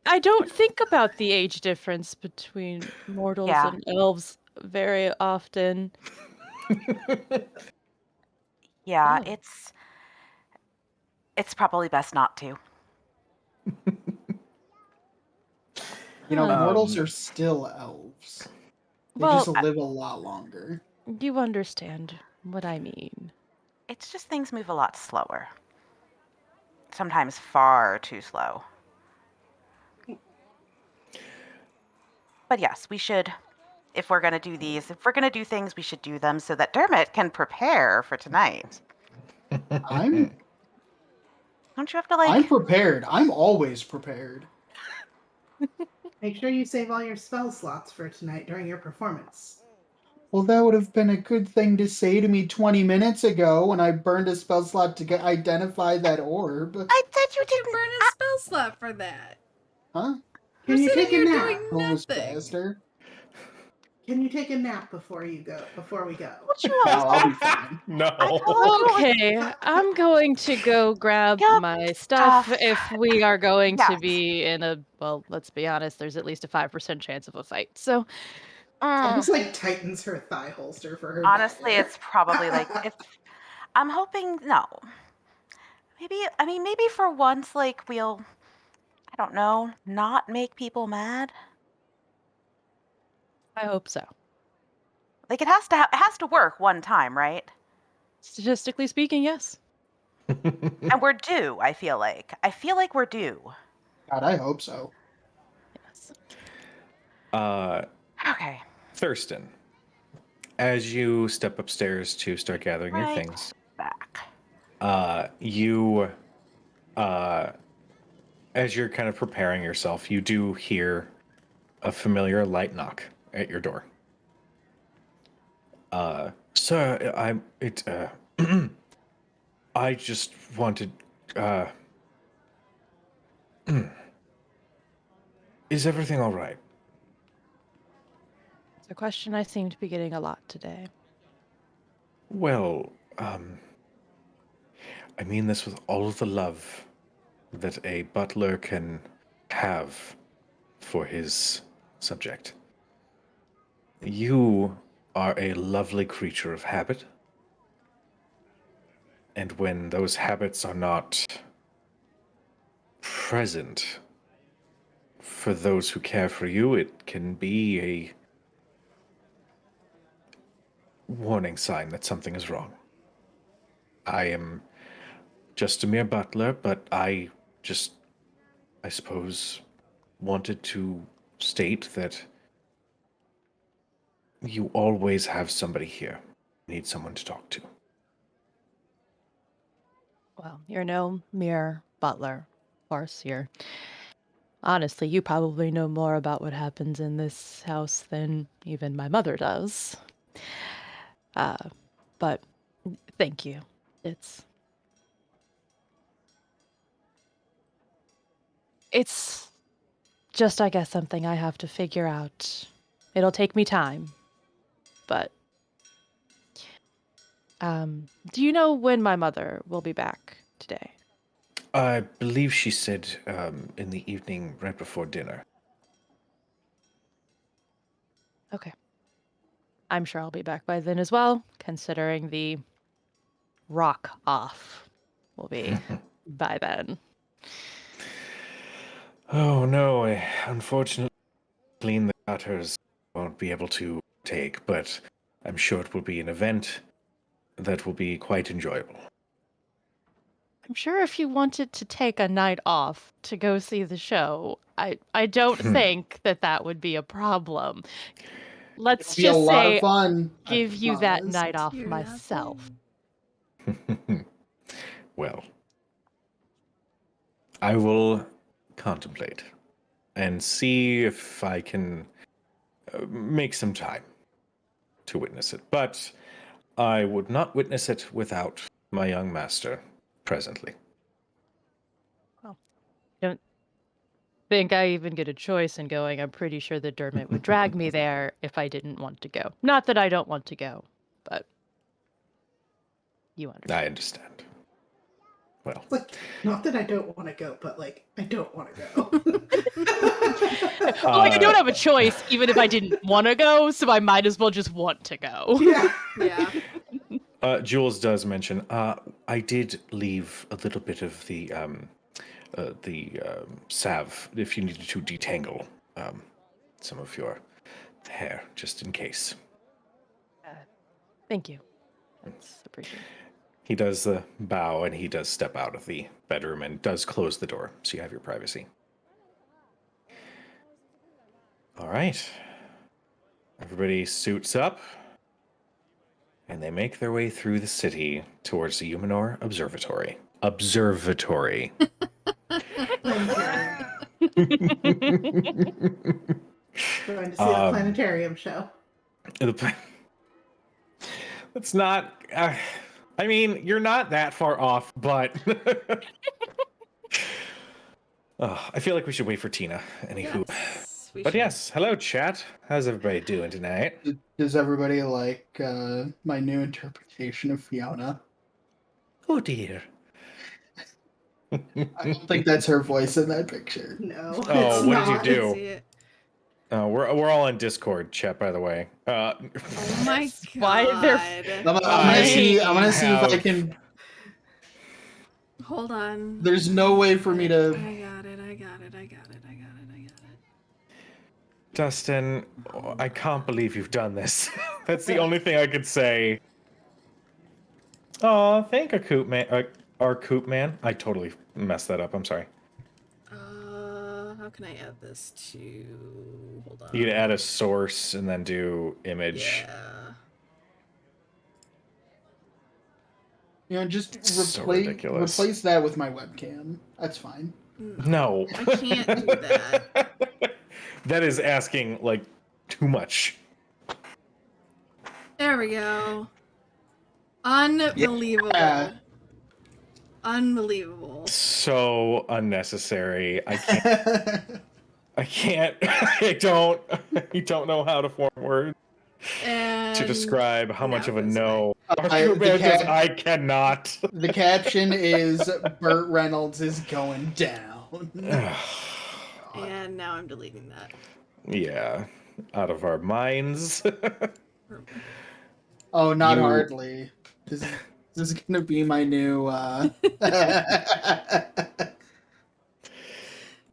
G: I don't think about the age difference between mortals
F: Yeah.
G: and elves very often.
F: Yeah,
G: Oh.
F: it's probably best not to.
D: You know,
G: Huh.
D: mortals are still elves. They
G: Well,
D: just live a lot longer.
G: you understand what I mean.
F: It's just things move a lot slower. Sometimes far too slow. But yes, we should, if we're going to do these, if we're going to do things, we should do them so that Dermot can prepare for tonight.
D: I'm
F: Don't you have to
D: I'm
F: like?
D: prepared. I'm always prepared.
A: Make sure you save all your spell slots for tonight during your performance.
D: Well, that would have been a good thing to say to me 20 minutes ago when I burned a spell slot to identify that orb.
F: I said you
C: You
F: didn't.
C: burn a spell slot for that.
D: Huh?
C: You're
A: Can you
C: sitting
A: take a
C: here
A: nap?
C: doing
D: Foolish
C: nothing.
D: bastard.
A: Can you take a nap before we go?
F: What you all
D: No, I'll be
F: said?
D: fine.
B: No.
F: I told you.
G: Okay, I'm going to go grab
F: Yup,
G: my stuff
F: stuff.
G: if we are going to
F: Yes.
G: be in a, well, let's be honest, there's at least a 5% chance of a fight. So,
A: Almost like tightens her thigh holster for her.
F: Honestly,
A: dagger.
F: it's probably like if I'm hoping no. Maybe for once, like we'll, I don't know, not make people mad.
G: I hope so.
F: Like it has to work one time, right?
G: Statistically speaking, yes.
F: And we're due. I feel like we're due.
D: God, I hope so.
G: Yes.
F: Okay.
B: Thurston, as you step upstairs to start gathering your
F: Right.
B: things,
F: Back.
B: as you're kind of preparing yourself, you do hear a familiar light knock at your door. Sir, I just wanted, is everything all right?
G: It's a question I seem to be getting a lot today.
B: Well, I mean this with all of the love that a butler can have for his subject. You are a lovely creature of habit. And when those habits are not present for those who care for you, it can be a warning sign that something is wrong. I am just a mere butler, but I suppose, wanted to state that you always have somebody here. need someone to talk to.
G: Well, you're no mere butler. Of course, honestly, you probably know more about what happens in this house than even my mother does. But thank you. It's just, I guess, something I have to figure out. It'll take me time, but do you know when my mother will be back today?
B: I believe she said in the evening, right before dinner.
G: Okay. I'm sure I'll be back by then as well, considering the rock off will be by then.
B: Oh no, unfortunately, clean the gutters won't be able to take, but I'm sure it will be an event that will be quite enjoyable.
G: I'm sure if you wanted to take a night off to go see the show, I don't think that would be a problem. Let's
D: It'll be a
G: just
D: lot of
G: say
D: fun. I
G: give you that
D: promise.
G: night off
C: You're
G: myself.
B: Well, I will contemplate and see if I can make some time to witness it. But I would not witness it without my young master presently.
G: Don't think I even get a choice in going. I'm pretty sure that Dermot would drag me there if I didn't want to go. Not that I don't want to go, but you understand.
B: I understand. Well,
A: It's like, not that I don't want to go, but like, I don't want to go.
G: Well, like, I don't have a choice, even if I didn't want to go, so I might as well just want to go.
A: Yeah.
C: Yeah.
B: Jules does mention, I did leave a little bit of the salve if you needed to detangle some of your hair, just in case.
G: Thank you. That's appreciated.
B: He does the bow and he does step out of the bedroom and does close the door, so you have your privacy. All right. Everybody suits up, and they make their way through the city towards the Umanor Observatory. Observatory.
A: Planetarium. Going to see the planetarium show.
B: It's not. I mean, you're not that far off, but I feel like we should wait for Tina. Anywho,
C: Yes, we
B: but
C: should.
B: yes, hello, chat. How's everybody doing tonight?
D: Does everybody like my new interpretation of Fiona?
B: Oh dear.
D: I don't think that's her voice in that picture.
A: No.
B: Oh,
A: it's
B: what did you
A: not.
B: do?
C: See it.
B: We're all on Discord, chat. By the way.
C: Oh my god.
G: Why they're-
D: I'm gonna see. I'm gonna see if I
B: have-
D: can.
C: Hold on.
D: There's no way for me to.
C: I got it.
B: Dustin, I can't believe you've done this. That's the only thing I could say. Oh, thank our Coop man. I totally messed that up. I'm sorry.
C: How can I add this to? Hold on.
B: You could add a source and then do image.
D: You know, just
B: So ridiculous.
D: replace that with my webcam. That's fine.
B: No.
C: I can't do that.
B: That is asking like too much.
C: There we go. Unbelievable.
D: Yeah.
C: Unbelievable.
B: So unnecessary. I can't. I don't know how to form words
C: And
B: to describe how much of a
C: this
B: no. Our
D: I-
B: Coop
D: the
B: man says,
D: cat-
B: I cannot.
D: The caption is Burt Reynolds is going down.
C: And now I'm deleting that.
B: Yeah, out of our minds.
D: Oh, not
B: You-
D: hardly. This is gonna be my new.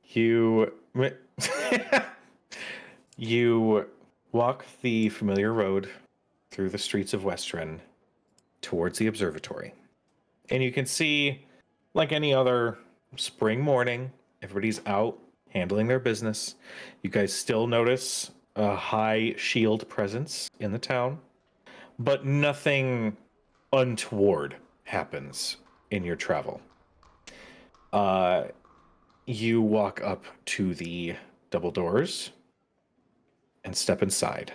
B: You you walk the familiar road through the streets of Westren towards the observatory. And you can see, like any other spring morning, everybody's out handling their business. You guys still notice a high shield presence in the town, but nothing untoward happens in your travel. You walk up to the double doors and step inside,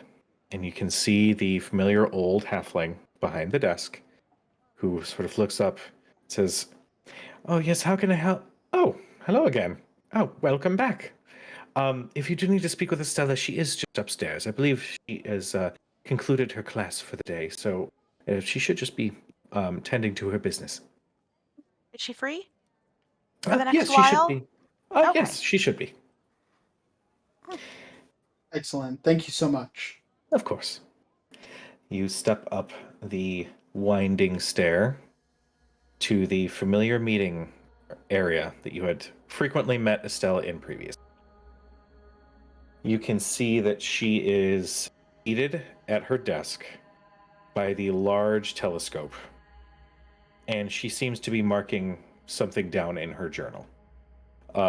B: and you can see the familiar old halfling behind the desk, who sort of looks up and says, "Oh, yes, how can I help? Oh, hello again. Oh, welcome back. If you do need to speak with Estella, she is just upstairs. I believe she has concluded her class for the day, so she should just be tending to her business."
F: Is she free for the next
B: Yes,
F: while?
B: she should be.
F: Okay.
B: Yes, she should be.
D: Excellent. Thank you so much.
B: Of course. You step up the winding stair to the familiar meeting area that you had frequently met Estella in previous. You can see that she is seated at her desk by the large telescope, and she seems to be marking something down in her journal.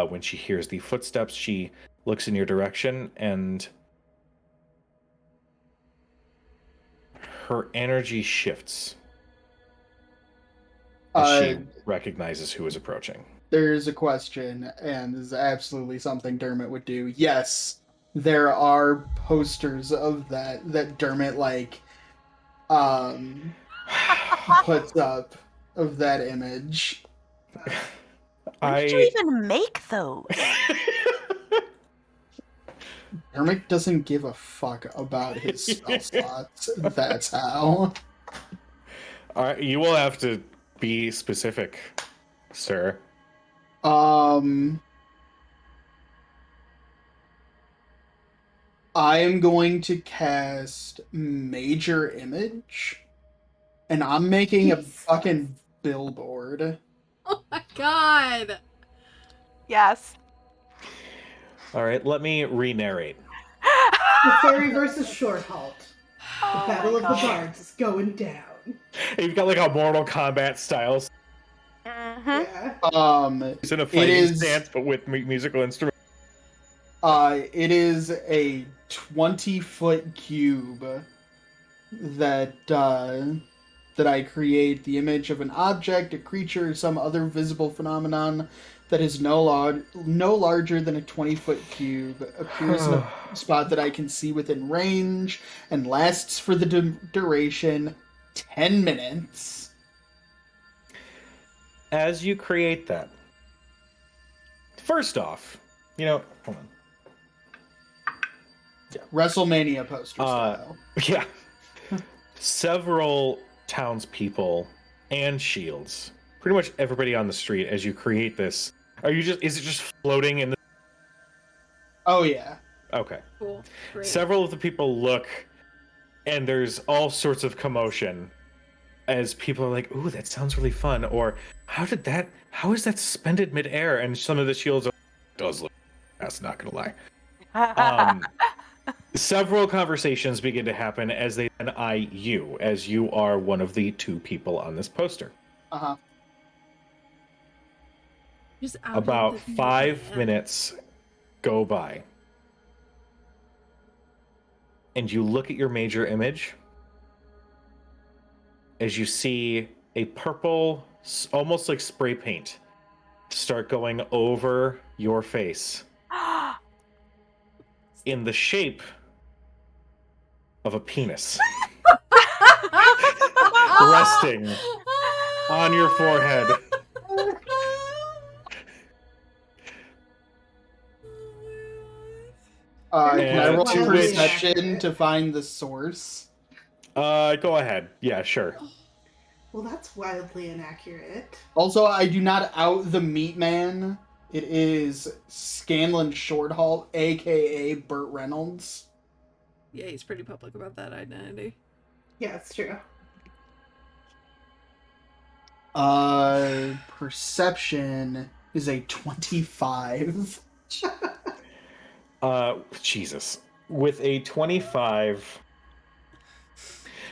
B: When she hears the footsteps, she looks in your direction, and her energy shifts as she recognizes who is approaching.
D: There's a question, and this is absolutely something Dermot would do. Yes, there are posters of that Dermot puts up of that image.
F: When did you even make those?
D: Dermot doesn't give a fuck about his spell slots. That's how.
B: You will have to be specific, sir.
D: I am going to cast Major Image, and I'm making a fucking billboard.
C: Oh my god!
F: Yes.
B: All right, let me re-narrate.
A: The Fairy versus Short Halt. The
F: Oh
A: Battle
F: my
A: of the
F: God.
A: Bards is going down.
B: You've got like a Mortal Kombat style.
F: Mhm.
A: Yeah.
B: It's in a fighting
D: is-
B: stance, but with musical instruments.
D: It is a 20-foot cube that I create the image of an object, a creature, or some other visible phenomenon that is no larger than a 20-foot cube, appears in a spot that I can see within range, and lasts for the duration 10 minutes.
B: As you create that, first off, hold on.
D: WrestleMania poster style.
B: Yeah. Several townspeople and shields, pretty much everybody on the street, as you create this, is it just floating in the...
D: Oh, yeah.
B: Okay.
C: Cool. Great.
B: Several of the people look, and there's all sorts of commotion as people are like, "Ooh, that sounds really fun," or how is that suspended midair? And some of the shields does look, that's not gonna lie. Several conversations begin to happen as they then eye you, as you are one of the two people on this poster.
D: Uh-huh.
C: Just out
B: About
C: of the
B: 5
C: man.
B: minutes go by, and you look at your major image as you see a purple, almost like spray paint, start going over your face in the shape of a penis resting on your forehead.
D: Can I roll
B: to which-
D: perception to find the source?
B: Go ahead. Yeah, sure.
A: Well, that's wildly inaccurate.
D: Also, I do not out the meat man. It is Scanlan Shorthalt, aka Burt Reynolds.
C: Yeah, he's pretty public about that identity.
A: Yeah, it's true.
D: Perception is a 25.
B: Jesus. With a 25,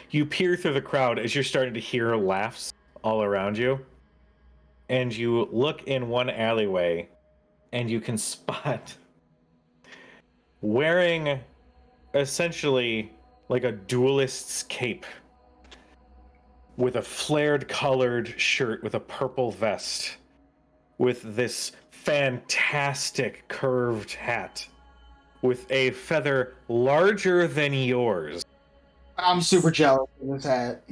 B: you peer through the crowd as you're starting to hear laughs all around you. And you look in one alleyway, and you can spot wearing essentially like a duelist's cape with a flared colored shirt with a purple vest, with this fantastic curved hat, with a feather larger than yours,
D: I'm super jealous of this hat.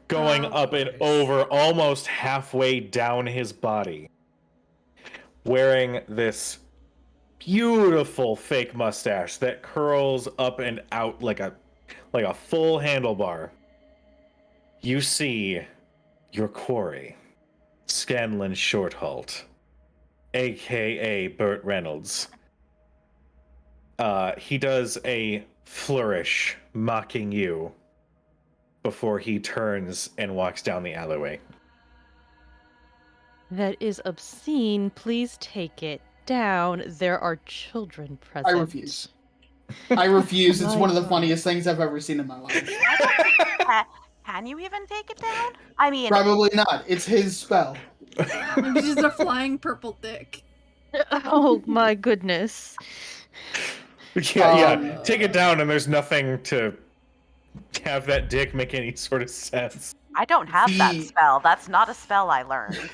B: going
C: Oh,
B: up and
A: nice.
B: over almost halfway down his body, wearing this beautiful fake mustache that curls up and out like a full handlebar. You see your quarry, Scanlan Shorthalt, aka Burt Reynolds. He does a flourish, mocking you, before he turns and walks down the alleyway.
G: That is obscene. Please take it down. There are children present.
D: I refuse. I refuse. It's
G: My
D: one of the
G: God.
D: funniest things I've ever seen in my life.
F: I don't think can you even take it down? I mean,
D: Probably not. It's his spell.
C: Maybe just a flying purple dick.
G: Oh my goodness.
B: Yeah, take it down, and there's nothing to have that dick make any sort of sense.
F: I don't have that
D: The-
F: spell. That's not a spell I learned.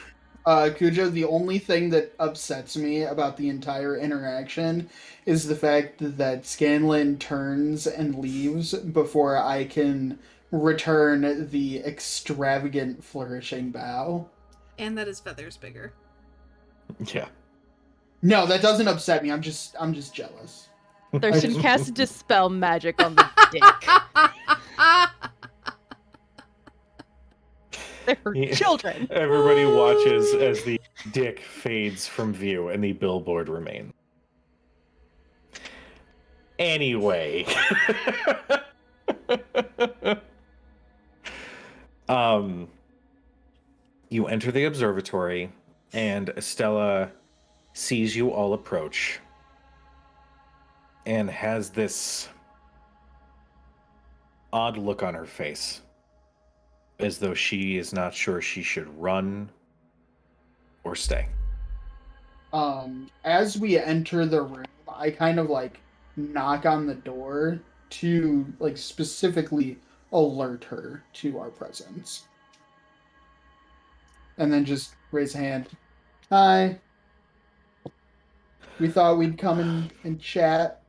D: Cujo, the only thing that upsets me about the entire interaction is the fact that Scanlan turns and leaves before I can return the extravagant flourishing bow.
C: And that his feather's bigger.
B: Yeah.
D: No, that doesn't upset me. I'm just jealous.
G: Thurston casts Dispel Magic on the dick. They're
B: Yeah.
G: children.
B: Everybody watches as the dick fades from view and the billboard remains. Anyway. You enter the observatory, and Estella sees you all approach and has this odd look on her face, as though she is not sure she should run or stay.
D: As we enter the room, I kind of like knock on the door to like specifically alert her to our presence. And then just raise a hand. Hi. We thought we'd come and chat.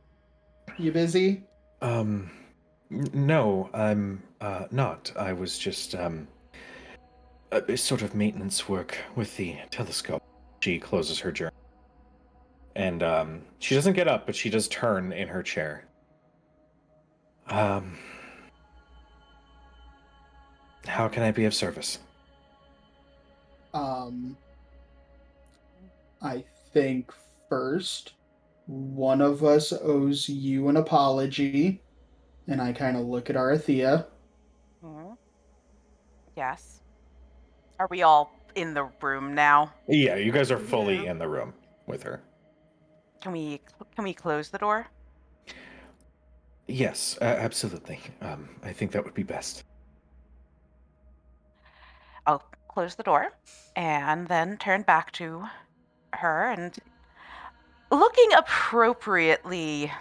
D: You busy?
B: No, I'm not. I was just a sort of maintenance work with the telescope. She closes her journal. And she doesn't get up, but she does turn in her chair. How can I be of service?
D: I think first one of us owes you an apology. And I kind of look at Arathea.
F: Hmm? Yes. Are we all in the room now?
B: Yeah, you guys are fully
C: Yeah.
B: in the room with her.
F: Can we close the door?
B: Yes, absolutely. I think that would be best.
F: I'll close the door and then turn back to her and looking appropriately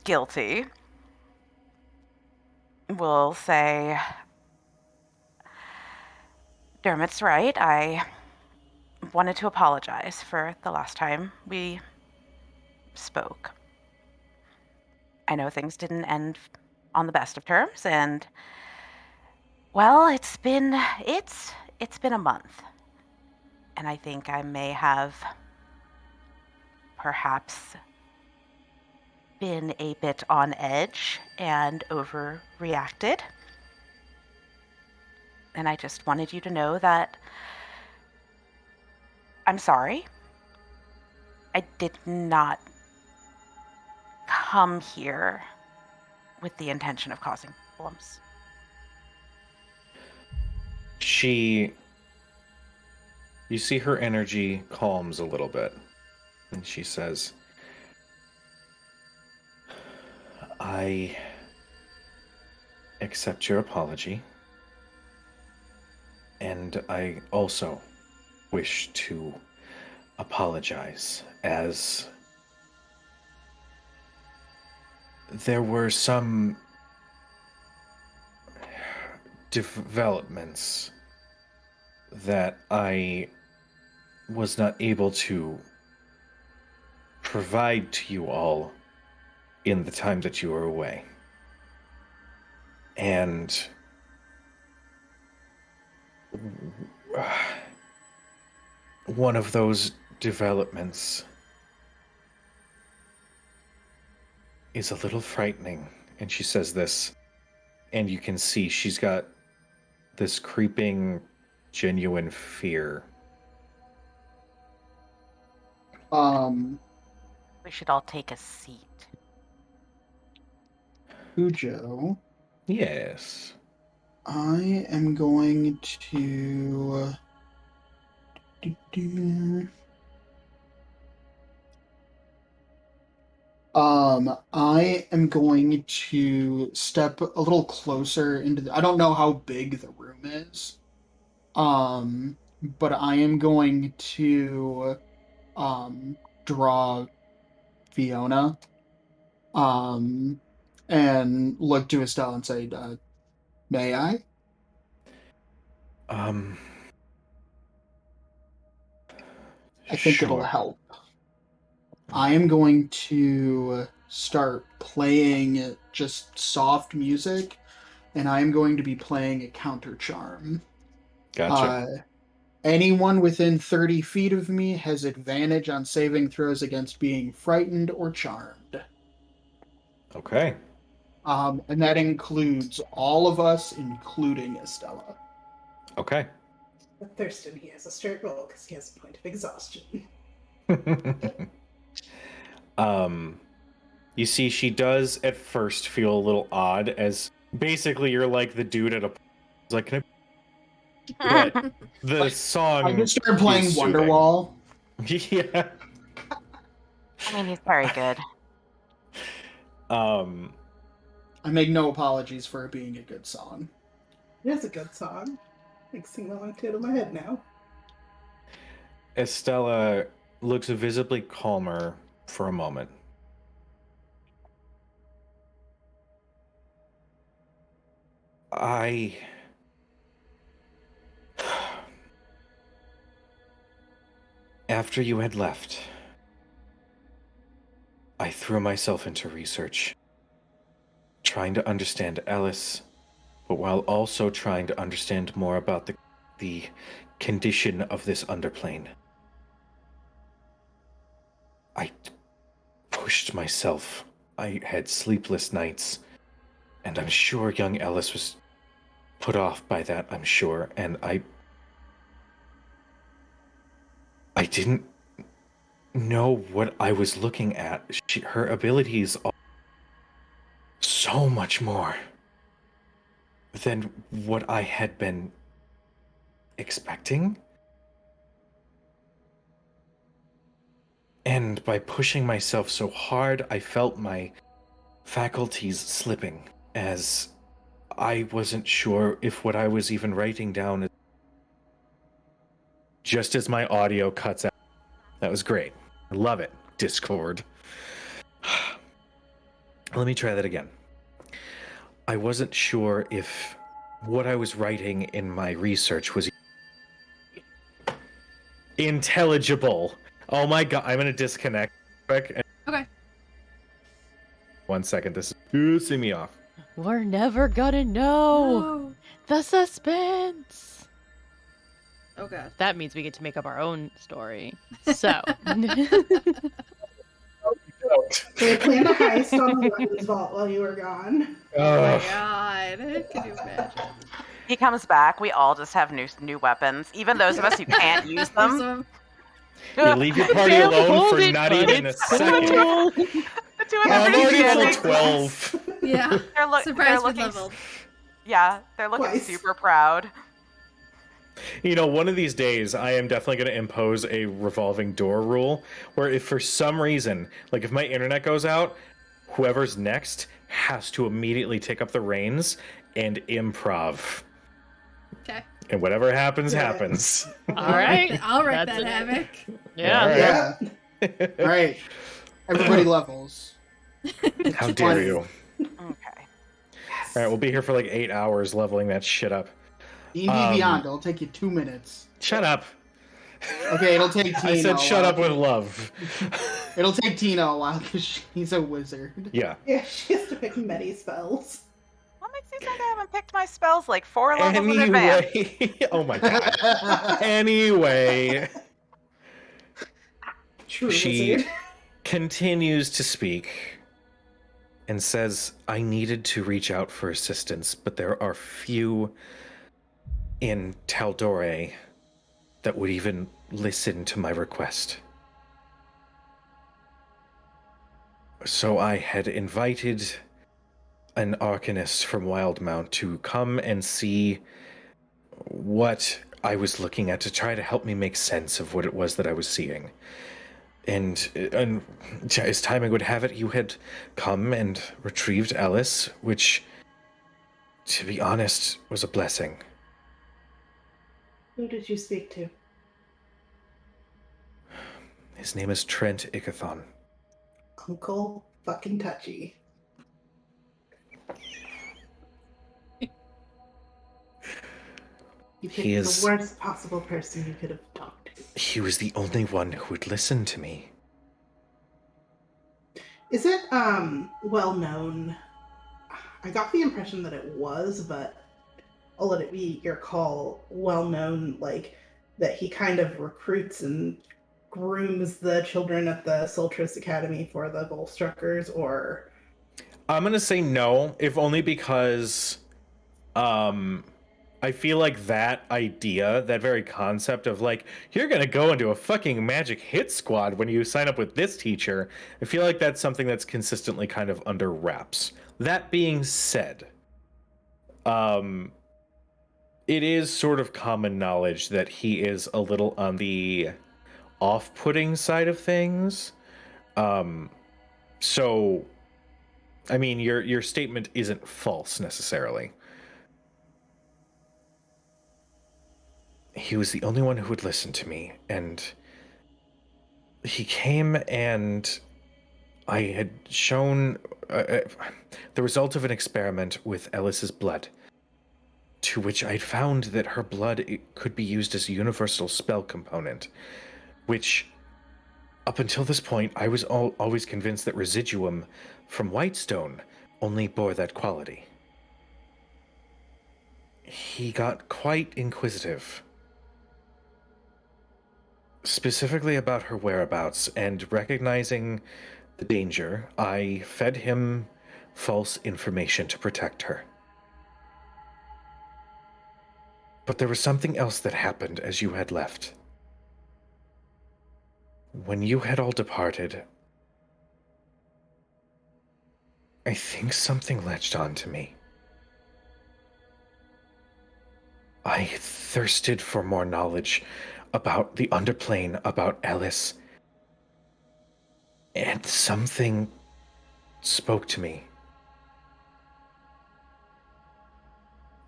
F: guilty, will say, Dermot's right. I wanted to apologize for the last time we spoke. I know things didn't end on the best of terms, and well, it's been a month. And I think I may have perhaps been a bit on edge and overreacted. And I just wanted you to know that I'm sorry. I did not come here with the intention of causing problems.
B: You see her energy calms a little bit, and she says, I accept your apology, and I also wish to apologize, as there were some developments that I was not able to provide to you all in the time that you were away. And one of those developments is a little frightening. And she says this, and you can see she's got this creeping, genuine fear.
F: We should all take a seat.
D: Cujo,
B: Yes.
D: I am going to. I am going to step a little closer into I don't know how big the room is. But I am going to draw Fiona. And look to Estelle and say, may I? I think it'll
B: Sure.
D: help. I am going to start playing just soft music, and I am going to be playing a counter charm.
B: Gotcha.
D: Anyone within 30 feet of me has advantage on saving throws against being frightened or charmed.
B: Okay.
D: And that includes all of us, including Estella.
B: Okay.
A: But Thurston, he has a straight roll because he has a point of exhaustion.
B: You see, she does at first feel a little odd, as basically you're like the dude at a like, can I... But the song.
D: I just started playing
B: is soothing.
D: Wonderwall.
B: Yeah.
F: I mean, he's very good.
D: I make no apologies for it being a good song.
A: It is a good song. I can sing that one out of my head now.
B: Estella looks visibly calmer for a moment. After you had left, I threw myself into research, trying to understand Alice, but while also trying to understand more about the condition of this underplane. I pushed myself. I had sleepless nights, and I'm sure young Alice was put off by that, I'm sure, and I didn't know what I was looking at. Her abilities are so much more than what I had been expecting. And by pushing myself so hard, I felt my faculties slipping, as I wasn't sure if what I was even writing down. Just as my audio cuts out. That was great. I love it, Discord. Let me try that again. I wasn't sure if what I was writing in my research was intelligible. Oh my god, I'm gonna disconnect quick.
C: Okay.
B: 1 second, this is pissing me off.
E: We're never gonna know.
C: No.
E: The suspense.
C: Oh god.
E: That means we get to make up our own story. So.
A: They planned a heist on the weapons vault while you were gone.
C: Oh my
B: Ugh.
C: god. Can you imagine?
F: He comes back. We all just have new weapons, even those of us who can't use them.
C: So,
B: You leave your party
E: Can't
B: alone
E: hold
B: for
E: it,
B: not
E: but
B: even a
E: it's
B: second.
E: cool.
F: The two of
B: I'm
F: them are
B: already level
F: standing.
B: 12.
C: yeah.
F: They're
C: Surprise
F: looking.
C: leveled.
F: Yeah, they're looking
A: Twice.
F: super proud.
B: You know, one of these days, I am definitely going to impose a revolving door rule where if for some reason, like if my internet goes out, whoever's next has to immediately take up the reins and improv.
C: Okay.
B: And whatever happens,
A: Yes.
B: happens.
E: All right.
C: I'll wreck
E: That's
C: that
E: it.
C: havoc.
E: Yeah.
B: All right.
D: Yeah. All right. Everybody levels.
B: How dare you?
F: Okay.
B: All right, we'll be here for like 8 hours leveling that shit up.
D: D&D Beyond, it'll take you 2 minutes.
B: Shut up.
D: Okay, it'll take Tina
B: I said
D: a
B: shut
D: while.
B: up with love.
D: It'll take Tina a while because she's a wizard.
B: Yeah.
A: Yeah, she has to pick many spells.
F: What makes you think I haven't picked my spells like 4 levels in advance?
B: Anyway. Oh my god. Anyway.
A: True
B: She
A: wizard.
B: continues to speak and says, I needed to reach out for assistance, but there are few in Taldore that would even listen to my request. So I had invited an arcanist from Wildmount to come and see what I was looking at to try to help me make sense of what it was that I was seeing. And as timing would have it, you had come and retrieved Ellis, which, to be honest, was a blessing.
A: Who did you speak to?
B: His name is Trent Ickathon.
A: Uncle fucking Touchy. You picked
B: He is-
A: the worst possible person you could have talked to.
B: He was the only one who would listen to me.
A: Is it well known? I got the impression that it was, but I'll let it be your call. Well known, like that he kind of recruits and grooms the children at the Soltris Academy for the Volstruckers, or
B: I'm gonna say no, if only because I feel like that idea, that very concept of like, you're gonna go into a fucking magic hit squad when you sign up with this teacher, I feel like that's something that's consistently kind of under wraps. That being said, it is sort of common knowledge that he is a little on the off-putting side of things. So, I mean, your statement isn't false necessarily. He was the only one who would listen to me, and he came and I had shown the result of an experiment with Ellis's blood, to which I'd found that her blood could be used as a universal spell component, which, up until this point, I was always convinced that Residuum from Whitestone only bore that quality. He got quite inquisitive, specifically about her whereabouts, and recognizing the danger, I fed him false information to protect her. But there was something else that happened as you had left. When you had all departed, I think something latched onto me. I thirsted for more knowledge about the underplane, about Ellis, and something spoke to me.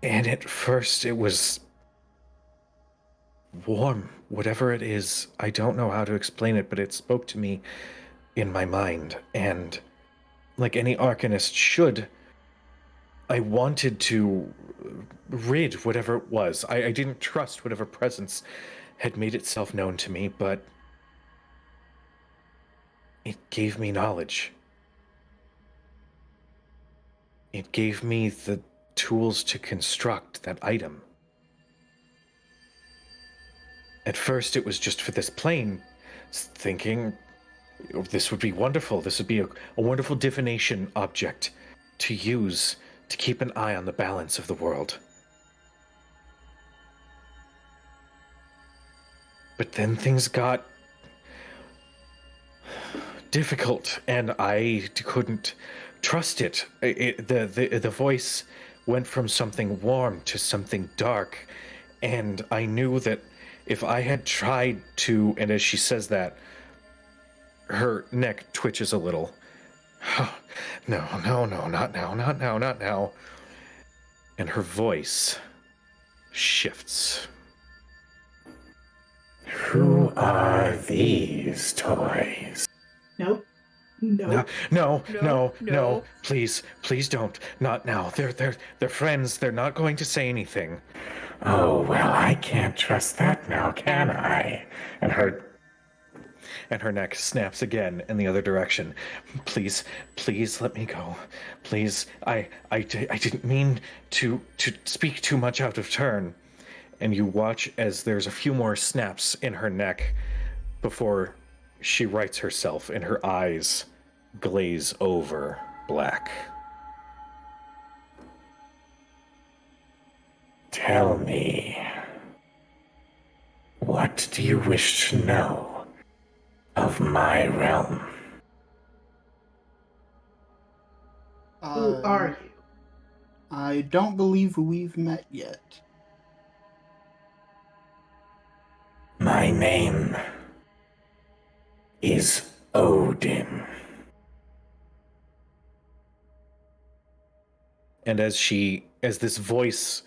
B: And at first it was warm, whatever it is. I don't know how to explain it, but it spoke to me in my mind. And like any arcanist should, I wanted to rid whatever it was. I didn't trust whatever presence had made itself known to me, but it gave me knowledge. It gave me the tools to construct that item. At first, it was just for this plane, thinking this would be wonderful. This would be a wonderful divination object to use to keep an eye on the balance of the world. But then things got difficult, and I couldn't trust it. The voice went from something warm to something dark, and I knew that if I had tried to, and as she says that, her neck twitches a little. No, not now. And her voice shifts. Who are these toys?
A: nope. No.
B: No. Please don't. Not now. They're friends. They're not going to say anything.
H: Oh, well, I can't trust that now, can I? And
B: her neck snaps again in the other direction. Please let me go. Please, I didn't mean to speak too much out of turn. And you watch as there's a few more snaps in her neck before she rights herself and her eyes glaze over black.
H: Tell me, what do you wish to know of my realm?
A: Who are you?
D: I don't believe we've met yet.
H: My name is Odin.
B: And as this voice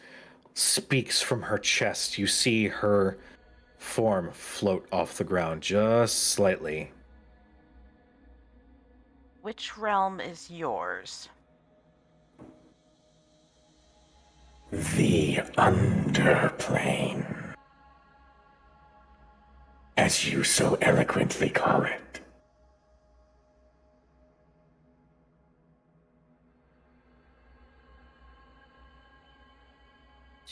B: speaks from her chest, you see her form float off the ground just slightly.
F: Which realm is yours?
H: The Underplane, as you so eloquently call it.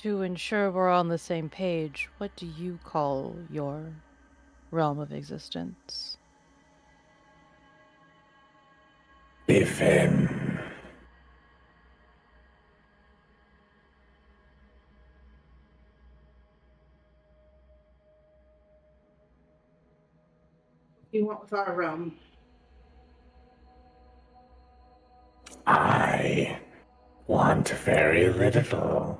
G: To ensure we're on the same page, what do you call your realm of existence?
H: Bivin.
A: What do you want with our realm?
H: I want very little.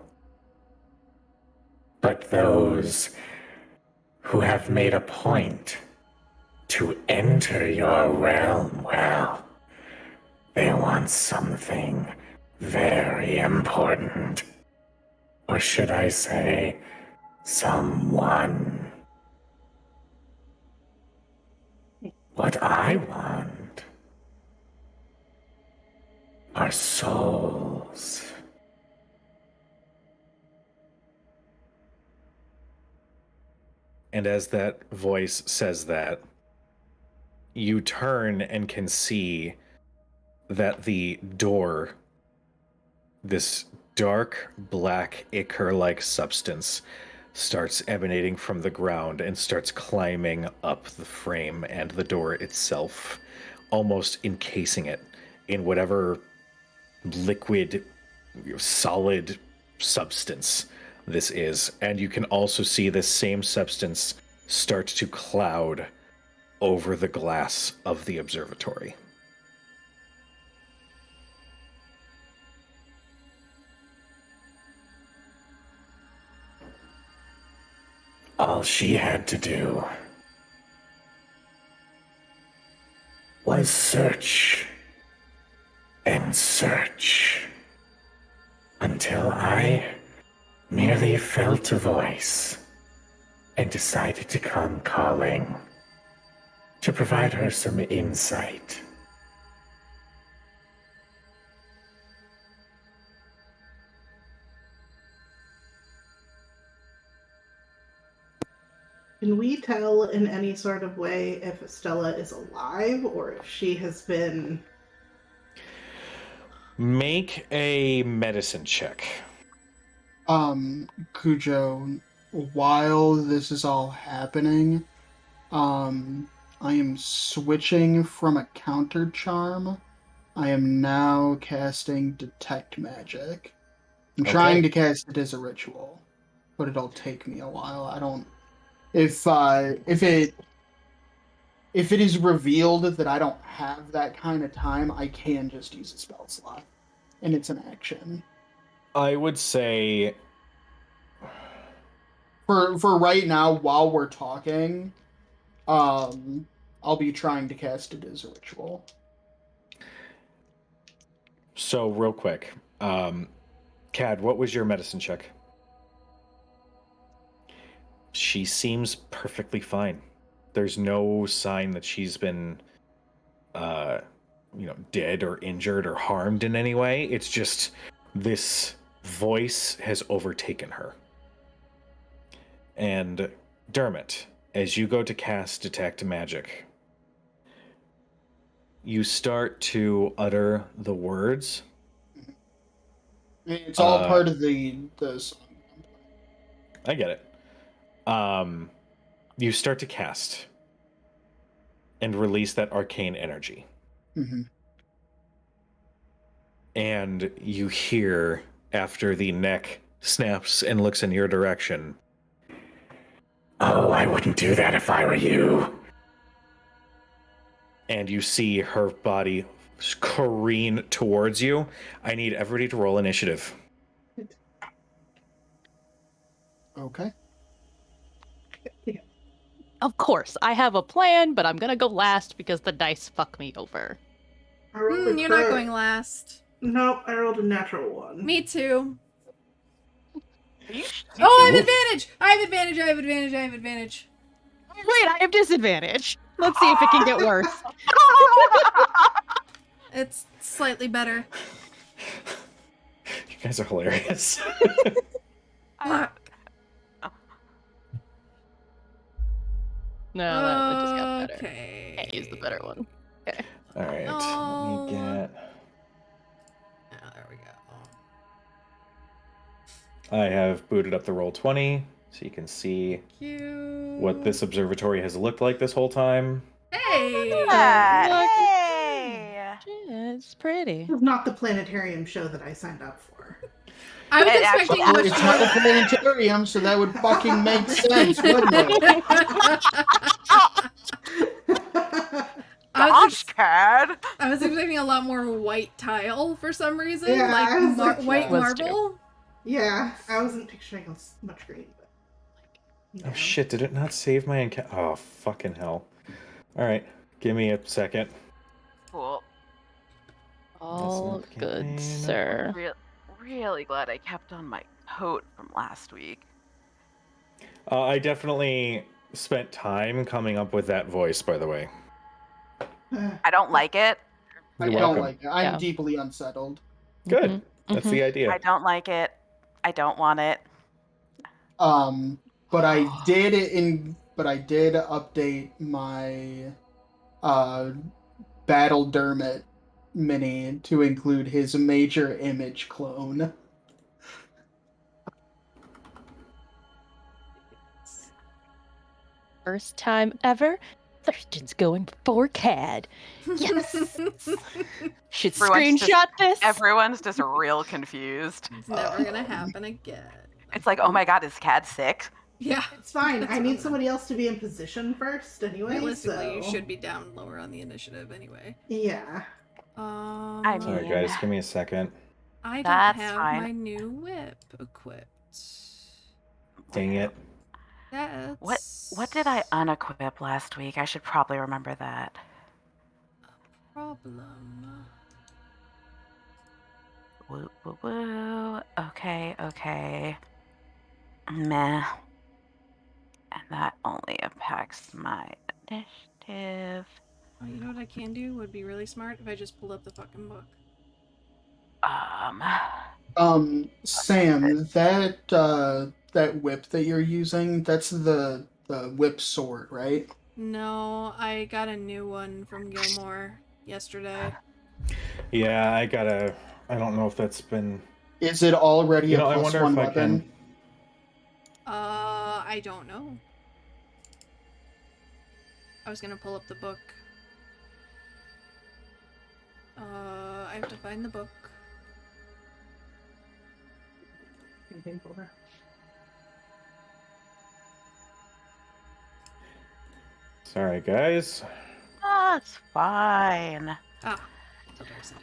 H: But those who have made a point to enter your realm, well, they want something very important. Or should I say, someone. What I want are souls.
B: And as that voice says that, you turn and can see that the door, this dark, black, ichor-like substance, starts emanating from the ground and starts climbing up the frame and the door itself, almost encasing it in whatever liquid, solid substance this is. And you can also see this same substance start to cloud over the glass of the observatory.
H: All she had to do was search and search until I merely felt a voice and decided to come calling to provide her some insight.
A: Can we tell in any sort of way if Estella is alive or if she has been...
B: Make a medicine check.
D: Cujo, while this is all happening, I am switching from a counter charm. I am now casting Detect Magic. I'm trying to cast it as a ritual, but it'll take me a while. I don't... If it is revealed that I don't have that kind of time, I can just use a spell slot, and it's an action.
B: I would say
D: for right now, while we're talking, I'll be trying to cast it as a ritual.
B: So real quick, Cad, what was your medicine check? She seems perfectly fine. There's no sign that she's been dead or injured or harmed in any way. It's just this voice has overtaken her. And Dermot, as you go to cast Detect Magic, you start to utter the words.
D: It's all part of the song.
B: I get it. You start to cast and release that arcane energy.
D: Mm-hmm.
B: And you hear, after the neck snaps and looks in your direction,
H: Oh, I wouldn't do that if I were you.
B: and you see her body careen towards you. I need everybody to roll initiative.
D: Okay.
E: Of course, I have a plan, but I'm gonna go last because the dice fuck me over.
A: I rolled a
C: You're not
A: crit.
C: going last.
A: Nope, I rolled a natural 1.
C: Me too.
F: You
C: Oh, I have
B: Ooh.
C: advantage! I have advantage, I have advantage, I have advantage.
E: Wait, I have disadvantage. Let's see if it can get worse.
C: It's slightly better.
B: You guys are hilarious.
E: No, that just got better.
C: Okay.
E: Can't use the better one.
B: All right,
C: No.
B: let me get...
C: Oh, there we go.
B: I have booted up the Roll20, so you can see
C: Cute.
B: what this observatory has looked like this whole time.
C: Hey!
F: Yeah,
E: Look.
F: hey!
E: Yeah, it's pretty.
A: This is not the planetarium show that I signed up for.
C: I was
F: It
C: expecting
F: actually-
C: much
D: It's not a
C: more.
D: planetarium, so that would fucking make sense, wouldn't it?
F: Gosh, Cad!
C: I was expecting a lot more white tile for some reason,
A: Yeah,
C: like,
A: I was like,
C: white
A: yeah.
E: Was too.
C: marble.
A: Yeah, I wasn't picturing much green, but
B: Oh shit, did it not save my encounter? Oh, fucking hell. Alright, give me a second.
F: Cool.
E: All
B: not the
E: good,
B: campaign.
E: sir.
F: Really glad I kept on my coat from last week.
B: I definitely spent time coming up with that voice, by the way.
F: I don't like it.
D: I
B: You're
D: don't
B: welcome.
D: like it. I'm
E: Yeah.
D: deeply unsettled.
B: Good.
E: Mhm,
B: That's
E: mhm.
B: the idea.
F: I don't like it. I don't want it.
D: But I did update my Battle Dermot mini to include his major image clone.
E: First time ever, Thurston's going before CAD. Yes! Should
F: Everyone's just-
E: screenshot this.
F: Everyone's just real confused.
C: It's never gonna happen again.
F: It's like, oh my god, is Cad sick?
C: Yeah.
A: it's fine.
C: It's
A: I need
C: fine.
A: somebody else to be in position first, anyway.
C: Realistically, you
A: so-
C: should be down lower on the initiative anyway.
A: Yeah.
F: I
B: Sorry,
F: mean-
B: guys, give me a second.
C: I don't
F: That's
C: have
F: fine.
C: my new whip equipped.
B: Dang it.
C: That's
F: What did I unequip last week? I should probably remember that.
C: problem?
F: Woo, woo, woo. Okay. Meh. And that only impacts my initiative.
C: Oh, you know what I can do would be really smart if I just pulled up the fucking book.
D: Sam, that whip that you're using, that's the whip sword, right?
C: No, I got a new one from Gilmore yesterday.
B: Yeah, I don't know if that's been...
D: Is it already a
B: I
D: plus
B: wonder
D: one
B: if I
D: weapon?
B: can...
C: I don't know. I was gonna pull up the book. I have to find the book.
A: Anything for her?
B: Sorry, guys.
F: That's fine.
C: Ah, it's over there.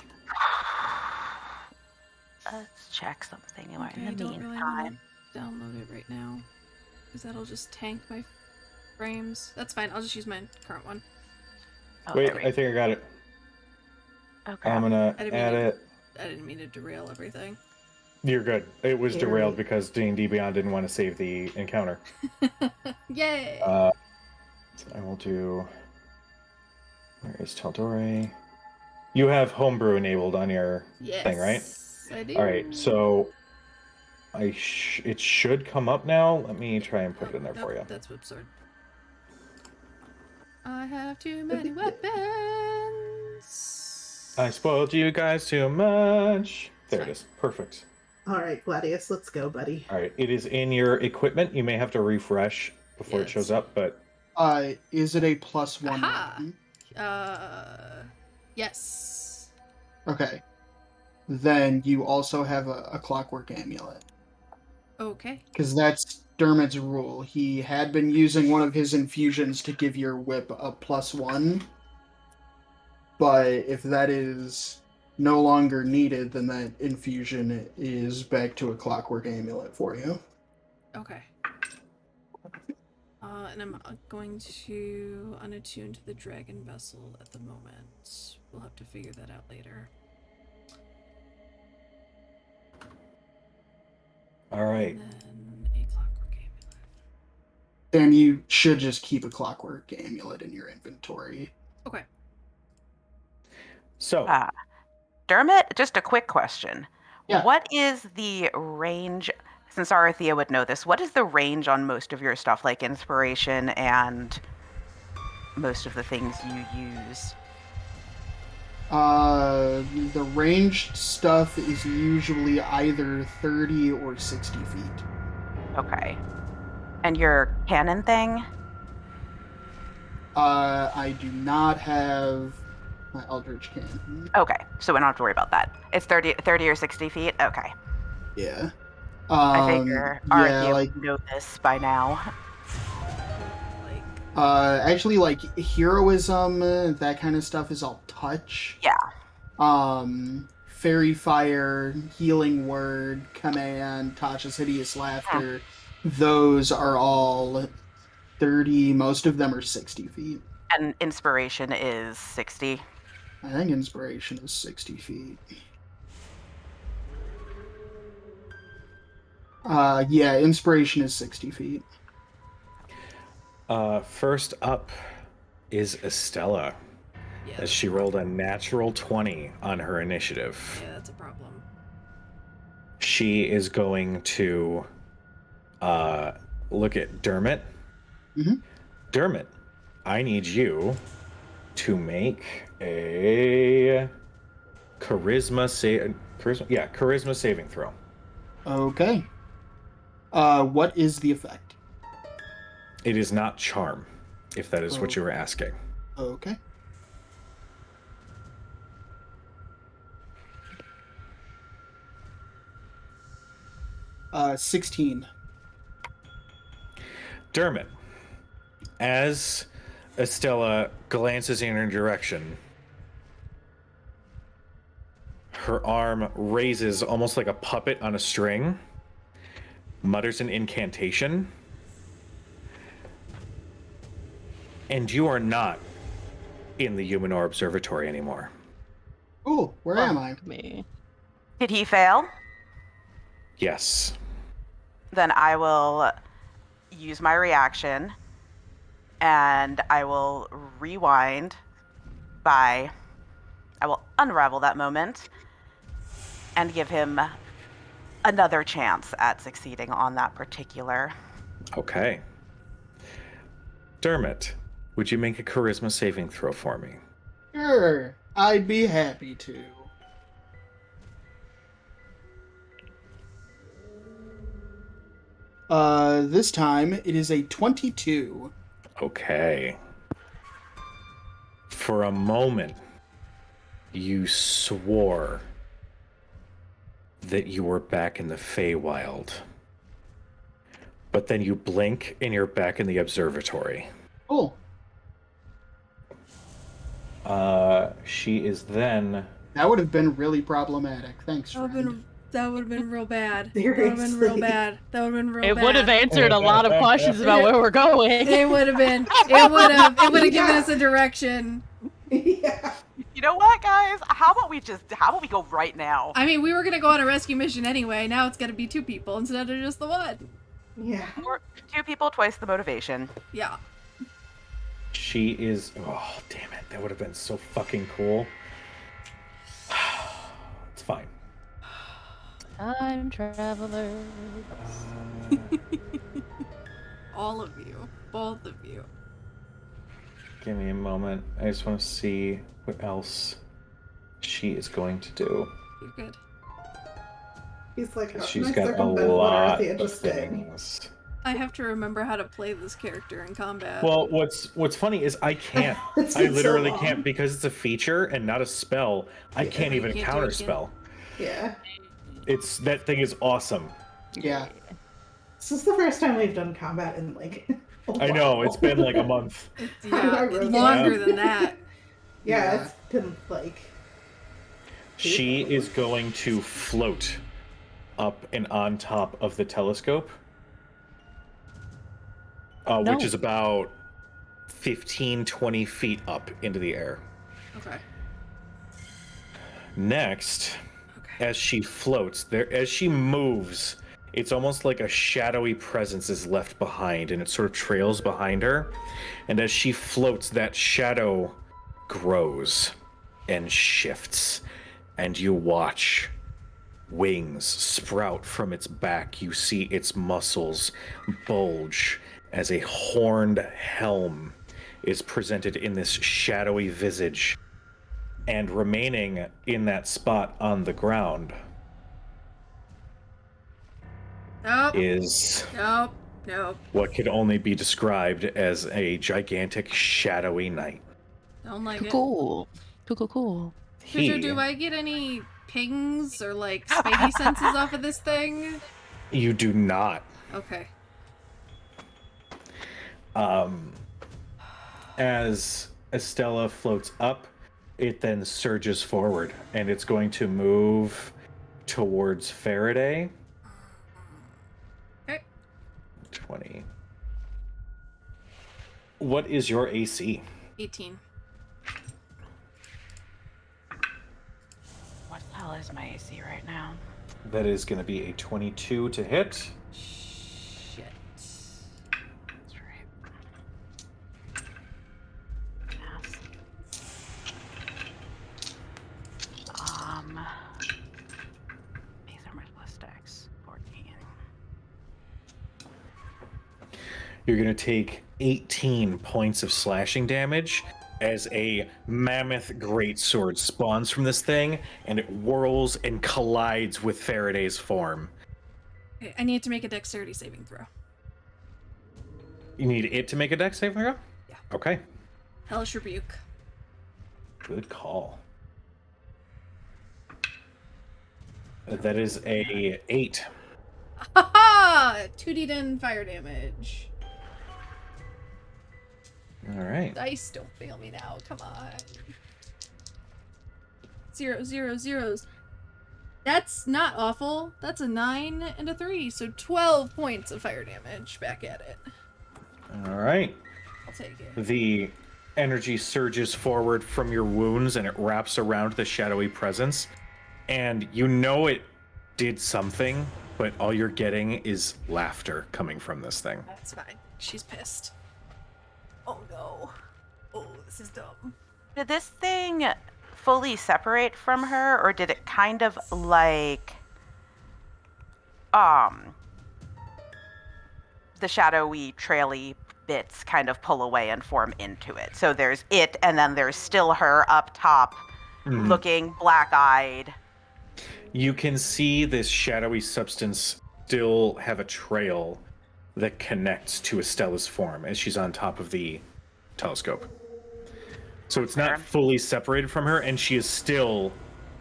F: Let's check something in
C: Okay, I
F: the
C: don't really
F: meantime.
C: want to download it right now, because that'll just tank my frames. That's fine. I'll just use my current one.
F: Oh,
B: Wait,
F: there we
B: I think I got it.
F: Okay.
B: I'm gonna
C: I didn't
B: add
C: mean
B: it.
C: I didn't mean to derail everything.
B: You're good. It was
A: Yeah,
B: derailed
A: right.
B: because D&D Beyond didn't want to save the encounter.
C: Yay!
B: So I will do Where is Taldore? You have homebrew enabled on your thing, right?
C: I do.
B: All right, so it should come up now. Let me try and put it in there for you.
C: That's Whipsword. I have too many weapons.
B: I spoiled you guys too much. There it is. Perfect.
A: All right, Gladius, let's go, buddy.
B: All right, it is in your equipment. You may have to refresh before it shows up, but
D: Is it a +1
C: Aha.
D: weapon?
C: Yes.
D: Okay. Then you also have a clockwork amulet.
C: Okay.
D: Because that's Dermot's rule. He had been using one of his infusions to give your whip a +1. But if that is no longer needed, then that infusion is back to a clockwork amulet for you.
C: Okay. And I'm going to unattune to the dragon vessel at the moment. We'll have to figure that out later.
B: all right.
C: And then a clockwork amulet.
D: And you should just keep a clockwork amulet in your inventory.
C: Okay.
B: So,
F: Dermot, just a quick question.
D: Yeah.
F: What is the range, since Arathea would know this, what is the range on most of your stuff, like inspiration and most of the things you use?
D: The ranged stuff is usually either 30 or 60 feet.
F: Okay. And your cannon thing?
D: I do not have my Eldritch Cannon.
F: Okay, so we don't have to worry about that. It's 30 or 60 feet? Okay.
D: Yeah.
F: I figure
D: yeah,
F: Arathea
D: like,
F: would know this by now.
D: actually, like, heroism, that kind of stuff is all touch.
F: Yeah.
D: Fairy Fire, Healing Word, Command, Tasha's Hideous Laughter, those are all 30, most of them are 60 feet.
F: And inspiration is 60.
D: I think Inspiration is 60 feet. Yeah, Inspiration is 60 feet.
B: first up is Estella,
C: Yeah.
B: as she rolled a natural 20 on her initiative.
C: Yeah, that's a problem.
B: She is going to look at Dermot.
D: Mhm.
B: Dermot, I need you to make a charisma saving throw.
D: Okay. What is the effect?
B: It is not charm, if that is what you were asking.
D: Okay. Uh, 16.
B: Dermot, as Estella glances in her direction, her arm raises almost like a puppet on a string, mutters an incantation, and you are not in the Humanor Observatory anymore.
D: Ooh, where am I?
E: Me.
F: Did he fail?
B: Yes.
F: Then I will use my reaction and I will rewind I will unravel that moment and give him another chance at succeeding on that particular.
B: Okay. Dermot, would you make a charisma saving throw for me?
D: Sure, I'd be happy to. This time it is a 22.
B: Okay. For a moment, you swore that you were back in the Feywild. But then you blink and you're back in the observatory.
D: Cool.
B: She is then...
D: That would have been really problematic. Thanks, friend.
C: That would have been real bad. That would have been real bad. That would have been real bad.
E: It would have answered a lot of questions about where we're going.
C: It would have been. It would have given us a direction.
A: Yeah.
F: You know what, guys? How about we go right now?
C: I mean, we were gonna go on a rescue mission anyway. Now it's gonna be 2 people instead of just the one.
A: Yeah.
F: Or 2 people, twice the motivation.
C: Yeah.
B: She is. Oh, damn it. That would have been so fucking cool. It's fine.
E: Time travelers.
C: All of you. Both of you.
B: Give me a moment. I just want to see what else she is going to do.
C: You're good.
A: He's like, how
B: She's
A: can I
B: got a
A: circumvent what
B: lot
A: Arthea
B: of
A: just did?
B: things.
C: I have to remember how to play this character in combat.
B: Well, what's funny is I can't.
A: It's
B: I
A: been so
B: literally
A: long.
B: can't because it's a feature and not a spell. I
A: Yeah,
B: can't
C: you
B: even
C: can't do it
B: counter
C: again.
B: spell.
A: Yeah.
B: It's that thing is awesome.
D: Yeah.
A: This is the first time we've done combat in like a
B: I know
A: while.
B: it's been like a month.
C: It's,
A: I
C: yeah,
A: wrote
C: longer
B: that.
C: than that.
A: Yeah,
D: Yeah.
A: it's been like
B: She is going to float up and on top of the telescope,
E: No.
B: which is about 15-20 feet up into the air.
C: Okay.
B: Next,
C: Okay.
B: as she floats, as she moves, it's almost like a shadowy presence is left behind and it sort of trails behind her. And as she floats, that shadow grows and shifts, and you watch wings sprout from its back. You see its muscles bulge as a horned helm is presented in this shadowy visage. And remaining in that spot on the ground
C: Nope.
B: is
C: Nope. Nope.
B: what could only be described as a gigantic shadowy knight.
C: Don't like it.
E: Cool. Cool.
C: Trisha, do I get any pings or like spidey senses off of this thing?
B: You do not.
C: Okay.
B: As Estella floats up, it then surges forward, and it's going to move towards Faraday.
C: Okay.
B: 20. What is your AC?
C: 18.
F: What the hell is my AC right now?
B: That is going to be a 22 to hit.
C: Shit.
F: That's right. Yes. These are my plus dex. 14.
B: You're going to take 18 points of slashing damage as a mammoth greatsword spawns from this thing, and it whirls and collides with Faraday's form.
C: Okay, I need to make a dexterity saving throw.
B: You need it to make a dex saving throw?
C: Yeah.
B: Okay.
C: Hellish Rebuke.
B: Good call. That is a 8.
C: Ha! 2d10 fire damage.
B: All right.
C: Dice, don't fail me now. Come on. 0, 0, 0s. That's not awful. That's a 9 and a 3, so 12 points of fire damage. Back at it.
B: All right.
C: I'll take it.
B: The energy surges forward from your wounds and it wraps around the shadowy presence. And you know it did something, but all you're getting is laughter coming from this thing.
C: That's fine. She's pissed. Oh no. Oh, this is dumb.
F: Did this thing fully separate from her, or did it kind of like the shadowy, traily bits kind of pull away and form into it? So there's it, and then there's still her up top, looking black-eyed.
B: You can see this shadowy substance still have a trail that connects to Estella's form as she's on top of the telescope. So it's not
F: Fair.
B: fully separated from her, and she is still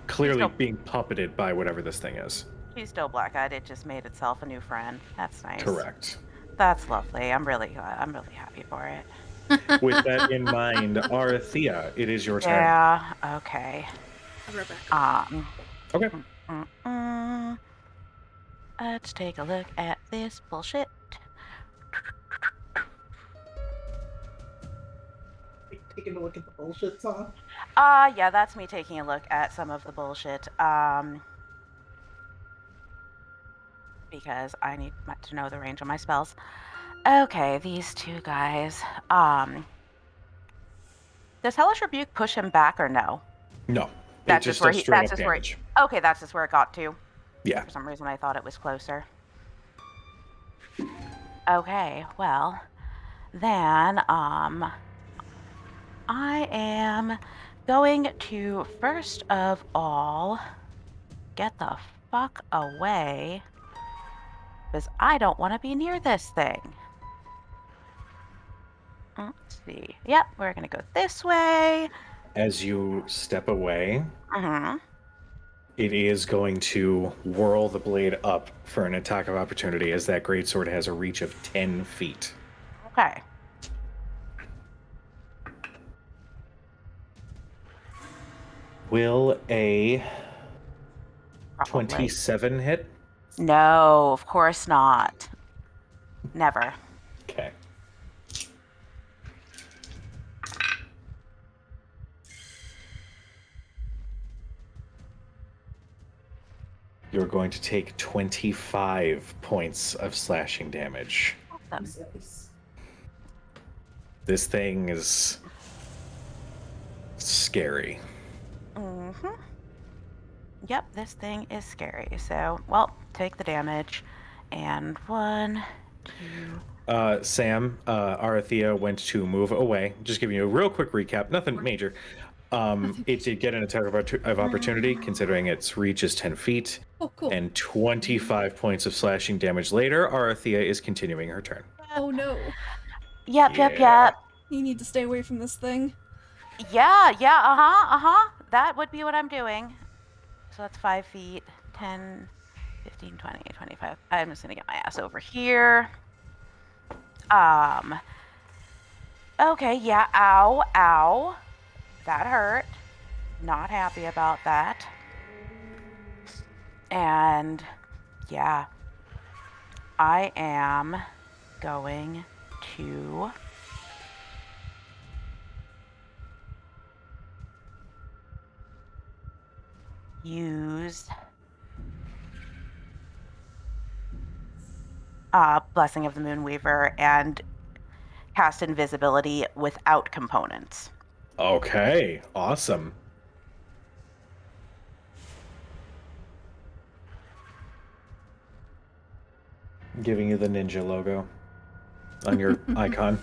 B: clearly
F: Still-
B: being puppeted by whatever this thing is.
F: She's still black-eyed. It just made itself a new friend. That's nice.
B: Correct.
F: That's lovely. I'm really happy for it.
B: With that in mind, Arathea, it is your turn.
F: Yeah. Okay.
C: I'll be right back.
B: Okay.
F: Let's take a look at this bullshit.
A: taking a look at the bullshit song.
F: Yeah, that's me taking a look at some of the bullshit. Because I need to know the range of my spells. Okay, these two guys. Does Hellish Rebuke push him back or no?
B: No.
F: That's
B: it just
F: just where
B: does
F: he.
B: straight
F: That's
B: up
F: just where.
B: damage.
F: Okay, that's just where it got to.
B: Yeah.
F: For some reason, I thought it was closer. Okay, well, then I am going to first of all get the fuck away because I don't want to be near this thing. Let's see. Yep, we're gonna go this way.
B: As you step away,
F: Mm-hmm.
B: it is going to whirl the blade up for an attack of opportunity, as that greatsword has a reach of 10 feet.
F: Okay.
B: Will a
F: Probably.
B: 27 hit?
F: No, of course not. Never.
B: Okay. You're going to take 25 points of slashing damage.
F: Awesome.
B: This thing is scary.
F: Mm-hmm. Yep, this thing is scary. So, well, take the damage. And 1, 2.
B: Sam, Arathea went to move away. Just giving you a real quick recap, nothing major. It did get an attack of opportunity, considering its reach is 10 feet.
C: Oh, cool.
B: And 25 points of slashing damage later, Arathea is continuing her turn.
C: Oh no.
F: Yep.
C: You need to stay away from this thing.
F: Yeah, That would be what I'm doing. So that's 5 feet, 10, 15, 20, 25. I'm just gonna get my ass over here. Okay, yeah, ow. That hurt. Not happy about that. And yeah, I am going to use Blessing of the Moonweaver and cast invisibility without components.
B: Okay, awesome. Giving you the ninja logo on your icon.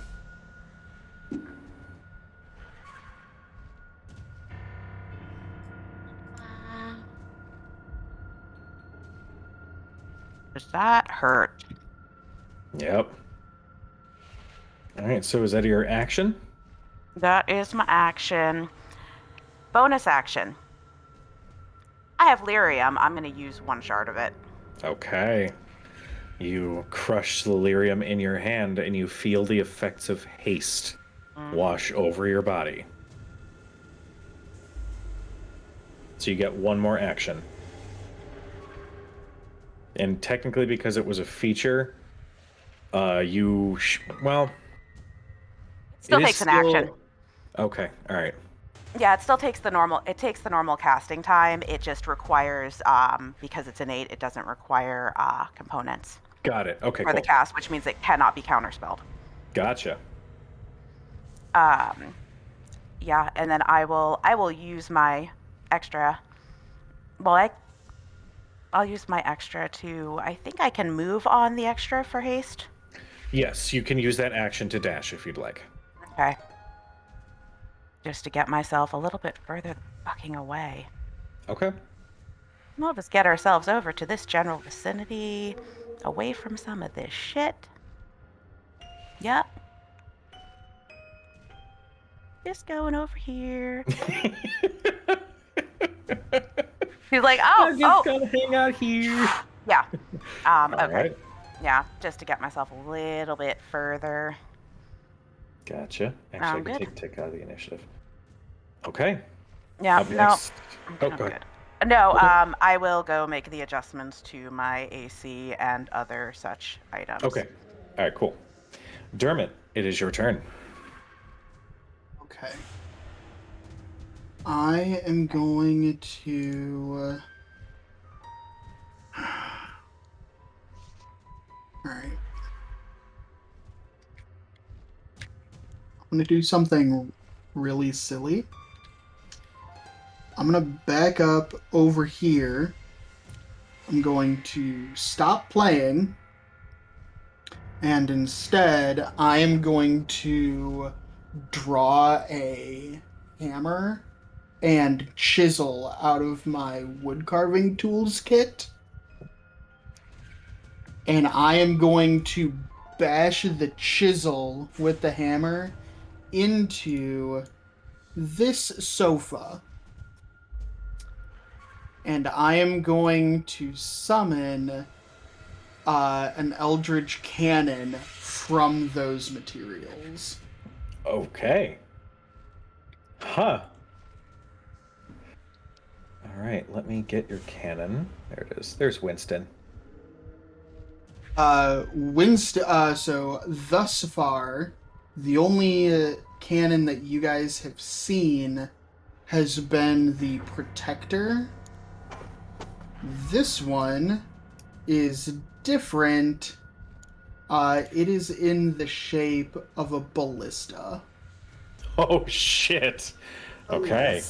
F: Does that hurt?
B: Yep. All right, so is that your action?
F: That is my action. Bonus action. I have lyrium. I'm going to use 1 shard of it.
B: Okay. You crush the lyrium in your hand and you feel the effects of haste wash over your body. So you get 1 more action. And technically, because it was a feature, well...
F: Still takes an action.
B: Okay, all right.
F: Yeah, it still takes the normal casting time. It just requires, because it's innate, it doesn't require components.
B: Got it. Okay,
F: for
B: cool.
F: the cast, which means it cannot be counterspelled.
B: Gotcha.
F: Yeah, and then I will use my extra. Well, I'll use my extra to. I think I can move on the extra for haste.
B: Yes, you can use that action to dash if you'd like.
F: Okay. Just to get myself a little bit further fucking away.
B: Okay.
F: We'll just get ourselves over to this general vicinity, away from some of this shit. Yep. Just going over here. He's like,
B: I'm just gonna hang out here.
F: Yeah.
B: All
F: Okay.
B: right.
F: Yeah, just to get myself a little bit further.
B: Gotcha. Actually, I can
F: good.
B: take a tick out of the initiative. Okay.
F: Yeah,
B: Up
F: no.
B: next. Oh,
F: I'm
B: go ahead.
F: good. No,
B: Okay.
F: I will go make the adjustments to my AC and other such items.
B: Okay. All right, cool. Dermot, it is your turn.
D: Okay. I am going to. Alright. I'm going to do something really silly. I'm going to back up over here. I'm going to stop playing. And instead, I am going to draw a hammer and chisel out of my wood carving tools kit. And I am going to bash the chisel with the hammer into this sofa. And I am going to summon an Eldritch Cannon from those materials.
B: Okay. Huh. All right, let me get your cannon. There it is. There's Winston.
D: So thus far, the only cannon that you guys have seen has been the Protector. This one is different. It is in the shape of a ballista.
B: Oh, shit. Okay.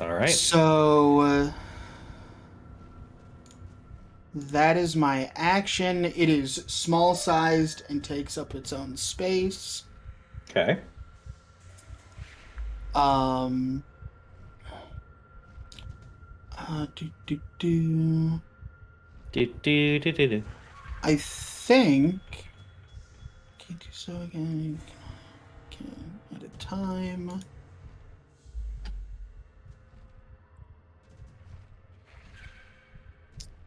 B: All right.
D: So that is my action. It is small sized and takes up its own space.
B: Okay.
D: I think. Can't do so again. Can at a time.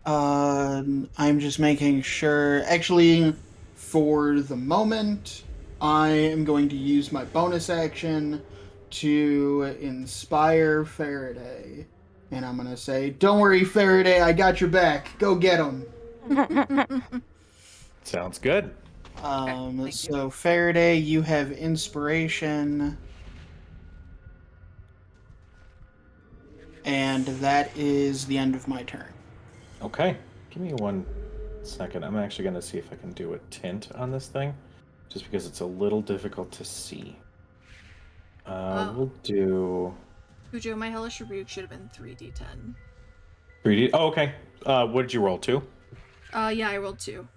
D: I'm just making sure. Actually, for the moment, I am going to use my bonus action to inspire Faraday. And I'm going to say, don't worry, Faraday, I got your back. Go get him.
B: Sounds good.
D: So Faraday, you have inspiration. And that is the end of my turn.
B: Okay. Give me 1 second. I'm actually going to see if I can do a tint on this thing, just because it's a little difficult to see. We'll do...
C: Cujo, my hellish rebuke should have been 3d10.
B: 3D? Oh, okay. What did you roll, 2?
C: Yeah, I rolled 2.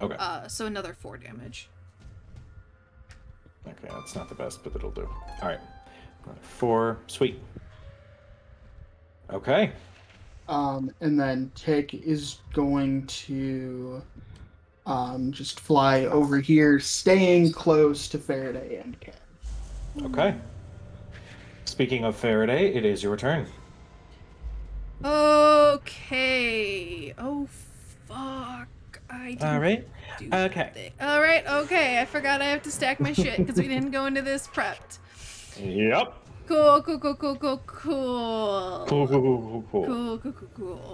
B: Okay.
C: So another 4 damage.
B: Okay, that's not the best, but it'll do. All right. 4. Sweet. Okay.
D: And then Tick is going to just fly over here, staying close to Faraday and Cat.
B: Okay. Speaking of Faraday, it is your turn.
C: Okay. Oh, fuck. I didn't
B: All right.
C: do
B: Okay.
C: something. All right. Okay. I forgot I have to stack my shit because we didn't go into this prepped.
B: Yep.
C: Cool.
B: Cool.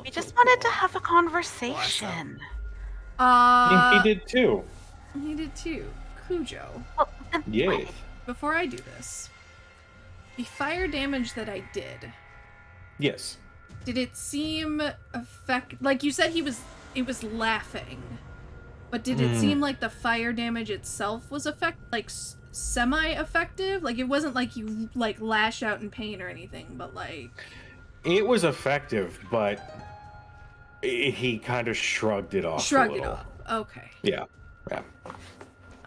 F: We just wanted to have a conversation.
B: He did too.
C: He did too. Cujo.
F: Well, then
B: Yes.
C: Before I do this, the fire damage that I did it seem like you said it was laughing, but did it seem like the fire damage itself was semi-effective? Like it wasn't like you lashed out in pain or anything, but like
B: It was effective, but he kind of shrugged it off.
C: Shrugged it off. Okay.
B: Yeah.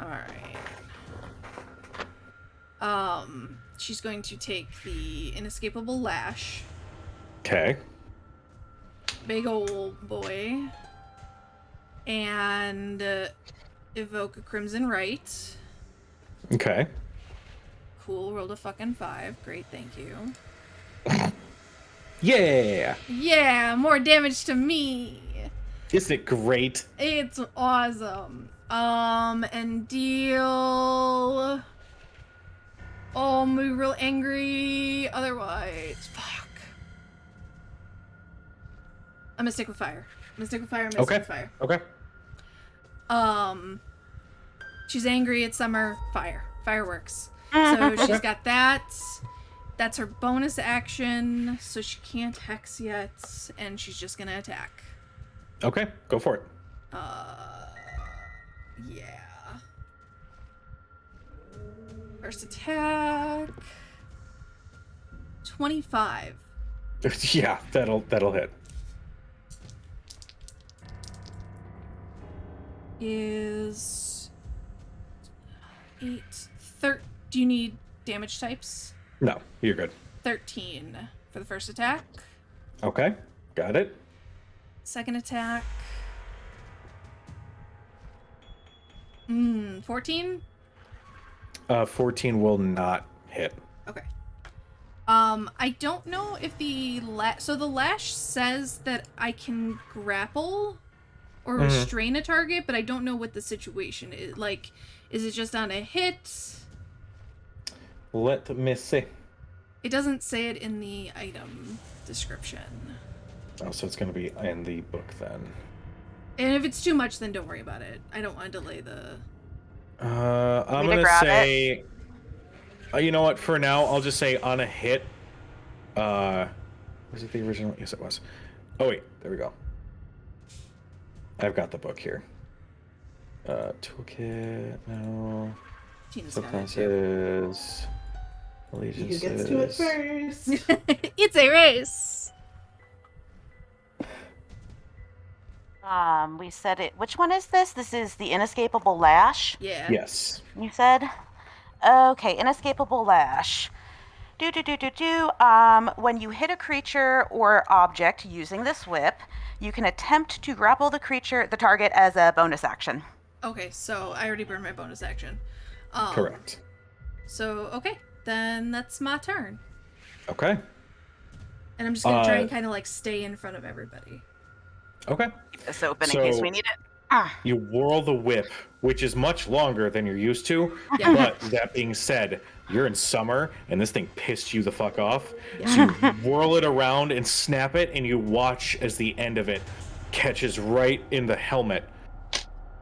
C: All right. She's going to take the inescapable lash.
B: Okay.
C: Big old boy. And evoke a Crimson Rite.
B: Okay.
C: Cool, rolled a fucking 5. Great, thank you.
B: Yeah.
C: Yeah, more damage to me.
B: Isn't it great?
C: It's awesome. And deal... Oh, I'm gonna be real angry. Otherwise, fuck. I'm gonna stick with fire. Stick with fire.
B: Okay.
C: She's angry. It's summer. Fireworks. So she's got that. That's her bonus action. So she can't hex yet, and she's just gonna attack.
B: Okay, go for it.
C: Yeah. First attack. 25.
B: Yeah, that'll hit.
C: Is 8, 13. Do you need damage types?
B: No, you're good.
C: 13 for the first attack.
B: Okay, got it.
C: Second attack. 14?
B: 14 will not hit.
C: Okay. I don't know if the so the lash says that I can grapple or restrain a target, but I don't know what the situation is. Like, is it just on a hit?
B: Let me see.
C: It doesn't say it in the item description.
B: Oh, so it's going to be in the book then.
C: And if it's too much, then don't worry about it. I don't want to delay the...
B: I'm going to say... you know what? For now, I'll just say on a hit. Was it the original? Yes, it was. Oh, wait. There we go. I've got the book here. Toolkit. No.
C: Tina's got it too.
B: Subclasses.
A: Who
B: Allegiances.
A: gets to it first?
C: It's a race!
F: We said it. Which one is this? This is the Inescapable Lash,
C: Yeah.
B: Yes.
F: you said? Okay, Inescapable Lash. When you hit a creature or object using this whip, you can attempt to grapple the target as a bonus action.
C: Okay, so I already burned my bonus action.
B: Correct.
C: So, okay. Then that's my turn.
B: Okay.
C: And I'm just gonna try and kind of like stay in front of everybody.
B: Okay.
F: It's open in case we need it.
B: You whirl the whip, which is much longer than you're used to.
C: Yeah.
B: But that being said, you're in summer and this thing pissed you the fuck off. So you whirl it around and snap it, and you watch as the end of it catches right in the helmet.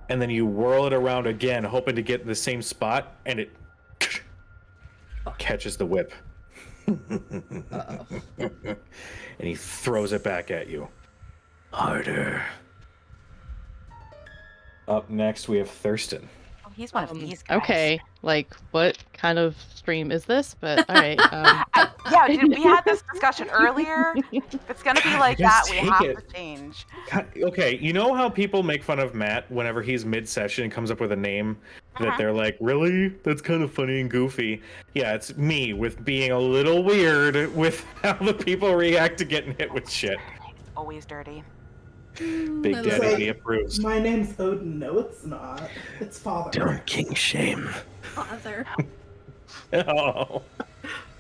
B: And then you whirl it around again, hoping to get in the same spot, and it catches the whip.
C: Uh-oh.
B: And he throws it back at you. Harder. Up next, we have Thurston.
F: Oh, he's one of these guys.
E: Okay, like what kind of stream is this? But all right.
F: Yeah, we had this discussion earlier. If it's gonna be like
B: you guys
F: that, we
B: take
F: have
B: it.
F: to change.
B: Okay, you know how people make fun of Matt whenever he's mid-session and comes up with a name that they're like, really? That's kind of funny and goofy. Yeah, it's me with being a little weird with how the people react to getting hit with shit.
F: Always dirty.
B: Big
C: I
B: Daddy
C: love
B: he approves.
A: My name's Odin. No, it's not. It's father.
H: Don't king shame.
C: Father.
B: Oh.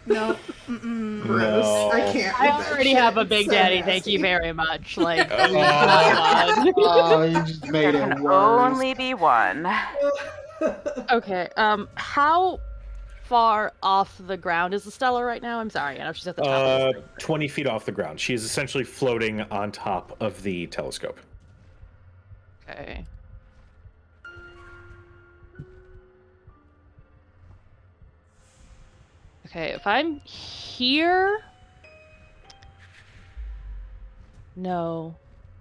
C: No. Mm-mm.
A: Gross.
B: No.
A: I can't.
E: I
A: with that
E: already
A: shit.
E: have a
A: It's
E: big
A: so
E: daddy.
A: nasty.
E: Thank you very much. Like,
B: Oh.
D: Oh, you just made
F: There
D: it
F: can
D: worse.
F: only be one.
E: okay. How far off the ground is the Stella right now? I'm sorry. I know she's at the top. Of the
B: 20 feet off the ground. She is essentially floating on top of the telescope.
E: Okay. Okay, if I'm here... No.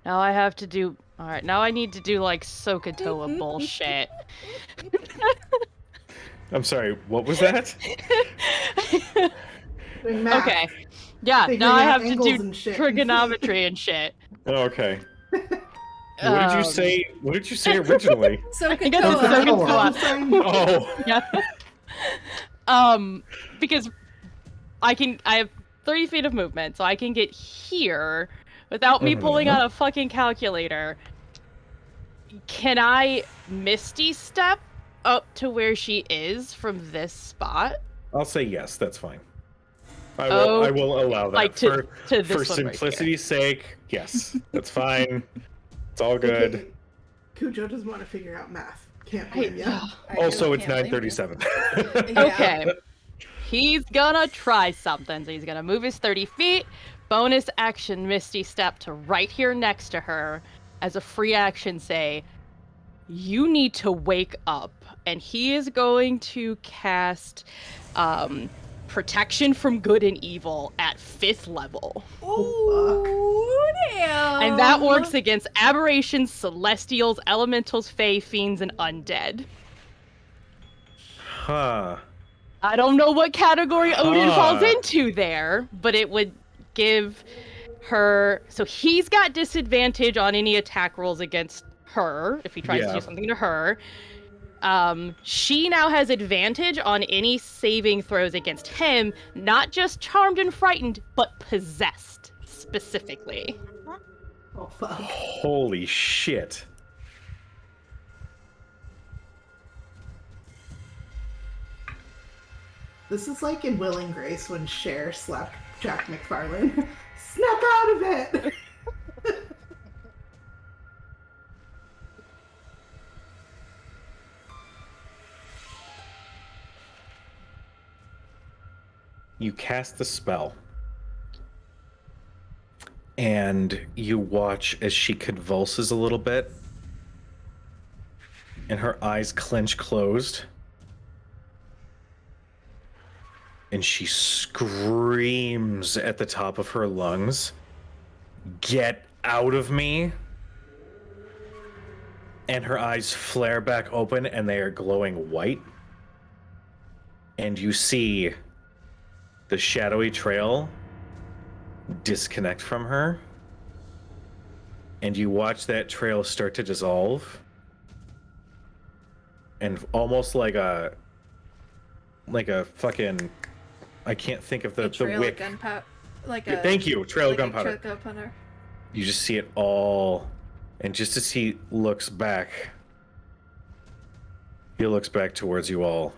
E: Now I have to do... Alright, now I need to do, like, Sokotoa bullshit.
B: I'm sorry, what was that?
A: Doing math,
E: Okay. Yeah,
A: figuring
E: now I
A: out
E: have to
A: angles
E: do
A: and shit.
E: trigonometry and shit.
B: Oh, okay. What did you
E: Um,
B: say? What did you say originally?
C: So
E: I guess it's
C: Kokoa.
E: Sokotoa.
B: Oh,
E: Yeah. Because I have 30 feet of movement, so I can get here without me pulling out a fucking calculator. Can I Misty Step up to where she is from this spot?
B: I'll say yes. That's fine. I will allow that
E: Like to this
B: for
E: one right
B: simplicity's sake. Yes, that's fine. It's all good.
A: Okay. Cujo doesn't want to figure out math. Can't
E: here.
A: blame ya.
B: Also, it's
C: Can't blame you.
B: 9:37.
C: Yeah.
E: Okay. He's gonna try something. So he's gonna move his 30 feet, bonus action Misty Step to right here next to her. As a free action, say, you need to wake up. And he is going to cast Protection from Good and Evil at 5th level.
C: Ooh, damn.
E: And that works against aberrations, celestials, elementals, fae, fiends, and undead.
B: Huh.
E: I don't know what category Odin falls
B: Huh.
E: into there, but it would give her. So he's got disadvantage on any attack rolls against her if he tries to
B: Yeah.
E: do something to her. She now has advantage on any saving throws against him, not just charmed and frightened, but possessed specifically.
A: Oh fuck.
B: Holy shit.
A: This is like in Will and Grace when Cher slapped Jack McFarlane. Snap out of it!
B: You cast the spell. And you watch as she convulses a little bit. And her eyes clench closed. And she screams at the top of her lungs, "Get out of me!" And her eyes flare back open and they are glowing white. And you see the shadowy trail disconnect from her. And you watch that trail start to dissolve. And almost like a fucking, I can't think of the
C: trail
B: wick.
C: of gunpowder. Like a.
B: Thank you, trail
C: like
B: of
C: a
B: gunpowder.
C: trail of gunpowder.
B: You just see it all, and just as he looks back towards you all.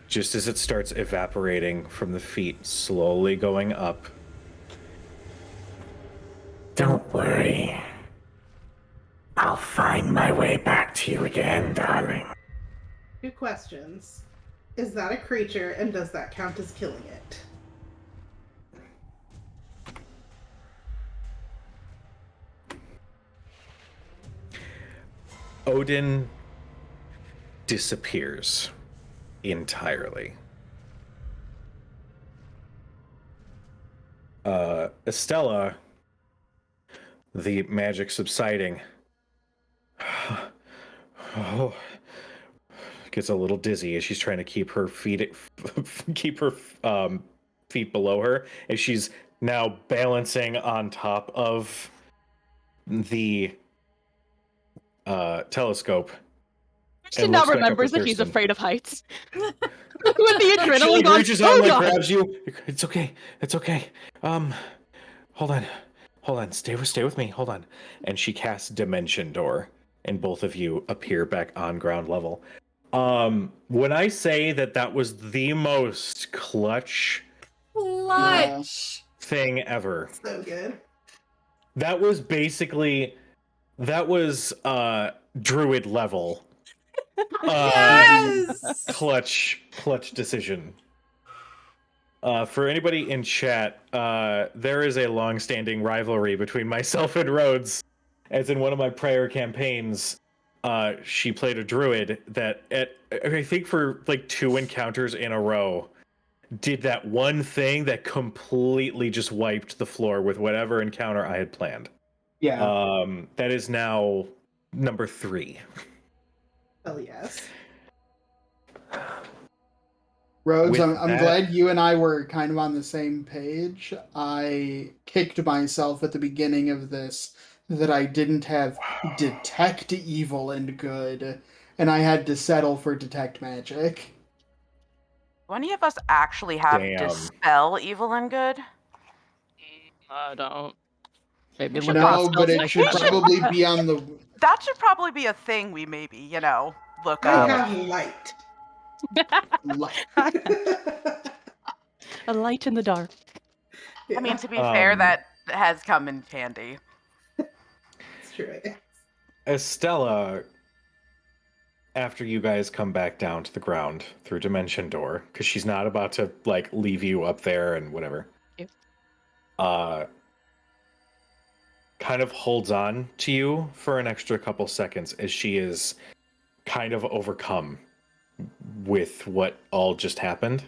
B: Just as it starts evaporating from the feet, slowly going up.
H: Don't worry. I'll find my way back to you again, darling.
A: 2 questions. Is that a creature, and does that count as killing it?
B: Odin disappears entirely. Estella, the magic subsiding, gets a little dizzy as she's trying to keep her feet feet below her, and she's now balancing on top of the telescope.
E: She
B: And
E: now
B: looks back up
E: remembers
B: at
E: that he's
B: Thurston.
E: afraid of heights. With the adrenaline
B: She like
E: gone,
B: reaches
E: "Oh,
B: out and like
E: God."
B: grabs you. It's okay. It's okay. Hold on. Stay with me. Hold on. And she casts Dimension Door, and both of you appear back on ground level. When I say that was the most clutch thing ever,
A: So good.
B: that was druid level.
C: Yes!
B: Clutch decision. For anybody in chat, there is a long-standing rivalry between myself and Rhodes, as in one of my prior campaigns, she played a druid that I think for like 2 encounters in a row, did that one thing that completely just wiped the floor with whatever encounter I had planned.
D: Yeah.
B: That is now number 3.
A: Hell yes.
D: Rhodes,
B: With
D: I'm
B: that-
D: glad you and I were kind of on the same page. I kicked myself at the beginning of this that I didn't have detect evil and good, and I had to settle for detect magic.
F: Do any of us actually have
B: Damn.
F: dispel evil and good?
E: I don't. Maybe
F: It
E: look
F: should
E: at
D: No,
E: the
D: but
E: spell
D: it should
E: section.
D: probably be on the.
F: That should probably be a thing we maybe, look
A: I
F: up.
A: have light.
E: A light in the dark.
F: I mean, to be fair, that has come in handy.
A: It's true.
B: Estella, after you guys come back down to the ground through Dimension Door, because she's not about to like leave you up there and whatever.
E: Yep.
B: Kind of holds on to you for an extra couple seconds as she is kind of overcome with what all just happened.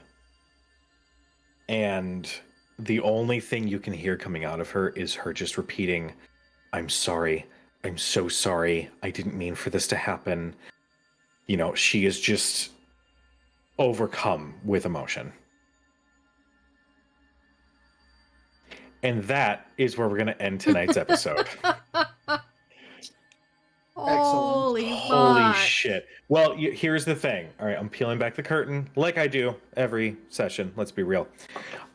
B: And the only thing you can hear coming out of her is her just repeating, "I'm sorry. I'm so sorry. I didn't mean for this to happen." You know, she is just overcome with emotion. And that is where we're going to end tonight's episode.
C: Holy
B: Holy
C: fuck.
B: shit. Well, here's the thing. All right, I'm peeling back the curtain like I do every session. Let's be real.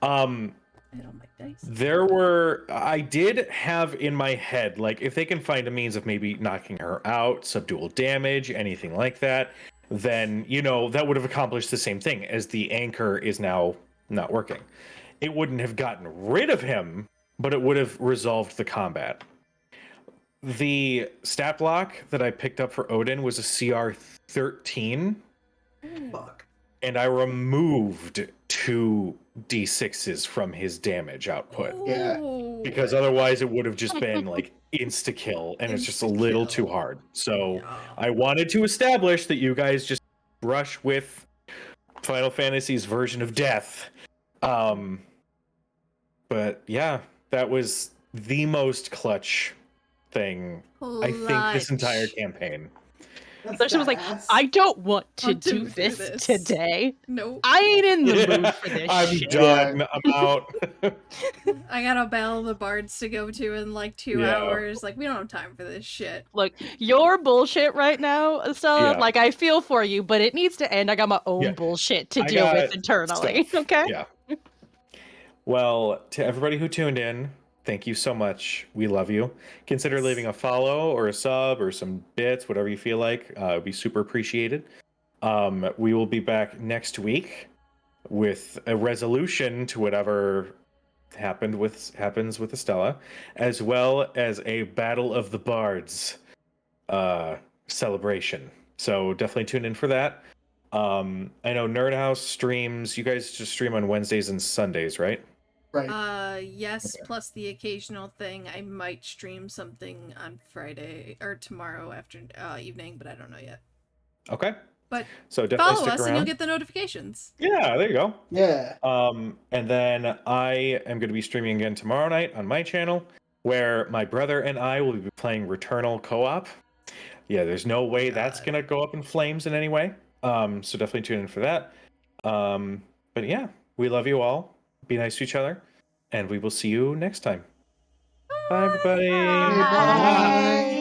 C: I don't like dice.
B: I did have in my head, like, if they can find a means of maybe knocking her out, subdual damage, anything like that, then, that would have accomplished the same thing, as the anchor is now not working. It wouldn't have gotten rid of him, but it would have resolved the combat. The stat block that I picked up for Odin was a CR 13.
A: Fuck.
B: And I removed 2 d6s from his damage output.
D: Yeah.
C: Ooh.
B: Because otherwise it would have just been like insta-kill, and it's just a little too hard. So
C: Yeah.
B: I wanted to establish that you guys just rush with Final Fantasy's version of death. But yeah, that was the most clutch thing I think this entire
C: Clutch.
B: campaign.
A: That's
E: So was like,
A: badass.
E: I don't want to
C: Want to
E: do
C: do
E: this
C: this.
E: today.
C: Nope.
E: I ain't in the mood for this
B: I'm
E: shit.
B: done. I'm out.
C: I got a Battle of the Bards to go to in like 2
B: Yeah.
C: hours. Like, we don't have time for this shit.
E: Look, your bullshit right now, Estella,
B: Yeah.
E: like, I feel for you, but it needs to end. I got my own
B: Yeah.
E: bullshit to
B: I
E: deal with
B: got
E: internally,
B: stuff.
E: okay?
B: Yeah. Well, to everybody who tuned in, thank you so much. We love you. Consider leaving a follow or a sub or some bits, whatever you feel like. It would be super appreciated. We will be back next week with a resolution to whatever happens with Estella, as well as a Battle of the Bards celebration. So definitely tune in for that. I know Nerd House streams. You guys just stream on Wednesdays and Sundays, right?
D: Right.
C: Yes, plus the occasional thing. I might stream something on Friday or tomorrow after evening, but I don't know yet.
B: Okay.
C: But
B: so definitely
C: follow
B: stick
C: us
B: around.
C: and you'll get the notifications.
B: Yeah, there you go.
D: Yeah.
B: And then I am going to be streaming again tomorrow night on my channel, where my brother and I will be playing Returnal co-op. Yeah, there's no way that's going to go up in flames in any way. So definitely tune in for that. But yeah, we love you all. Be nice to each other, and we will see you next time. Bye, everybody.
D: Bye.